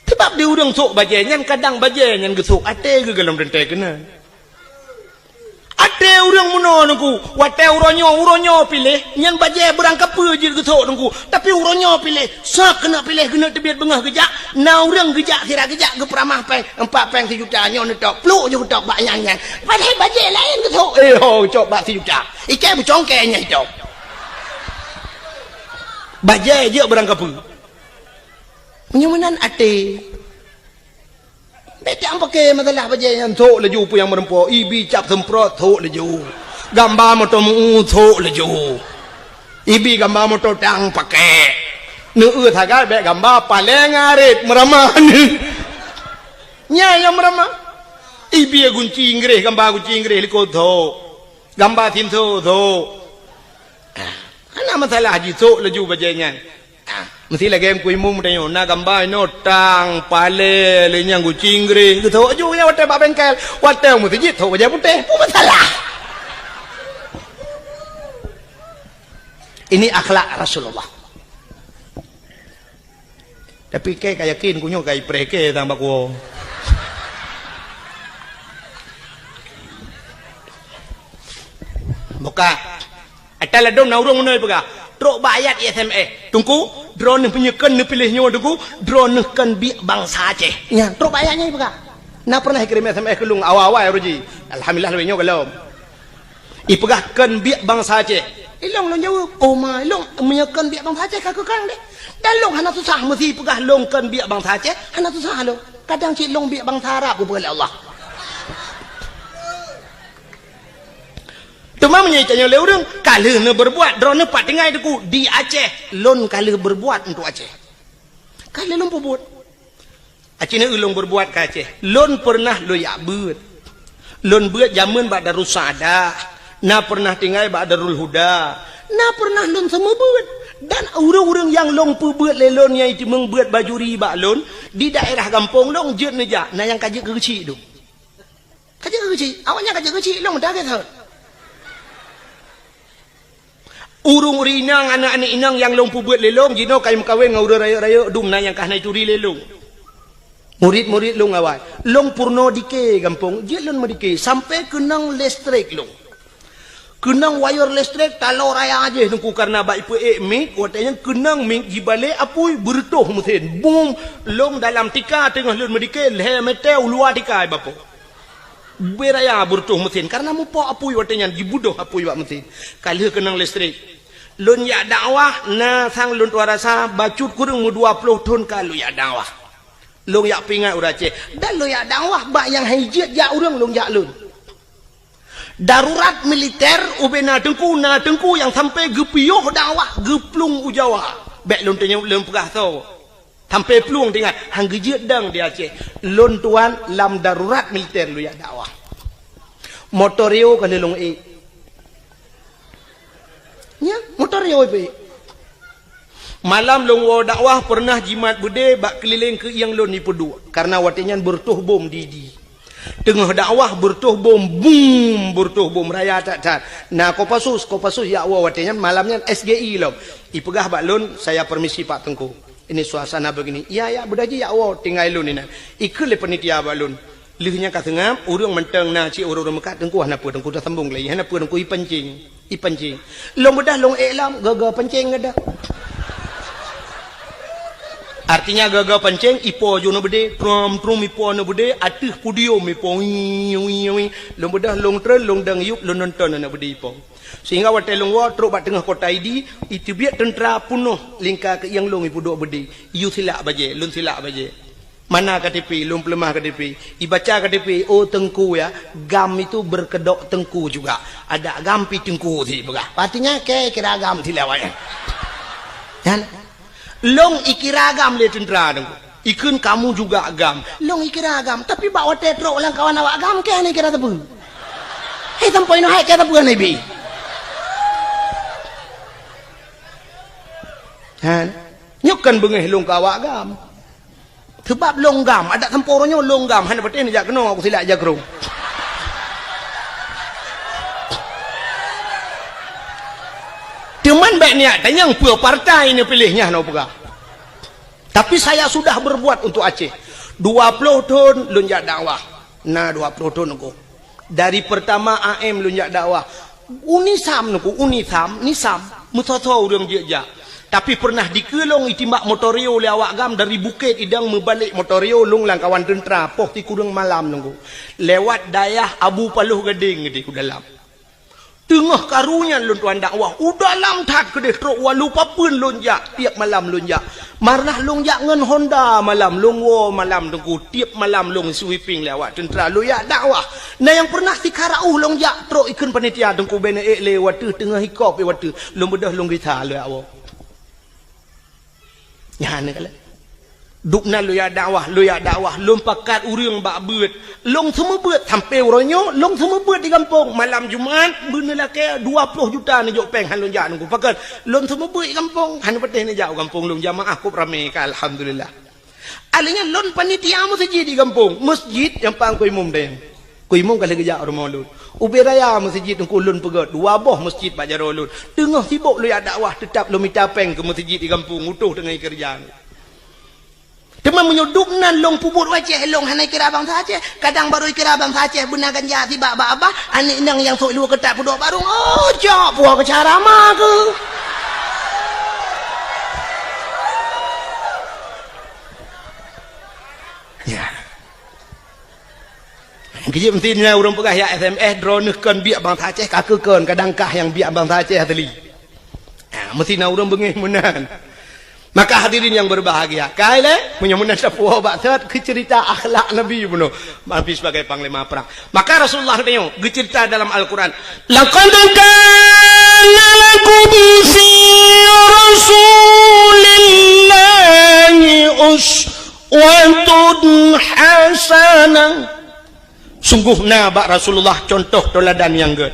Sebab dia orang sok baje nyan kadang baje nyan gesok ate ke dalam dente kena. Ate orang muno nungku, wate uronyo pilih, nyan baje berangkap je gesok nungku. Tapi uronyo pilih, sak kena pilih kena tebiat bengah gejak, na orang gejak kira gejak ke peramah peng, 4 peng 1 juta nyo netok, peluk je ketok bak nyan. Padahal baje lain gesok. Cok bak 1 juta. Ikai bercongke nya itu. Baje je berangkap. Nyamanan ate. Betul pakai masalah baje yang thok leju pu yang merempo ibi cap semprot thok leju gambar motor mu thok leju ibi gambar motor tang pakai nu thaga be gambar paling arit meramah ni nya yang meramah ibi gunci inggris gambar gunci inggris liko thok gambar tin thok ana masalah haji thok leju baje nya mesti lagi em kui mum tanya na gambar no tang pale le nyang gu cingri gitu aju nya wate ba bengkel wate mesti jit tho baja putih apa salah ini akhlak Rasulullah tapi kayak yakin kunyo kai preke tambah ko buka atala dom na urung noi pega trok bayat SMA tungku drone penyekan ni pilihnya tungku drone kan bi bangsa Aceh nya trok bayatnya pega na pernah kirim SMS ke lung awal-awal roji alhamdulillah lebihnya kalau ipegah kan bi bangsa Aceh ilong long jauh oh ma ilong menyekan bi bangsa Aceh ka kang deh dan long hana susah mesti pegah long kan bi bangsa Aceh hana susah lo kadang cik long bi bangsa Arab boleh Allah cuma menyaitannya oleh orang kalau nak berbuat drone pak tinggal itu di Aceh lon kalau berbuat untuk Aceh kalau lon berbuat Aceh ni ulung berbuat ke Aceh lon pernah lo yak buat lon buat zaman bak Darul Saadah na pernah tinggal bak Darul Huda na pernah lon semua buat dan orang-orang yang long buat lelon yang itu membuat bajuri bak lon di daerah kampung long jet neja na yang kajik kecil tu kajik kecil awaknya kajik kecil long dah kata urung rinang anak-anak inang yang lompu buat lelong jino kai mekawin ngau raya-raya dum na yang kahna turi lelong murid-murid long awal long purno dike kampung je lon medike sampai kenang listrik long kenang wire listrik talo raya aja nungku karena ba ipu mik watanya kenang mik jibale apui bertoh mesin boom long dalam tika tengah lon medike le metel luar tika bapo beraya bertuh mesin karena mupo apui watanya dibudoh apui wak mesin kali kenang listrik lun ya dakwah na sang lun tua rasa bacut kurang mu 20 tahun kalau ya dakwah lun ya pingat urace dan lun ya dakwah bak yang hijit ya urang lun ya lun darurat militer ubena tengku yang sampai gepioh dakwah geplung ujawa bek lun tanya lun pegah tau sampai peluang tinggal hang gejit dang di Aceh lun tuan lam darurat militer lu ya dakwah motorio kalau lun nya motorio malam long dakwah pernah jimat bude bak keliling ke yang lon ni pedu karena watinyan bertuh bom di tengah dakwah bertuh bom boom bertuh bom raya tak nah kopasus ya Allah watinyan malamnya SGI lo ipegah bak lon saya permisi Pak Tengku ini suasana begini ya bedaji ya Allah tinggal lon ni ikut le penitia bak lon lihnya katengam urang menteng na ci urang mekat Tengku hana pu Tengku dah sambung lagi hana pu Tengku ipancing long bedah long elam gaga pancing ada Artinya gagal pancing ipo jo no bede trum ipo no bede atih pudio mi po long bedah long tren long dang yup long nonton na bede ipo sehingga watai long wa truk bat tengah kota idi itu biak tentera punuh lingkar ke yang long ipu dok bede yu silak baje lun silak baje mana KTP long pelemah KTP ibaca KTP oh tengku ya gam itu berkedok tengku juga ada gampi tengku si begah artinya ke kira gam silawanya kan long ikiragam le tentera dong ikun kamu juga agam long ikiragam tapi bawa tetro lang kawan awak agam ke ni kira tepu hei tampoi no hai kira tepu ni bi han nyukan bengeh long kawa agam sebab long gam ada temporonyo long gam han betin jak keno aku silak jakrung cuman baik niat dan yang pua partai ini pilihnya no pegah. Tapi saya sudah berbuat untuk Aceh 20 tahun lunjak dakwah. Nah 20 tahun aku. Dari pertama AM lunjak dakwah. Unisam nuku nisam mutoto urang jejak. Tapi pernah dikelong itimbak motorio le awak gam dari bukit idang membalik motorio lung lang kawan tentera poh ti kurang malam nunggu. Lewat dayah Abu Paluh Gading di ku dalam. Tengah karunya lun tuan dakwah udah lam tat kedeh truk walupa pun lonjak tiap malam lonjak marnah lonjak ngan Honda malam longwo malam tengku tiap malam long sweeping lewat tentera loyak dakwah nah yang pernah dikarau lonjak truk ikun panitia tengku bene le watu tengah hikop watu long bedah long kita lo awo nyane kala dukna loyak dakwah long pakat urang bak beut long semua beut sampai uronyo long semua beut di kampung malam Jumaat bener ke 20 juta ni jok peng han lonjak nunggu pakat long semua beut di kampung han peteh ni jauh kampung long jamaah ku ramai ka alhamdulillah alanya long panitia masjid di kampung masjid yang pang ku imum dayang ku imum kala gejak rumah lun ubi raya masjid nungku lun pegat dua boh masjid pak jaro lun tengah sibuk loyak dakwah tetap lo minta peng ke masjid di kampung utuh dengan kerjaan teman menyuduknan long pubur wajah long hanai kira bangsa Aceh kadang baru kira bangsa Aceh benakan jati bak abah anik nang yang sok lu ketak pudok barung oh jok puah ke cara mak ke ya kerja pentingnya orang pegah ya SMS drone kan biak bangsa Aceh kakekan kadangkah yang biak bangsa Aceh tadi mesti na orang bengih menan. Maka hadirin yang berbahagia, kaile punya mendapat bakat cerita akhlak Nabi bunuh, Nabi sebagai panglima perang. Maka Rasulullah tanya, cerita dalam Al-Quran, laqad kana lakum fi rasulillahi uswatun hasanah. Sungguh nabak Rasulullah contoh teladan yang good.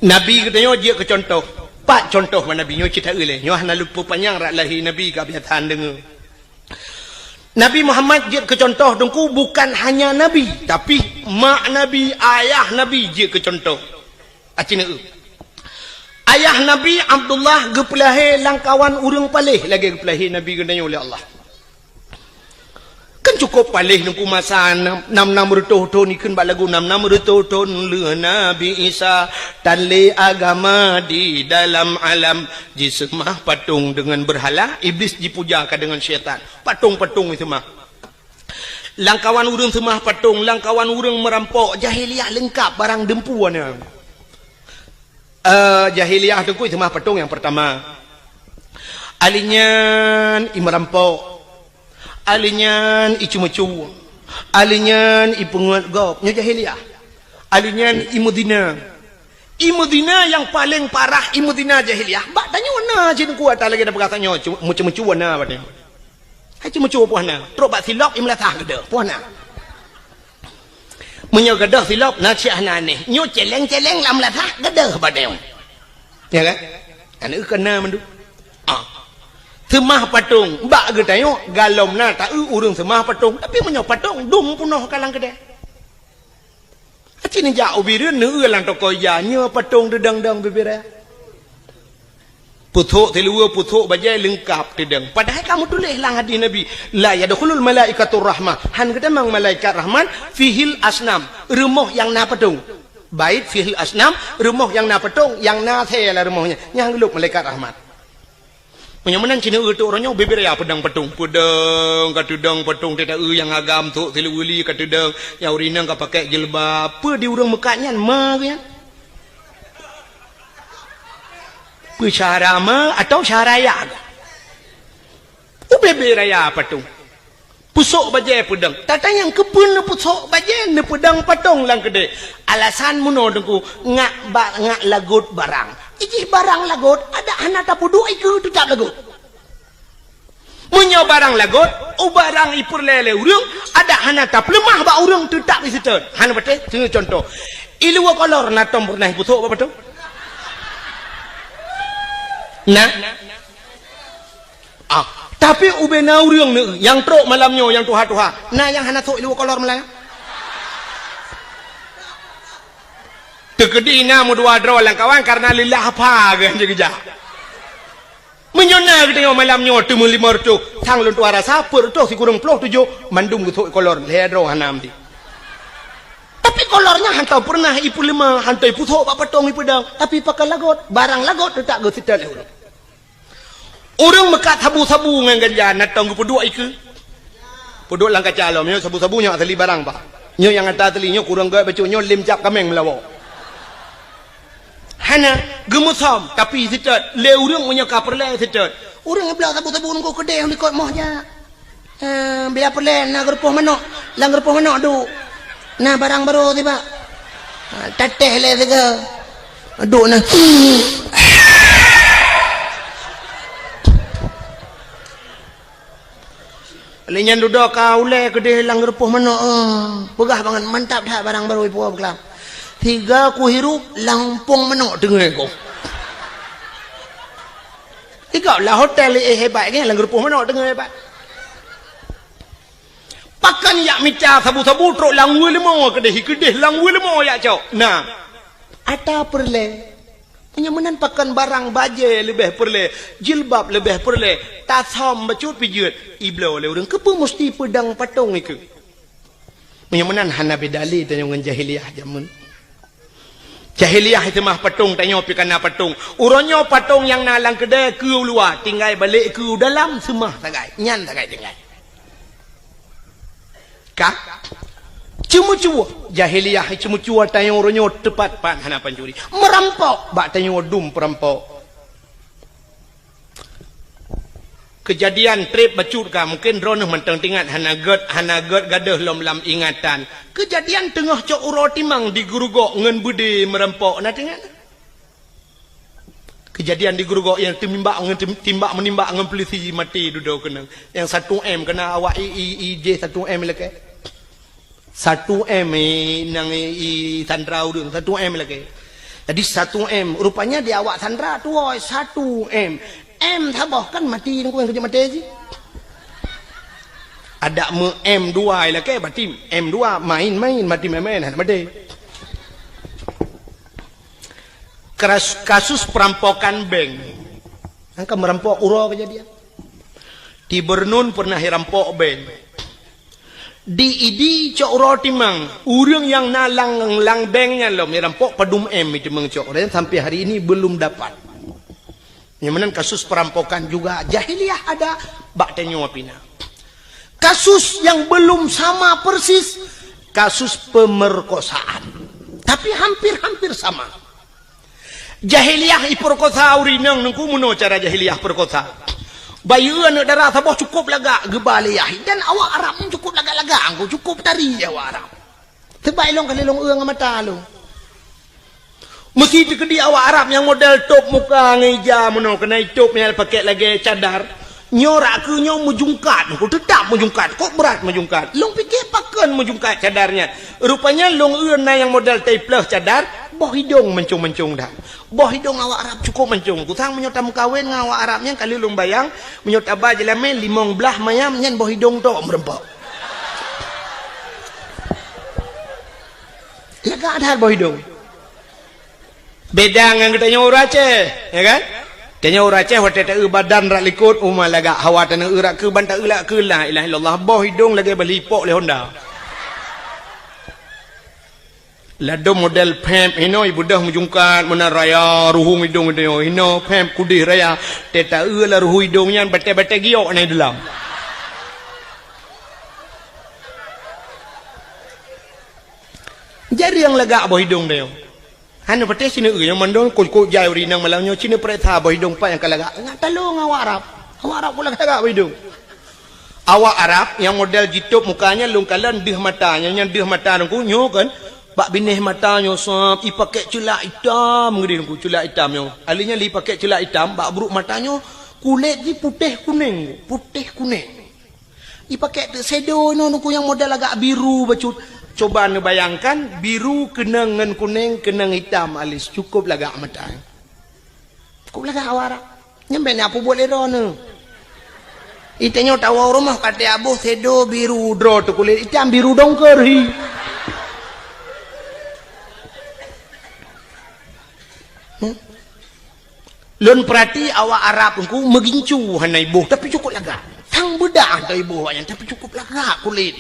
Nabi katanya dia ke contoh. Pak contoh mana Nabi nyo cerita ele. Nyo hana lupa panjang rak lahi Nabi ka biatan dengar. Nabi Muhammad dia ke contoh dengku bukan hanya Nabi tapi mak Nabi, ayah Nabi dia ke contoh. Acina ayah Nabi Abdullah gepelahe langkawan urang palih lagi gepelahe Nabi gendanya oleh Allah. Kan cukup palih nungku masa 6 tahun ikan bak lagu 6 tahun le Nabi Isa tanle agama di dalam alam jisemah patung dengan berhala iblis dipujakan dengan syaitan patung-patung itu mah langkawan urang semah patung langkawan urang merampok jahiliah lengkap barang dempuannya jahiliah tu itu mah patung yang pertama alinyan merampok alinyan icu-mecu alinyan ipungat gop nya jahiliah alinyan imudina yang paling parah imudina jahiliah bak tanya warna cin kuat lagi dah berkatanya mecu-mecu warna batnya hai cu-mecu puana teruk bak silap imlatah gede puana menyo gede silap na ciahna ni nyo celeng-celeng lam latah gede batnya ya kan anu kena mendu semah patung bak ge tayo galom na tak urang semah patung tapi menyo patung dum punoh kalang kedai acini ja ubireun neu lang toko ya nya patung dedang-dang bibira puthuk tilua puthuk bajai lengkap dedang padahal kamu tulis lang hadis Nabi la yadkhulul malaikatur rahmah han kata mang malaikat rahman fihil asnam remoh yang na patung Bait fihi asnam, rumah yang na patung, yang na lah rumahnya. Yang geluk malaikat rahmat. Menyamanan Cina tu orangnya beber ya pedang patung. Pedang katudang patung tidak yang agam tu siluli katudang yang urinang ka pakai jilbab. Apa di urang mekatnya ma ya? Pu cara ma atau cara ya? Beber ya patung. Pusuk bajai pedang. Tata yang kepun pusuk bajai ne pedang patung lang kede. Alasan muno dengku ngak lagut barang. Iji barang lagut ada anak tapu dua iku tu tak lagut. Munyo barang lagut, barang ipur lele urang ada anak tap lemah ba urang tu tak bisiten. Han bete tengok contoh. Ilu kolor na tom pernah pusuk apa tu? Tapi ubena urang ne yang trok malamnya yang tuha-tuha. Nah yang hana sok ilu kolor malam. Tekedi na mu dua draw lang kawan karena lillah apa kan jegeja. Menyona kita malamnya tu mu lima tu tang lun tuara sapur tu si kurang ploh tujuh mandum ke sok kolor le draw hanam di. Tapi kolornya hantar pernah ipu lima hantar ipu sok apa tong ipu dang tapi pakai lagot barang lagot tu tak go sital urang. Orang mekat sabu-sabu dengan ganja natang ku peduk iku. Peduk lang kacalo nyo sabu-sabu nyo atali barang ba. Nyo yang ata atali nyo kurang gawe becu nyo lim cap kameng melawo. Hana gemusam tapi sitat le urang punya ka perle sitat. Urang belah sabu-sabu nunggu kedai ni kot moh ja. Biar perle na gerpoh manok, lang gerpoh manok du. Nah barang baru tiba. Tateh le tiga. Duk na. Lenyan duduk kau le kedai lang repuh mana pegah banget mantap dah barang baru ibu berkelam 3 ku hirup lampung mana dengar kau ikau lah hotel hebat kan lang repuh mana dengar hebat pakan yak mica sabu-sabu truk lang limo kedai lang limo yak cok nah ada perle penyamanan pakan barang baje lebih perle jilbab lebih perle tasom bacut pijut iblo le urang kepa mesti pedang patung iku penyamanan hana bedali tanya dengan jahiliyah jamun jahiliyah itu mah patung tanya pi kana patung uronyo patung yang nalang kedai ke luar tinggal balik ke dalam semah tagai nyan tagai tinggal kah cuma-cuma jahiliyah cuma-cuma tanya uronyo tepat pan hana pancuri merampok bak tanya dum perampok kejadian trip bacut ka mungkin drone mentang tingat hana ged gadah lam ingatan kejadian tengah cok uro timang di gurugok ngen budi merampok na tingat kejadian di gurugok yang timbak menimbak ngen polisi mati duduk kena yang 1M kena awak IJ 1M leke 1M nang sandra urang 1M lagi. Jadi 1M rupanya di awak sandra tu 1M. M tabah kan mati nang kerja mati sih. Ada M2 lagi berarti M2 main mati main mati. Kasus perampokan bank. Angka merampok uro kejadian. Di Bernun pernah rampok bank. Di cok roti mang urang yang nalang lang banknya lo merampok padum M itu mengcok dan sampai hari ini belum dapat nyamanan kasus perampokan juga jahiliyah ada bak tenyo apina kasus yang belum sama persis kasus pemerkosaan tapi hampir sama jahiliyah iperkosa urinang nengku muno cara jahiliyah perkosa bayu anak darah sabah cukup lagak gebaliyahi dan awak Arab cukup lagak-lagak angku cukup tari awak Arab terbaik long kali long uang mata long mesti dikedi awak Arab yang model top muka ngeja mono kena top yang pakai lagi cadar nyorak ke nyo mujungkat kok tetap mujungkat kok berat mujungkat long fikir pakan mujungkat cadarnya rupanya long yang model tapeless cadar boh hidung mencung-mencung dah boh hidung awak Arab cukup mencung kusang menyotam kawin dengan awak Arabnya kali lum bayang menyot abah jelame limong belah mayam nyan boh hidung tu merempok lega ada boh hidung beda dengan kita nyawa Aceh ya kan kita nyawa Aceh waktu tak badan rak likut umah laga hawa tanah urak ke bantak ulak ke la ilaha illallah boh hidung lagi berlipok le Honda Lado model pem hino ibu dah mujungkan mana raya ruhung hidung itu hino pem kudih raya teta la ruhu hidungnya bete-bete giok ni dalam. Jadi yang lega boh hidung dia. Hanu pete sini yang mandong kul jai uri nang malangnya sini pereta boh hidung pa yang kalaga. Ngat talong awak Arab. Awak Arab pula lega boh hidung. Awak Arab yang model jitup mukanya lungkalan dih matanya yang dih mata nungku nyo kan. Bak binih matanya sop, i pakai celak hitam ngedi nungku celak hitam yo. Alinya li pakai celak hitam, bak buruk matanya kulit ni putih kuning. I pakai sedo no nungku yang model agak biru bacut. Coba ngebayangkan biru kena ngan kuning kena hitam alis cukup lagak mata. Cukup lagak awara. Nyampe ni apa boleh rono. Itanya tahu rumah kata abu sedo biru dro tu kulit hitam biru dongker hi. Lun perhati awak Arab ku megincu hanai ibu tapi cukup lagak. Tang budak tu ibu yang tapi cukup lagak kulit.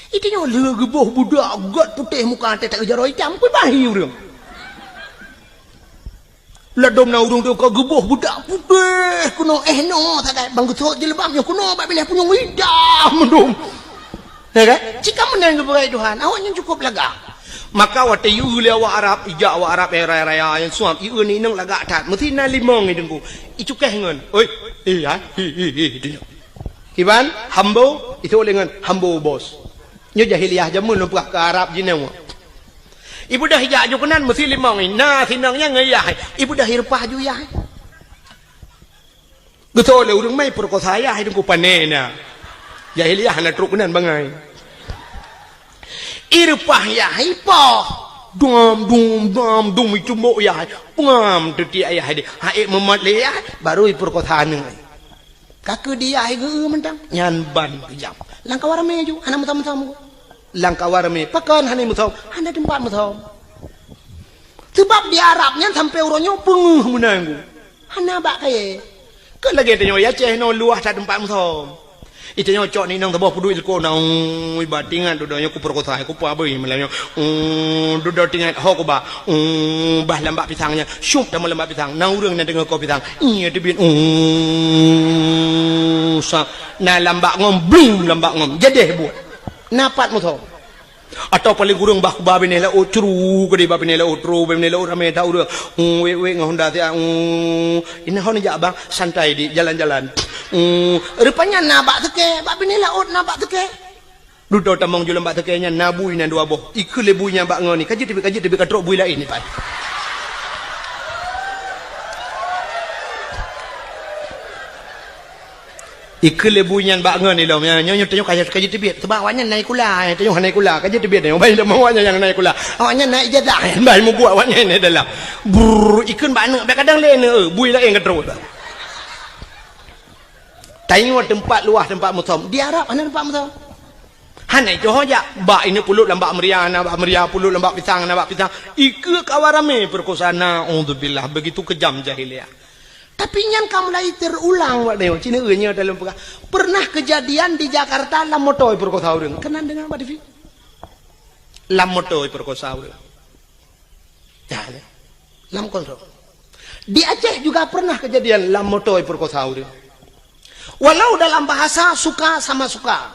Itanya lagi boh budak gat putih muka tak jaro hitam pun bahi urang. Ladom na urang tu ka geboh budak putih kuno no tak bang gutok jilbabnya kuno bak bilih punya hitam mendum. Ya kan? Jika menang kepada Tuhan awaknya cukup lagak. Maka waktu iu le awak Arab ijak awak Arab raya yang suam iu ni nang lagak tat mesti na limong ni dengku. Icu keh ngon. Oi, ya. Iban hambo itu dengan hambo bos. Nyo jahiliyah jamun lu ke Arab jinau. Ibu dah hijak ju kenan mesti limong ni. Nah sinangnya ngayah. Ibu dah hirpah ju ya. Betul le urang mai perkosa ya dengku panena. Jahiliyah na truk kenan bangai. Irpah ya hipoh dum itu mo ya pengam teti ayah dia haik memat le ya baru perkotaan ni kaku dia ai ge mentang nyan ban kejam langkah warame ju hana mutam langkah warame pakan hana mutam hana tempat mutam sebab di Arab nyan sampai uronyo penguh menanggu hana bak kaye ke lagi tanyo ya ceh no luah tak tempat mutam. Itu nyocok ni nang tabah pudu ilko nang batingan dudanya ku perkosa ku pa beuy melanyo duduk tingat ho ku ba bah lambak pisangnya syup dah lambak pisang nang urang nan dengar ko pisang iya debit sa na lambak ngom blum lambak ngom jedeh buat napat mo tho atau paling kurang bah ku ba benela o cru ke di ba benela o tru benela o rame tau urang we ngahonda ti ini hon ja bang santai di jalan-jalan. Rupanya nabak teke, bak bini laut nabak teke. Duduk tamang jual nabak teke nya nabui nan dua boh. Ikut lebunya bak ngoni. Kaji tibi katrok bui lain ni pak. Ikut lebunya bak ngoni lo. Nyonya tanya kaji tibi. Sebab awaknya naik kula, tanya naik kula. Kaji tibi ni. Baik dah awaknya yang naik kula. Awaknya naik jadah. Baik mu buat awaknya ni dalam. Ikut bak nak. Kadang lain bui lain katrok. Tengok tempat luas tempat mutam. Di Arab mana tempat mutam? Hanai tu hoja. Bak ini pulut lambak meriah, nambak meriah pulut lambak pisang, nambak pisang. Ika kawarame perkosana. Alhamdulillah begitu kejam jahiliyah. Tapi nyan kamu lagi terulang wak deo. Cina enya dalam pegah. Pernah kejadian di Jakarta lam motoi perkosa urang. Kenan dengan Mbak Devi? Lam motoi perkosa urang. Ya, lam kontrol. Di Aceh juga pernah kejadian lam motoi perkosa urang. Walau dalam bahasa suka sama suka.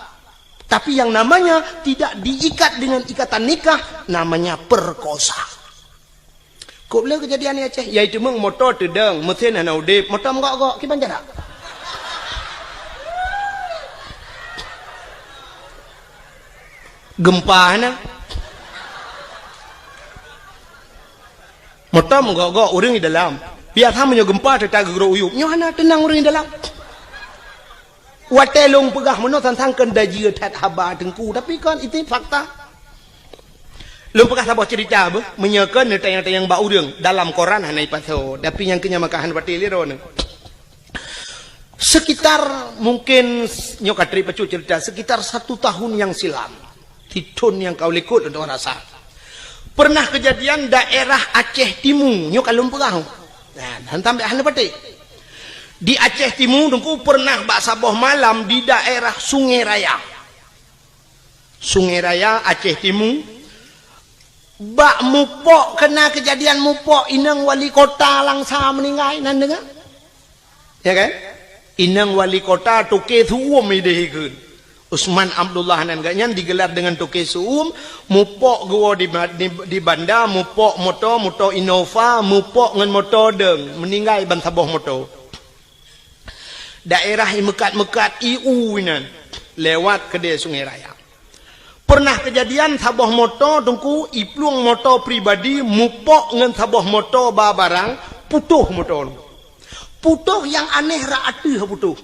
Tapi yang namanya tidak diikat dengan ikatan nikah. Namanya perkosa. Kau boleh kejadian ni Aceh. Iaitu meng motor tedeng. Mesin hana udip. Motor menggok-gok. Kipan jarak. Gempa hana. Motor menggok-gok. Orang di dalam. Biar hamanya gempa tetap gerok uyup. Nyohana tenang orang di dalam. Watelong pegah mana tentang kendaji tat haba tengku tapi kan itu fakta. Long pegah sabah cerita apa menyakan tayang-tayang bau urang dalam koran hanai paso tapi yang kenya makahan pati liro ne. Sekitar mungkin nyokatri pacu cerita sekitar 1 tahun yang silam. Titun yang kau likut untuk rasa. Pernah kejadian daerah Aceh Timur nyokalum pegah. Nah, hantam hanai pati. Di Aceh Timur, dengku pernah bak saboh malam di daerah Sungai Raya. Sungai Raya, Aceh Timur. Bak mupok kena kejadian mupok inang wali kota Langsa meninggal nan dengar. Ya kan? Inang wali kota toke suum ide keun. Usman Abdullah nan ganyan digelar dengan toke suum, mupok gua di banda, mupok moto Innova, mupok ngan moto deng meninggal ban saboh moto. Daerah mekat-mekat IU nan lewat ke Sungai Raya. Pernah kejadian saboh moto tungku iplung moto pribadi mupok ngan saboh moto barang putuh motor. Putuh yang aneh raatu putuh.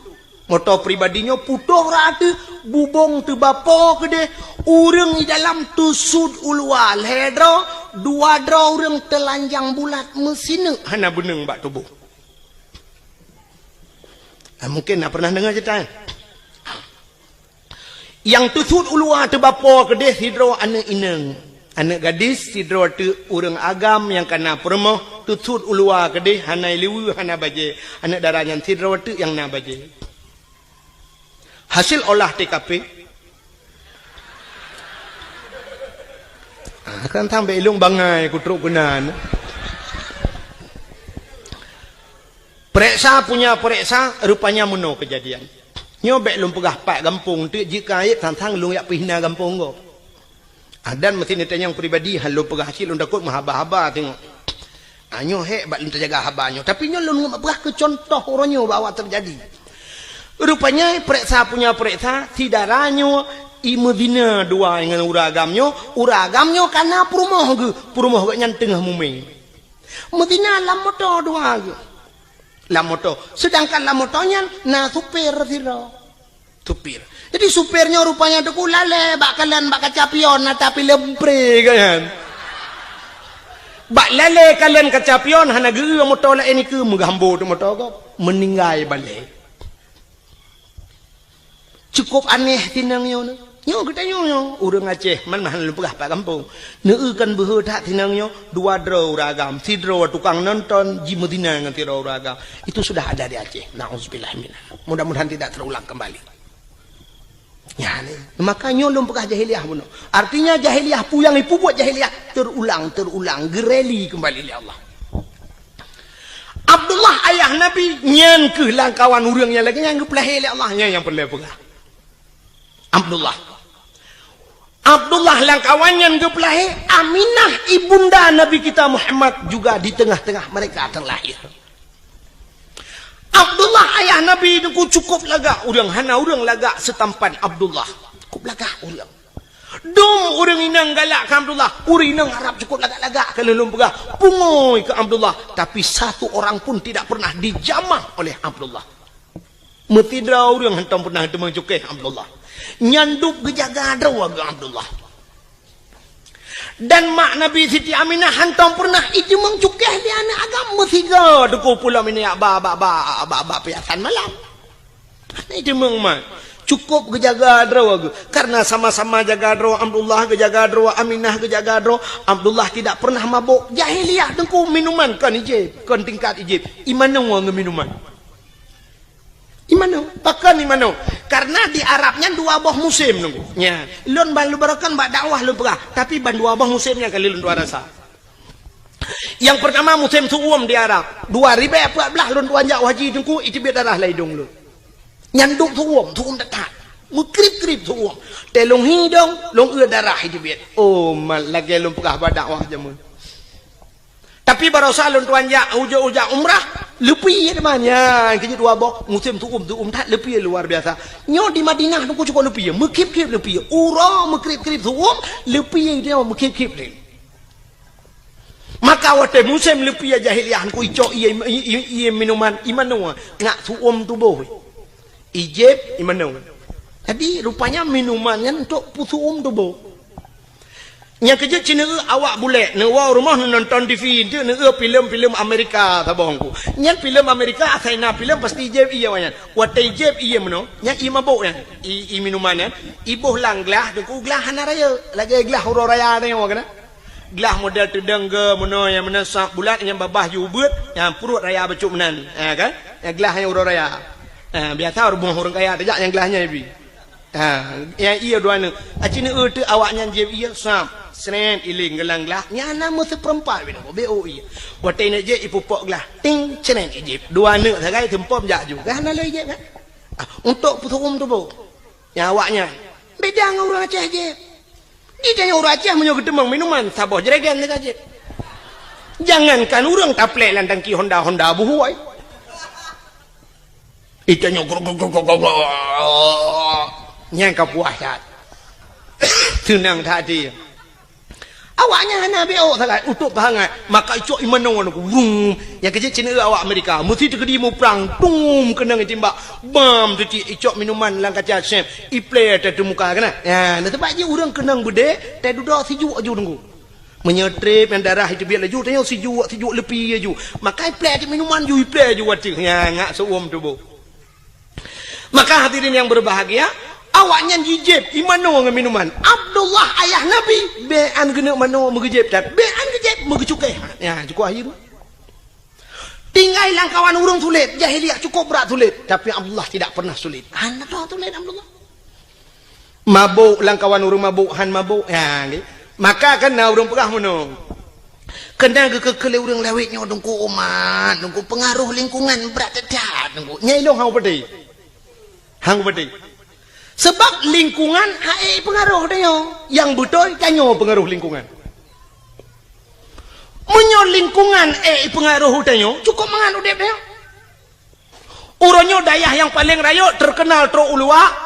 Moto pribadinya putuh raatu bubong tu bapo kede urang di dalam tusud ulwa ledro dua dro urang telanjang bulat mesine hana beneng bak tubuh. Mungkin nak pernah dengar cerita. Yang tusud ulua tu bapa kedeh sidro anak ineng. Anak gadis sidro tu urang agam yang kena permoh tusud ulua kedeh hanai liwu hana baje. Anak darahnya sidro tu yang na baje. Hasil olah TKP. Kan sampai ilung bangai kutruk kenan. Periksa punya periksa rupanya muno kejadian. Nyobek lum pegah pak gampung tu jika ayat tantang lung yak pihna gampung go. Adan mesti ditanya yang pribadi halu pegah hasil lung takut mahaba-haba tengok. Anyo hek bak lum terjaga habanyo tapi nyo lum pegah ke contoh oronyo bawa terjadi. Rupanya periksa punya periksa sidaranyo i Medina dua dengan uragamnya kana perumoh ge nyan tengah muming. Medina lam moto dua ge. Lamoto, sedangkan lamotonya na supir siro, supir. Jadi supirnya rupanya tu kulale, bak kalian bak kacapion, tapi lempre kan. Bak lale kalian kacapion, hana guru motor lah ini ke menggambo tu motor kau meninggal balik. Cukup aneh tinangnya ni. Nyo kita nyo urang Aceh man mahan lepah pak kampung. Neukan behe tak tinangnya dua draw ragam, si draw tukang nonton di Medina dengan draw ragam. Itu sudah ada di Aceh. Nauzubillah minna. Mudah-mudahan tidak terulang kembali. Ya ni. Maka nyo lum pekah jahiliyah buno. Artinya jahiliyah pu yang ipu buat jahiliyah terulang gereli kembali oleh Allah. Abdullah ayah Nabi nyan ke langkawan urangnya lagi yang geplah oleh Allah yang perlu pekah. Abdullah langkawannya gepelahe Aminah ibunda Nabi kita Muhammad juga di tengah-tengah mereka terlahir. Abdullah ayah Nabi itu cukup laga urang hana urang laga setampan Abdullah. Cukup laga urang. Dong urang inang galak ke Abdullah. Urang inang harap cukup laga-laga kalau belum pegah pungoy ke Abdullah. Tapi satu orang pun tidak pernah dijamah oleh Abdullah. Metidra urang hentam pernah temang cukai Abdullah. Nyanduk gejaga dawa Abdullah. Dan mak Nabi Siti Aminah hantam pernah itu mengcukeh di anak agama tiga duku pula ini ba piasan malam. Itu mengmat cukup gejaga dawa karena sama-sama jaga dawa Abdullah gejaga dawa Aminah gejaga dawa Abdullah tidak pernah mabuk jahiliyah dengku minuman kan ijib kan tingkat ijib imana wang minuman. Imano, pakan imano. Karena di Arabnya dua buah musim nunggu. Nya, lun balu barakan bak dakwah lun pegah, tapi ban dua buah musimnya kali lun dua rasa. Yang pertama musim suum di Arab. 2014 lun tuanjak haji tungku itu biar darah laidung lu. Nyanduk suum dekat. Mukrip-krip suum. Telung hidung, long darah itu biar. Oh, mal lagi lun pegah bak dakwah jamun. Tapi baru salun tuanjak ujak umrah lebih namanya kerja dua bok musim tu tak lebih luar biasa. Nyo di Madinah tu cukup lebih mekip-kip lebih ura mekrip-krip tu lebih dia mekip-kip ni. Maka waktu musim lebih jahiliyah ku ico iya minuman imanu ngak tu tu boh. Ijib imanu. Jadi rupanya minumannya untuk putu tu boh. Yang kerja Cina awak boleh newa rumah nonton TV itu neu film-film Amerika tabongku. Yang film Amerika China film pasti jeb iya wanyan. Watai jeb iya meno. Yang i mabuk kan. I minuman kan. Ibuh lang gelah deku gelah hana raya. Lagi gelah huru raya ni awak kena. Gelah model tedang ke meno yang mena sak bulat yang babah jubut yang perut raya becuk menan. Kan? Yang gelah yang huru raya. Biasa orang kaya tajak yang gelahnya ibi. Yang iya dua ni. Cina tu awaknya jeb iya sam. sren iling gelang lah nya nama seperempat we no BOI watai nak je ipupok lah ting sren ijip dua anak sagai tempom jak ju kan ala ijip kan untuk puturum tu bu nya awaknya beda dengan orang Aceh je di tanya orang Aceh menyo gedemang minuman sabah jeragan dekat je jangankan orang taplek landang ki Honda buhuai itanya nyang kapuasat tenang tadi awaknya hana BO sangat untuk bahangan maka icok imano aku yang kecil Cina awak Amerika mesti terkedi mu perang tum kena ngetimbak bam tu icok minuman lang kaca chef iple ada muka kena ya nah sebab je orang kenang bude tak duduk sejuk aju tunggu menyetrip yang darah itu biar laju tanya sejuk lebih aju maka iple ada minuman ju iple aju wati ya ngak seuam tu bu maka hadirin yang berbahagia awaknya jijib imano dengan minuman Abdullah ayah Nabi bean kena mano megejib dan bean kejib megecukai ya cukup akhir tinggal langkawan urang sulit jahiliah cukup berat sulit tapi Abdullah tidak pernah sulit anak tu sulit Abdullah mabuk langkawan urang mabuk han mabuk ya maka kena urang pegah mano kena kekele urang lawitnya dengku umat dengku pengaruh lingkungan berat dekat dengku nyailong hang berdei sebab lingkungan hae pengaruh dia yang betul tanyo pengaruh lingkungan munyo lingkungan pengaruh dia cukup mangan udep dia uronyo dayah yang paling rayo terkenal tro ulua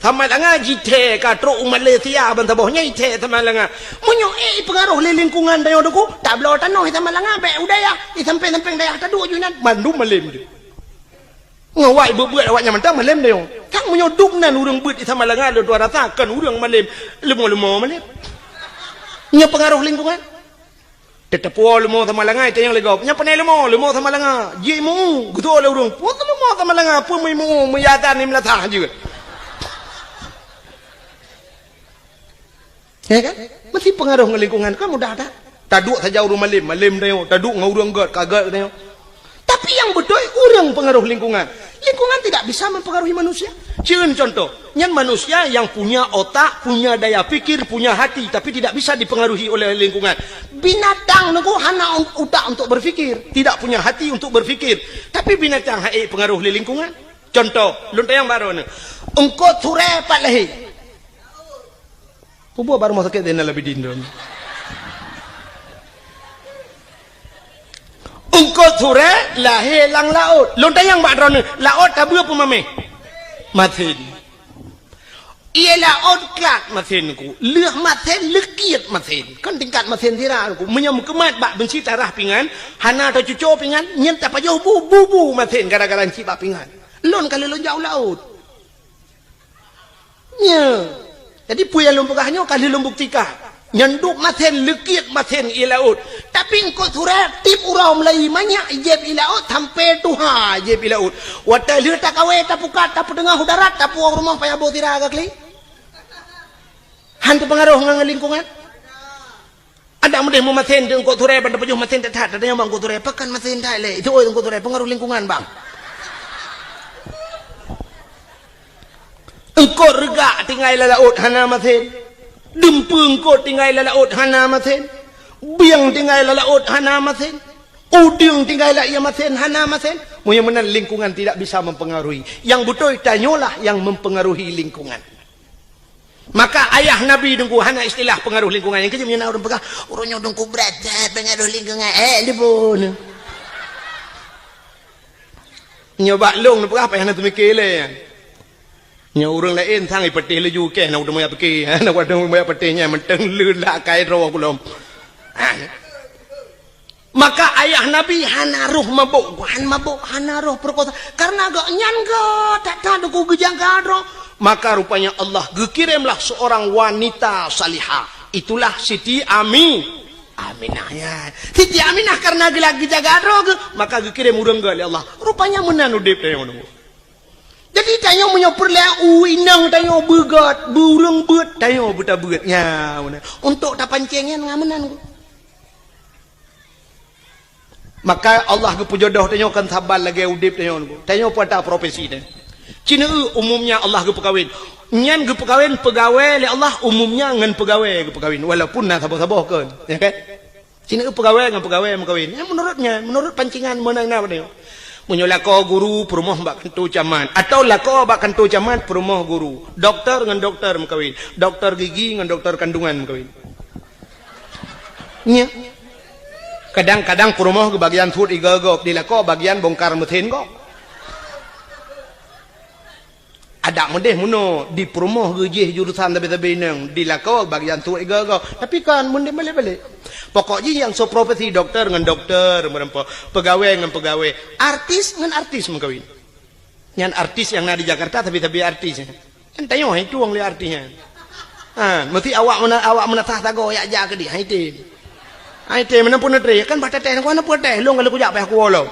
Tamalanga jite ka tro Malaysia bantabohnya ite Tamalanga munyo pengaruh le lingkungan dia doku tablo tanoh Tamalanga be udaya sampai-sampai dayah tadu junan mandu malim dia ngawai buat awaknya mentang malam dia kang menyoduk nan urang beut di Tamalanga ada 200 kan urang malam lemo malam nya pengaruh lingkungan tetap lemo Tamalanga itu yang legap nya panai lemo Tamalanga jimu gitu oleh urang pun lemo Tamalanga pun mu meyatan ni melatah juga ya kan mesti pengaruh lingkungan kan mudah dah taduk saja urang malam dia taduk ngau urang kagat dia tapi yang betul orang pengaruh lingkungan tidak bisa mempengaruhi manusia cieun contoh nyan manusia yang punya otak punya daya pikir punya hati tapi tidak bisa dipengaruhi oleh lingkungan binatang nuku hana otak untuk berfikir tidak punya hati untuk berfikir tapi binatang hae pengaruh oleh lingkungan contoh luntayang baru ni engkau ture pat lahi pubuh baru mau sakit dena lebih dindon engkau sore lahir lang laut lontai yang bakron laut tabu apa mame matin ia laut kat matin ku leh matin lekiat matin kan tingkat matin tira ku menyam kemat bak benci tarah pingan hana atau cucu pingan nyen tak pajau bubu matin gara-gara ci bak pingan lon kali lon jauh laut nya jadi puya lombokahnya kali lombok tika nyanduk maten lekit maten ilaut tapi engkau surat tip urau Melayu banyak ijeb ilaut sampai tuha ijeb ilaut wata lihat tak kawe tak pukat tak pedengah udarat tak puang rumah payah bawa tira agak kli hantu pengaruh dengan lingkungan ada mudah mau maten engkau surat pada pejuh maten tak ada yang bang engkau surat pekan maten tak le itu engkau surat pengaruh lingkungan bang engkau regak tinggal laut hana maten dempeng ko tinggal laut hana maten biang tinggal laut hana maten uding tinggal ia maten hana maten mudah-mudahan lingkungan tidak bisa mempengaruhi yang betul tanyolah yang mempengaruhi lingkungan maka ayah Nabi dengku hana istilah pengaruh lingkungan yang kejam yang orang pegang orangnya dengku berat pengaruh lingkungan libun nyoba long nak apa yang nak mikir le nya orang lain sang ipetih leju ke nak udah moya peki nak udah moya petihnya menteng lula kai ro kulom maka ayah Nabi hana roh mabuk hana roh perkosa karena agak nyan ga tak tahu ku gejang gadro maka rupanya Allah gekirimlah seorang wanita salihah itulah Siti Aminah ya Siti Aminah karena gelagi jaga gadro maka gekirim urang ga Allah rupanya menan udip teh ngono jadi tayo punya perlahan inang tayo begat burung bet tayo buta begat ya untuk tapancengan ngamenan maka Allah ke pujodoh tayo kan sabar lagi udip tayo pada profesi dia Cina umumnya Allah ke perkahwin. Nyan ke perkahwin pegawai le Allah umumnya ngan pegawai ke perkahwin walaupun nak sabar-sabar kan. Ya kan? Cina pegawai dengan pegawai berkahwin. Ya menurut pancingan mana nak dia. Munyo lako guru perumah bak kentu caman atau lako bak kentu caman perumah guru. Doktor dengan doktor berkahwin. Doktor gigi dengan doktor kandungan berkahwin. Nya. Kadang-kadang perumah ke bagian food igagok dilako bagian bongkar mesin kok. Ada mendeh muno di perumah gejih jurusan tapi nang dilako bagian tu ega tapi kan mendeh balik-balik. Pokoknya yang so profesi dokter dengan dokter, pegawai dengan pegawai, artis dengan artis mengkawin. Yang artis yang ada di Jakarta tapi artisnya. Kan tayo itu wong le artisnya. Mesti awak menatah tago ya aja ke dia haite. Haite mana punatre kan bata teh kan apa teh long kalau ku jak payah ku lo.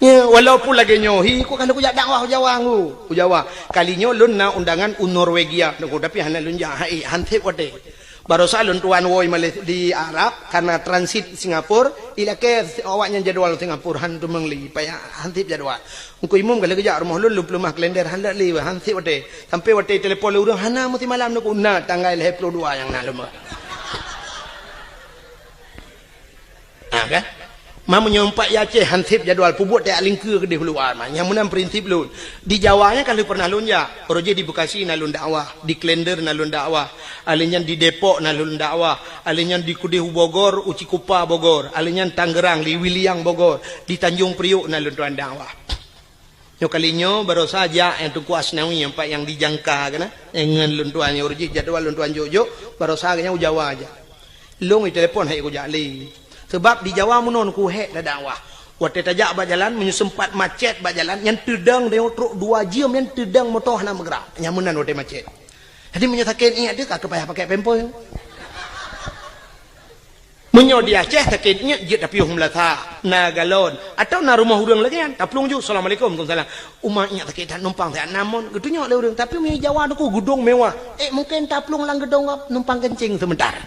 Ya, walaupun lagi nyohi, ku kan aku jak dakwah Jawa ku. Jawa. Kalinya lun na undangan Norwegia, tapi hana lun ja hai hantep wate. Baru salun tuan woi Malaysia di Arab karena transit Singapura, ila ke awaknya jadwal Singapura hantu mengli payah hantep jadwal. Engko imum kalau kerja rumah lun lumah kalender handa li hantep wate. Sampai wate telefon urang hana mesti malam nak una tanggal 22 yang na lumah. Kan? Mamu nyompak ya ceh hansip jadwal pubut tak lingkir ke di keluar mah. Yang menang prinsip lun. Di Jawanya kalau pernah lun ya, roje di Bekasi nalun dakwah, di Klender nalun dakwah, alinyan di Depok nalun dakwah, alinyan di Kudihu Bogor, Ucikupa Bogor, alinyan Tangerang, di Wiliang Bogor, di Tanjung Priuk nalun tuan dakwah. Yo kalinya baru saja yang Tuku Asnawi yang pak yang dijangka kana, dengan lun tuan yang roje jadwal lun tuan Jojo, baru saja Jawa aja. Long telepon hai ku jali. Sebab di Jawa menon ku hek dah dakwah. Waktu tajak bak jalan menyusempat macet bak jalan yang tedang dia truk 2 jam yang tedang motor nak bergerak. Yang menan waktu macet. Jadi menyatakan ingat dia tak payah pakai pempoi. Menyo dia Aceh takin ingat je tapi humlata na galon atau na rumah urang lagi kan. Taplung ju assalamualaikum waalaikumsalam. Umah ingat takin tak numpang tak namun getunya le urang tapi punya Jawa tu gedung mewah. Mungkin taplung lang gedung numpang kencing sebentar.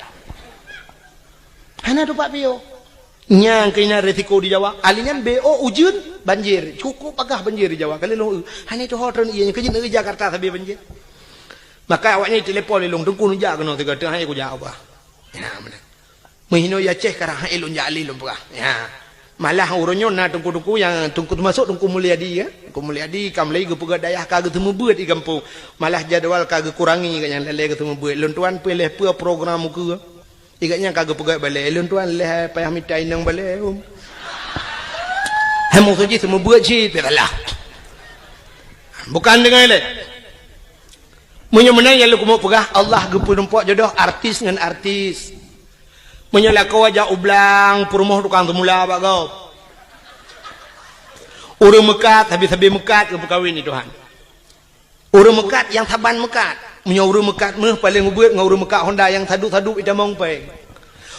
Hana tu Pak Pio. Nyang kena resiko di Jawa. Alingan BO ujun banjir. Cukup agak banjir di Jawa. Kali lu hanya tu hotel ianya kerja negeri Jakarta tapi banjir. Maka awaknya telepon long tungku nujak kena tiga tengah aku jawab. Ya mana. Mehino ya ceh karang hai lu jali lu pula. Ya. Malah urunyo na tungku-tungku yang tungku masuk tungku Mulyadi ya. Tungku Mulyadi kamlai gepuga dayah kagak temu beut di kampung. Malah jadual kagak kurangi kan yang lele ketemu beut. Lun tuan pilih pe program muka. Ikatnya kagak pegat balik. Lun tuan leh payah mitai nang balik. Hemo saja semua buat je lah. Bukan dengan le. Menyemenang yang lu mau pegah Allah gepu nampak jodoh artis dengan artis. Menyala kau aja ublang perumah tukang temula pak kau. Urang mekat habis-habis mekat ke perkahwin ni Tuhan. Urang mekat yang taban mekat. Menyuruh mekat meh paling ngebuat ngurus mekat Honda yang tadu-tadu ida mong peng.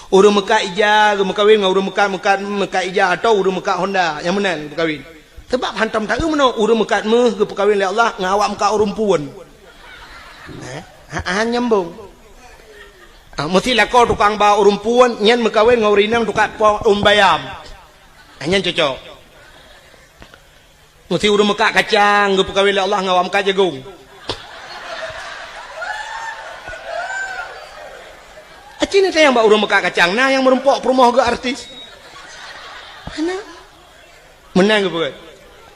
Urus mekat ija ke kawin ngurus mekat ija atau urus mekat Honda yang menang kawin. Sebab hantam tak mana urus mekat meh ke kawin oleh Allah ngawak mekat urung puan. Nyambung. Mesti lah kau tukang bawa urung puan nyan mekawin ngaurinang tukak bayam. Nyan cocok. Mesti urus mekat kacang ke kawin oleh Allah ngawak mekat jagung. Cina saya yang bawa urung mekat kacang, nah yang merempok perumah ke artis. Mana? Menang ke bukan?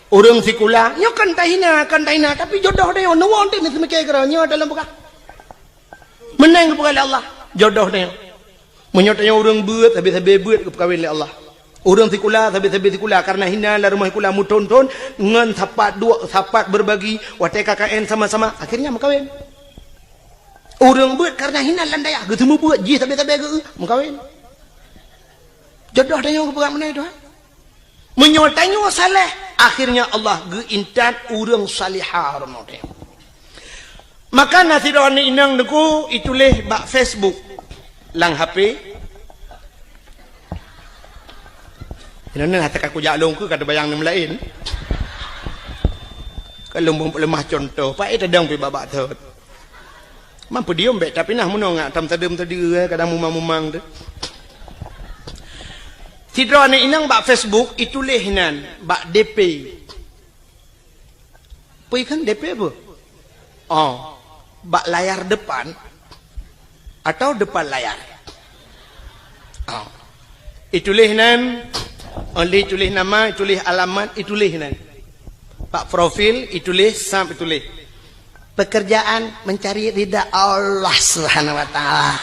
Urung sikula, nyo kan tahina, tapi jodoh dia, nuwon dia mesti mikir kerana nyo dalam bukan. Menang ke bukan Allah, jodoh dia. Menyotanya urung buat, habis-habis buat ke perkahwin Allah. Urung sikula, habis-habis sikula, karena hina lah rumah sikula muton-ton, ngan sapat berbagi, watai KKN sama-sama, akhirnya berkahwin. Orang buat karena hina landaya ketemu buat ji tabe-tabe ke mengkawin. Jodoh tanya ke perang mana itu? Menyoltanya saleh akhirnya Allah ge intan urang salihah ramai. Maka nasiron inang deku ituleh bak Facebook lang HP. Ini hati aku jaklong ke kata bayang nem lain. Kalau lemah contoh, pak itu dang pi babak tu. Mampu diam baik tapi nah menong ngak tam tadem tadi kadang mumang-mumang tu. Tidra ni inang bak Facebook itulah hinan bak DP. Pergi kan DP apa? Oh, bak layar depan atau depan layar. Oh. Itulah hinan, only tulis nama, tulis alamat, itulah hinan. Bak profil itulah sam itulah. Pekerjaan mencari ridha Allah Subhanahu wa taala.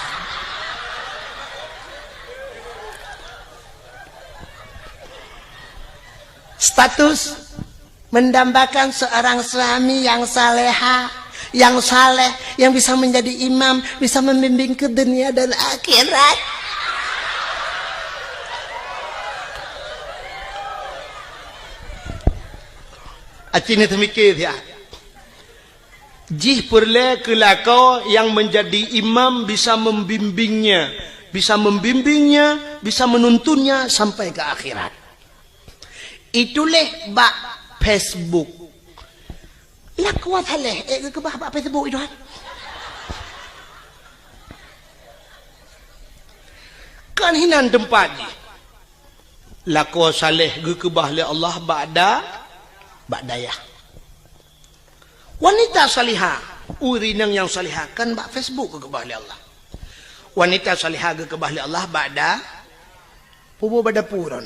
Status mendambakan seorang suami yang saleha, yang saleh, yang bisa menjadi imam, bisa membimbing ke dunia dan akhirat. Acini temikir ya. Jih perle kelakau yang menjadi imam bisa membimbingnya, bisa menuntunnya sampai ke akhirat. Itulah bak Facebook. Lah kuat haleh ke bak Facebook itu kan. Kan hinan tempat ni. Lah kuat saleh ke bahli Allah ba'dayah. Wanita salihah, urinang yang salihah kan bak Facebook ke bahli Allah. Wanita salihah ke bahli Allah ba'da pubu bada puron.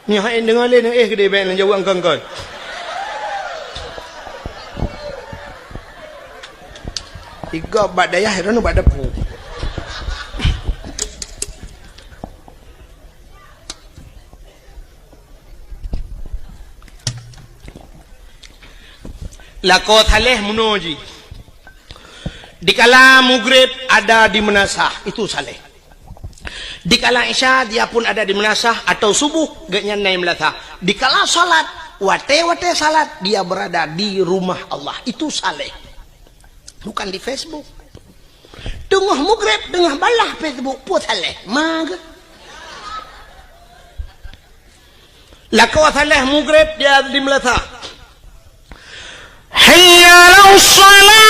Ni hak dengar lain kedai baik nak jawab kau. Tiga bak dayah dan bak dapu. Lakot haleh munoji. Dikala maghrib ada di menasah, itu saleh. Dikala isya dia pun ada di menasah atau subuh gaknya naik melatah. Dikala salat wate salat dia berada di rumah Allah, itu saleh. Bukan di Facebook. Tengah maghrib tengah balah Facebook pun saleh. Mag. Lakau saleh maghrib dia di melatah. Hayya 'alas shalah.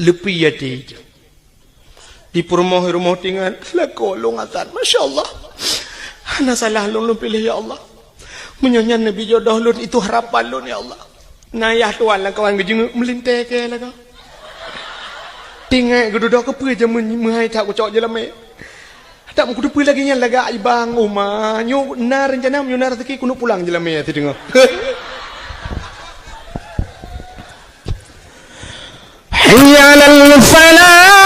Lepi hati di rumah tinggal laku longatan. Masya Allah, ana salah lun pilih ya Allah. Menyanyian Nabi jodoh lun itu harapan lun ya Allah. Nayah tuan lah kawan gejeng melintai ke lah kau. Tinggal geduduk ke pe je menghai tak kucok je lama. Tak mau kudu lagi yang laga ibang umah. Nyu nar rencana nyu nar rezeki kuno pulang je lama ti dengar. Hayya 'alal falah.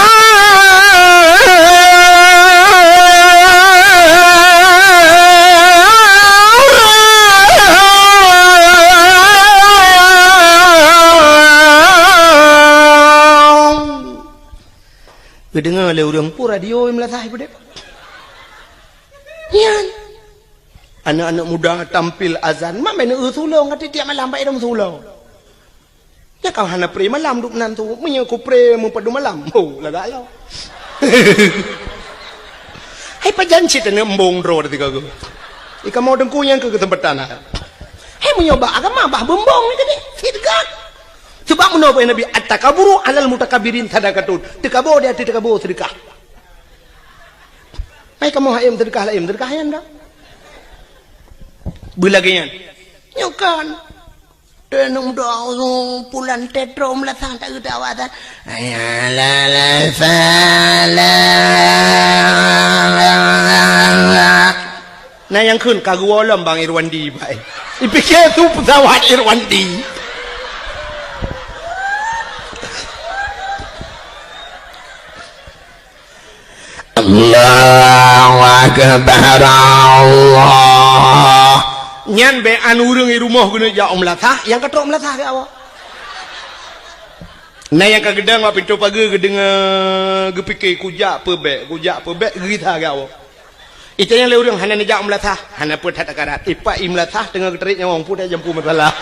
Dengar oleh orang pun radio yang melatah ibu dek. Yan. Anak-anak muda tampil azan. Mak main sulung kata tiap malam baik dong sulung. Ya kau hana pre malam duk nan tu. Menye ku pre mempadu malam. Oh, laga lo. Hai pajanci tene embong ro detika go. Ika mau dengku yang ke tempat tanah. Hai menyoba agama bah bembong ni tadi. Sidgat. Sebab menapa Nabi at-takaburu alal mutakabirin sadaqatun. Tekabur dia tekabur sedekah. Mai kamu hayam sedekah lain sedekah yan dah. Bulagian. Nyokan. Tenung doa pulan tetro melatang tak kita awatan. Ayala fala. Nah yang kun kagualam Bang Irwandi baik. Dipikir tu pesawat Irwandi. Allahu Akbar Allah. Nyan be anu urang di rumah guna ja om latah yang katok melatah ke awak. Nah yang kagedang wak pintu pagar gedeng gepikir kujak pebek gerita gawo. Itu yang leurang hana nejak melatah, hana pun tak karat. Ipak melatah dengan keterik yang orang pun dah jampu masalah.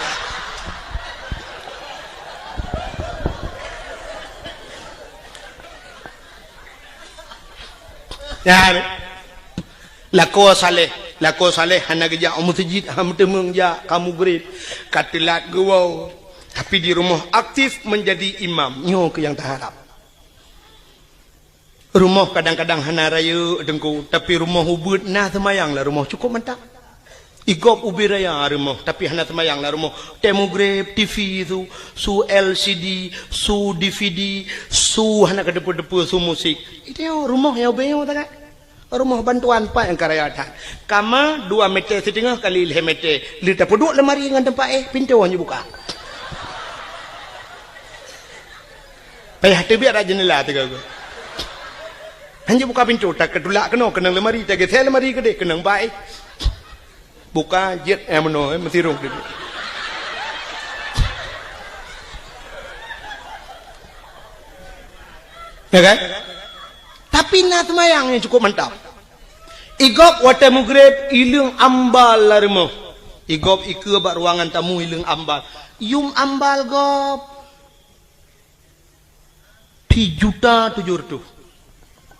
Ya, lako saleh hana gejak masjid ham temeng ja kamu grade katilat gawau tapi di rumah aktif menjadi imam nyo ke yang terharap. Rumah kadang-kadang hana raya dengku tapi rumah ubud nah semayang lah rumah cukup mantap. Igop ubi raya rumah tapi hana semayang lah rumah temu grade TV tu su LCD su DVD su hana kedepu-depu su musik itu rumah yang beyo tak rumah bantuan pak yang karayatan kama 2 meter setengah kali 5 meter lita peduk lemari dengan tempat pintu hanya buka payah terbiar aja jendela tu hanya buka pintu tak kedulak kena lemari tak getel lemari gede kena baik buka jet meno mesti rong dia ya kan tapi nak semayang yang cukup mantap. Igop wate mugrib ilung ambal larimo. Igop ike bak ruangan tamu ilung ambal. Yum ambal gop 3.700.000.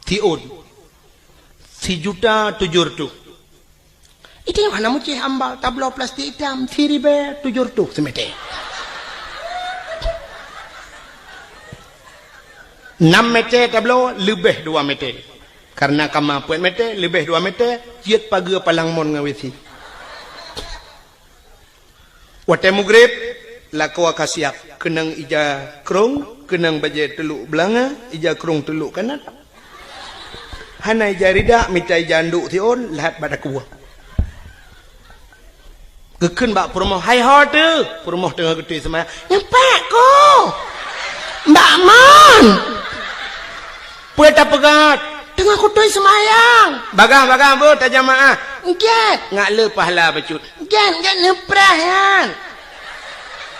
Tiun 3.700.000. Itu yang mana mucih ambal tablo plastik hitam 3.700 semete. 6 meter tablo lebih 2 meter. Karena kemampuan meter lebih 2 meter, jiat pagar palang mon ngawisi. Wate mugrib lako akasiap kenang ija krong, kenang baje teluk belanga, ija krong teluk kanan. Hana ija rida mita ija anduk tion lahat pada kuah. Geken bak perumoh hai ho tu, perumoh tengah gede semaya. Nyampak ko. Mbak Mon. Pueta pegat tengah kutui semayang bagang bu tak jamaah ngget ngak le pahala bacut ngget neprah yan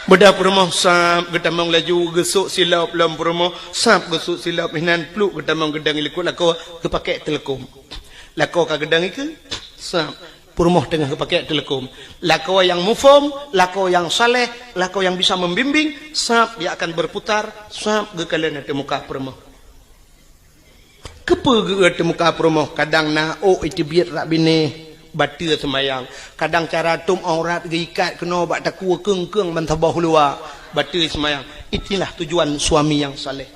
budak perumah sap getamong laju gesuk silap lam perumah sap gesuk silap hinan pluk getamong gedang ilikut lako kepakai telekom lako ka gedang iku sap perumah tengah kepakai telekom lako yang mufom lako yang saleh lako yang bisa membimbing sap dia akan berputar sap gekalan ada muka perumah kepa ge muka promoh kadang na itu biar rak bini batil semayang kadang cara tum aurat ge ikat kena bak takua keung mentabah luar batil semayang itulah tujuan suami yang saleh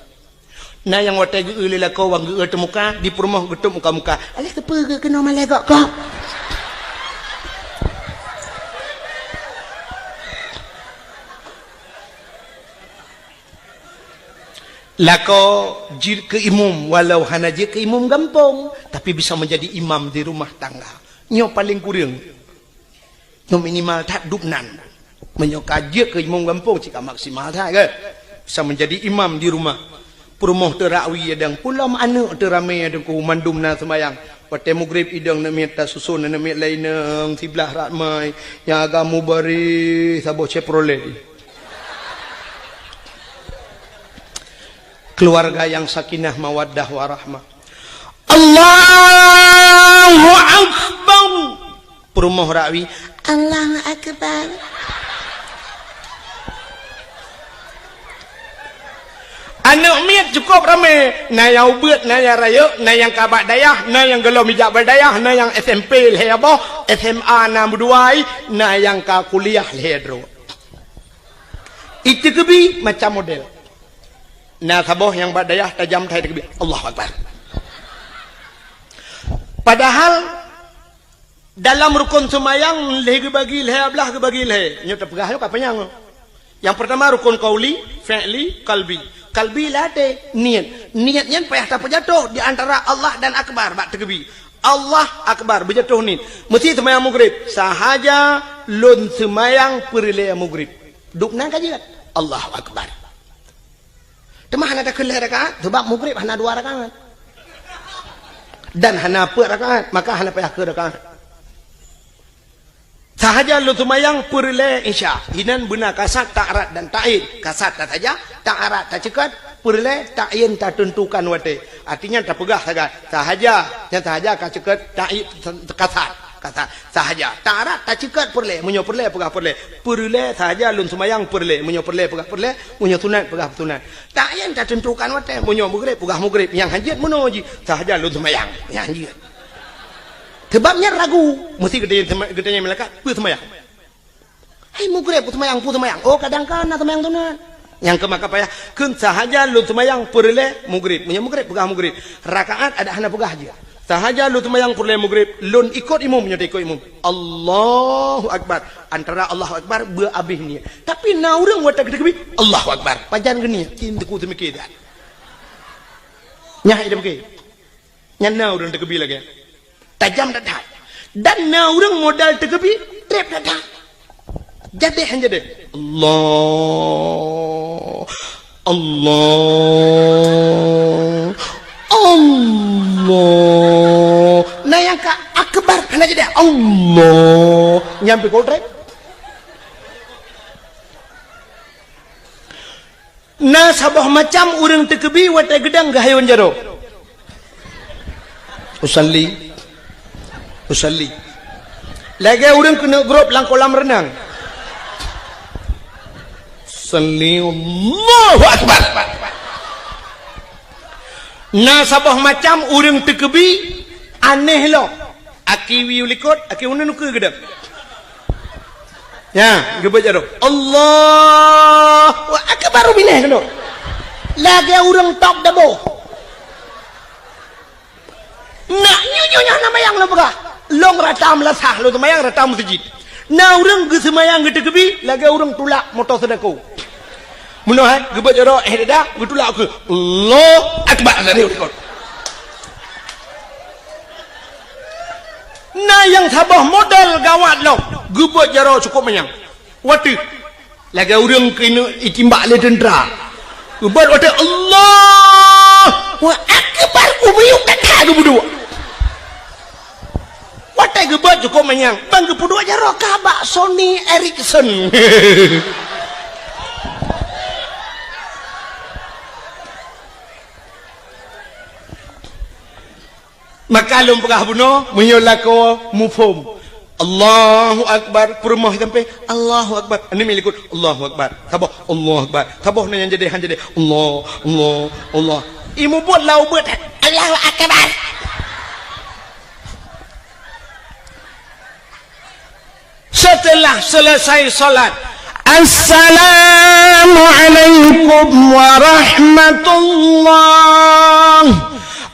nah yang wate ge lelako wang ge muka di promoh getuk muka-muka alih kepa ge kena malagak kok lako jir ke imam walau hana je ke imam gampong tapi bisa menjadi imam di rumah tangga nyo paling kurang no minimal tak dupnan menyoka je ke imam gampong jika maksimal tak ke bisa menjadi imam di rumah perumoh terakwi adang pulau anak terame adang ku mandum na semayang pate mugrib idang na meta susun na met lain nang tiblah ratmai yang agamu bari sabo ceprole keluarga yang sakinah mawaddah warahmah. Allahu Akbar. Perumoh rawi Allahu Akbar. Anak miat cukup ramai. Na yang ubet, na yang raya, na yang kabak dayah, na yang gelau mijak berdayah, na yang SMP leheboh, SMA na berduai, na yang ka kuliah lehedro. Itu kebi macam model. Nah saboh yang berdayah tajam thai takbir Allahu Akbar. Padahal dalam rukun semayang leh bagi leh ablah ke bagi leh nyo terpegah yo kapanyang. Yang pertama rukun qauli, fi'li, qalbi. Qalbi lade niatnya payah tak jatuh di antara Allah dan akbar bak takbir. Allah akbar berjatuh ni. Mesti semayang maghrib sahaja lun semayang perle maghrib. Duk nang kaji Allahu Akbar. Temah hana tak kelih rakaat sebab maghrib hana 2 rakaat dan hana 4 rakaat maka hana payah ke rakaat Sahaja lu semayang perle isya. Hinan benar kasat tak arat dan ta'in. Kasat tak saja, tak arat tak cekat. Perle ta'in tak tentukan wate. Artinya tak pegah saja. Sahaja, yang sahaja kan cekat ta'in kasat. Kasat sahaja. Tak arat tak cekat perle. Munyo perle pegah perle. Perle sahaja lu semayang perle. Munyo perle pegah perle. Munyo sunat pegah sunat. Ta'in tak tentukan wate. Munyo maghrib pegah maghrib. Yang hanjit menuji. Sahaja lu semayang. Yang hanjit. Sebabnya ragu, mesti gedenya malaikat, pu semayang. Hai mugre pu semayang. Oh kadang-kadang semayang sunat. Yang kemaka payah, kun sahaja lu semayang perle maghrib, punya maghrib pegah maghrib. Rakaat ada hana pegah aja. Sahaja lu semayang perle maghrib, lun ikut imam punya ikut imam. Allahu akbar. Antara Allahu akbar beabih ni. Tapi na urang wata gede-gede Allahu akbar. Panjan geni, cintaku semikir dah. Nyah ida begini. Nyana urang tegebe lagi. Tajam dadah. Dan na orang modal tegebi trap dadah. Jadi hanya deh. Allah. Nah yang ka akbar hanya jadi Allah. Nyampe kau trap. Nah sabah macam orang tegebi watai gedang gahayon jaro. Usalli. Lagi orang kena grup lang kolam renang. Salli Allahu akbar. Na sabah macam orang tekebi aneh lo. Aki wi ulikot, aki una nuke gedang. Ya, gebet jaro. Allahu akbar bineh kena. Lagi orang top dabo. Nak nyonya nama yang lembaga. Long ratam lasah lo semayang ratam masjid. Na urang ge semayang ge tegebi lagi urang tulak motor sedekau. Muno hai gebet jaro dah ge tulak ke. Allah akbar dari ikut. Na yang sabah modal gawat lo. Gebet jaro cukup menyang. Wati lagi urang kena itimbak le tentera. Gebet wati Allah wa akbar ubiyuk dak tu berdua. Watai gebet cukup menyang. Bang kepudu aja roka bak Sony Ericsson. Maka lum pegah buno menyolako mufhum. Allahu akbar perumah sampai Allahu akbar. Ini milikut Allahu akbar. Tabah Allahu akbar. Tabah yang jadi han jadi Allah. Imu buat lau buat Allahu akbar. Setelah selesai salat, Assalamualaikum warahmatullah.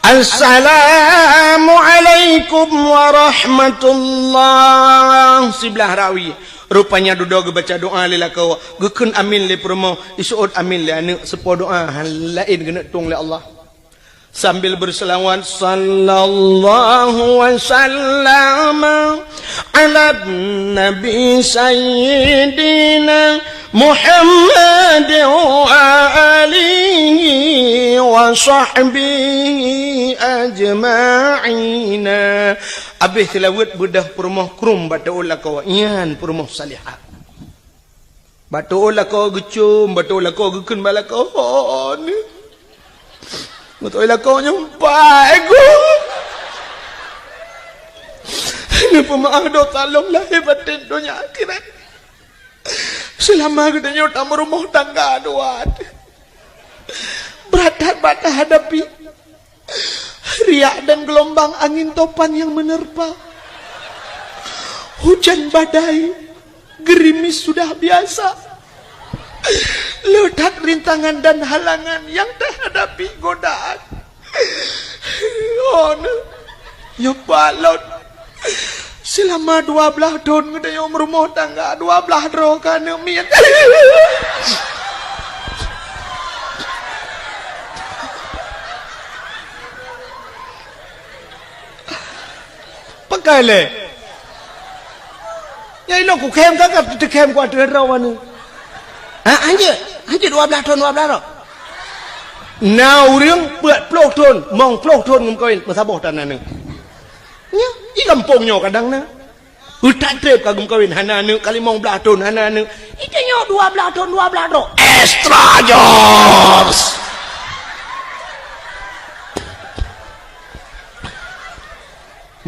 Assalamualaikum warahmatullah. Sebelah rawi. Rupanya duduk baca doa lila kau. Gekun amin le promo. Isuud amin le ane sepo doa lain kena tung le Allah. Sambil berselawat sallallahu wasallam ala nabi sayyidina Muhammad wa alihi wa sahbihi ajma'ina. Habis tilawat bedah permoh krum batulah kau ian permoh salihah. Batulah kau gecum, batulah kau gekun balakon. Betul lah kau nyampai aku. Ini pemaaf doa tolonglah hebatin dunia akhirat. Selama kita nyota merumah tangga doa. Berat bata hadapi riak dan gelombang angin topan yang menerpa. Hujan badai, gerimis sudah biasa. Letak rintangan dan halangan yang terhadapi godaan. Oh, nyobalot. Selama 12 tahun kita yang rumah tangga 12 roh kan mian. Pakai le. Ya ilo ku kem kan kat kem ku ada rawan. Anje 12 tahun 12 roh. Now riang buat pelok tahun, mong pelok tahun ngum kawin, masabah tanah ni. Nya, i kampungnya kadang na. Utak trip kagum kawin hana anu kali mau belah tahun hana anu. Itanya 12 tahun. Extra jobs.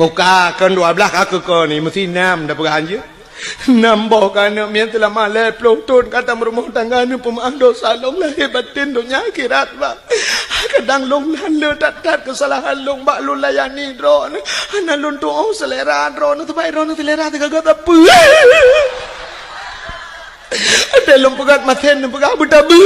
Muka kan 12 aku kau ni mesti 6 dah perhan je. Nambah kerana mian telah malai pelutun kata merumah tangga ni pemaaf dosa long lahir batin dunia akhirat ba. Kadang long lalu tak kesalahan long bak lu layani drone. Ana lun tu oh selera drone tu baik drone selera tu kagak apa. Ada long pegat maten pegat betabu.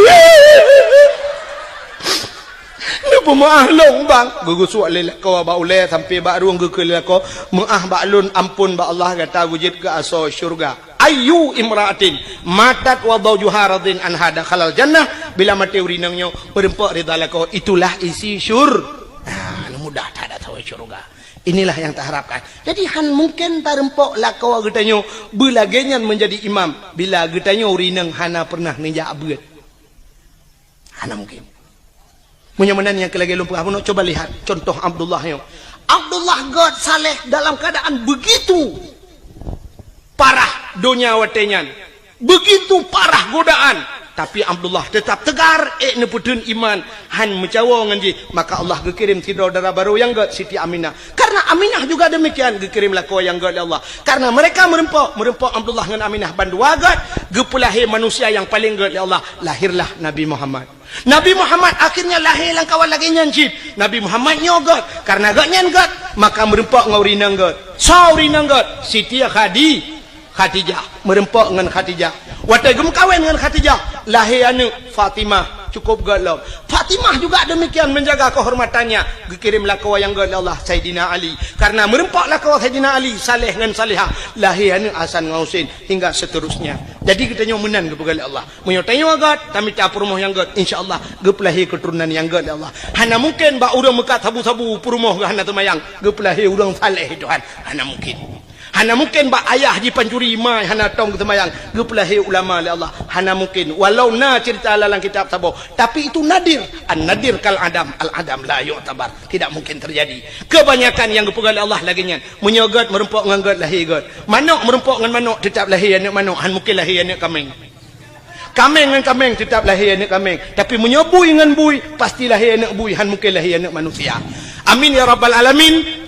Ni pemaaf long bang. Gugus suak lelak kau ba ulai sampai ba ruang gugus lelak kau maaf ba lun ampun ba Allah kata wujud ke aso syurga. Ayu imra'atin matat wa zawjuha radin an hada khalal jannah bila mati urinangnya berempak ridha kau itulah isi mudah tak ada tahu syurga. Inilah yang tak harapkan. Jadi han mungkin tarempok lah kau getanyo belagenyan menjadi imam bila getanyo urinang hana pernah ninja abad. Hana mungkin. Munya-munya yang kelagi lumpur apa nak coba lihat contoh Abdullah yo. Abdullah God saleh dalam keadaan begitu parah dunia watenyan, begitu parah godaan, tapi Abdullah tetap tegar neputun iman han mencawa nganji maka Allah gekirim saudara baru yang God Siti Aminah. Karena Aminah juga demikian gekirimlah kau yang God Allah. Karena mereka merempok Abdullah dengan Aminah bandua God gepulahi manusia yang paling God Allah lahirlah Nabi Muhammad. Nabi Muhammad akhirnya lahir lang kawan lagi nyancip. Nabi Muhammad nyogot karena God nyangot maka merempok ngaurinang God. Saurinang God Siti Khadijah merempok dengan Khadijah. Watai gem kawin dengan Khadijah lahir anu Fatimah cukup galau. Fatimah juga demikian menjaga kehormatannya. Dikirimlah kau yang galau Allah Sayyidina Ali. Karena merempaklah kau Sayyidina Ali saleh dengan salihah lahir anu Hasan Husain hingga seterusnya. Jadi kita nyomenan kepada Allah. Menyotanya agak kami tak rumah yang God insyaallah gepelahi keturunan yang God Allah. Hana mungkin ba urang mekat sabu-sabu rumah hana temayang gepelahi urang saleh Tuhan. Hana mungkin. Hana mungkin ba ayah di pancuri mai hana tong temayang gepelahi ulama oleh Allah. Hana mungkin walau na cerita dalam kitab sabo tapi itu nadir. An-nadir kal adam al-adam la yu'tabar. Tidak mungkin terjadi. Kebanyakan yang gepegal Allah lagi nyan menyogot merempok dengan God lahir God. Manuk merempok dengan manuk tetap lahir anak manuk. Han mungkin lahir anak kambing. Kambing dengan kambing tetap lahir anak kambing. Tapi menyobui dengan bui pasti lahir anak bui. Han mungkin lahir anak manusia. Amin ya rabbal alamin.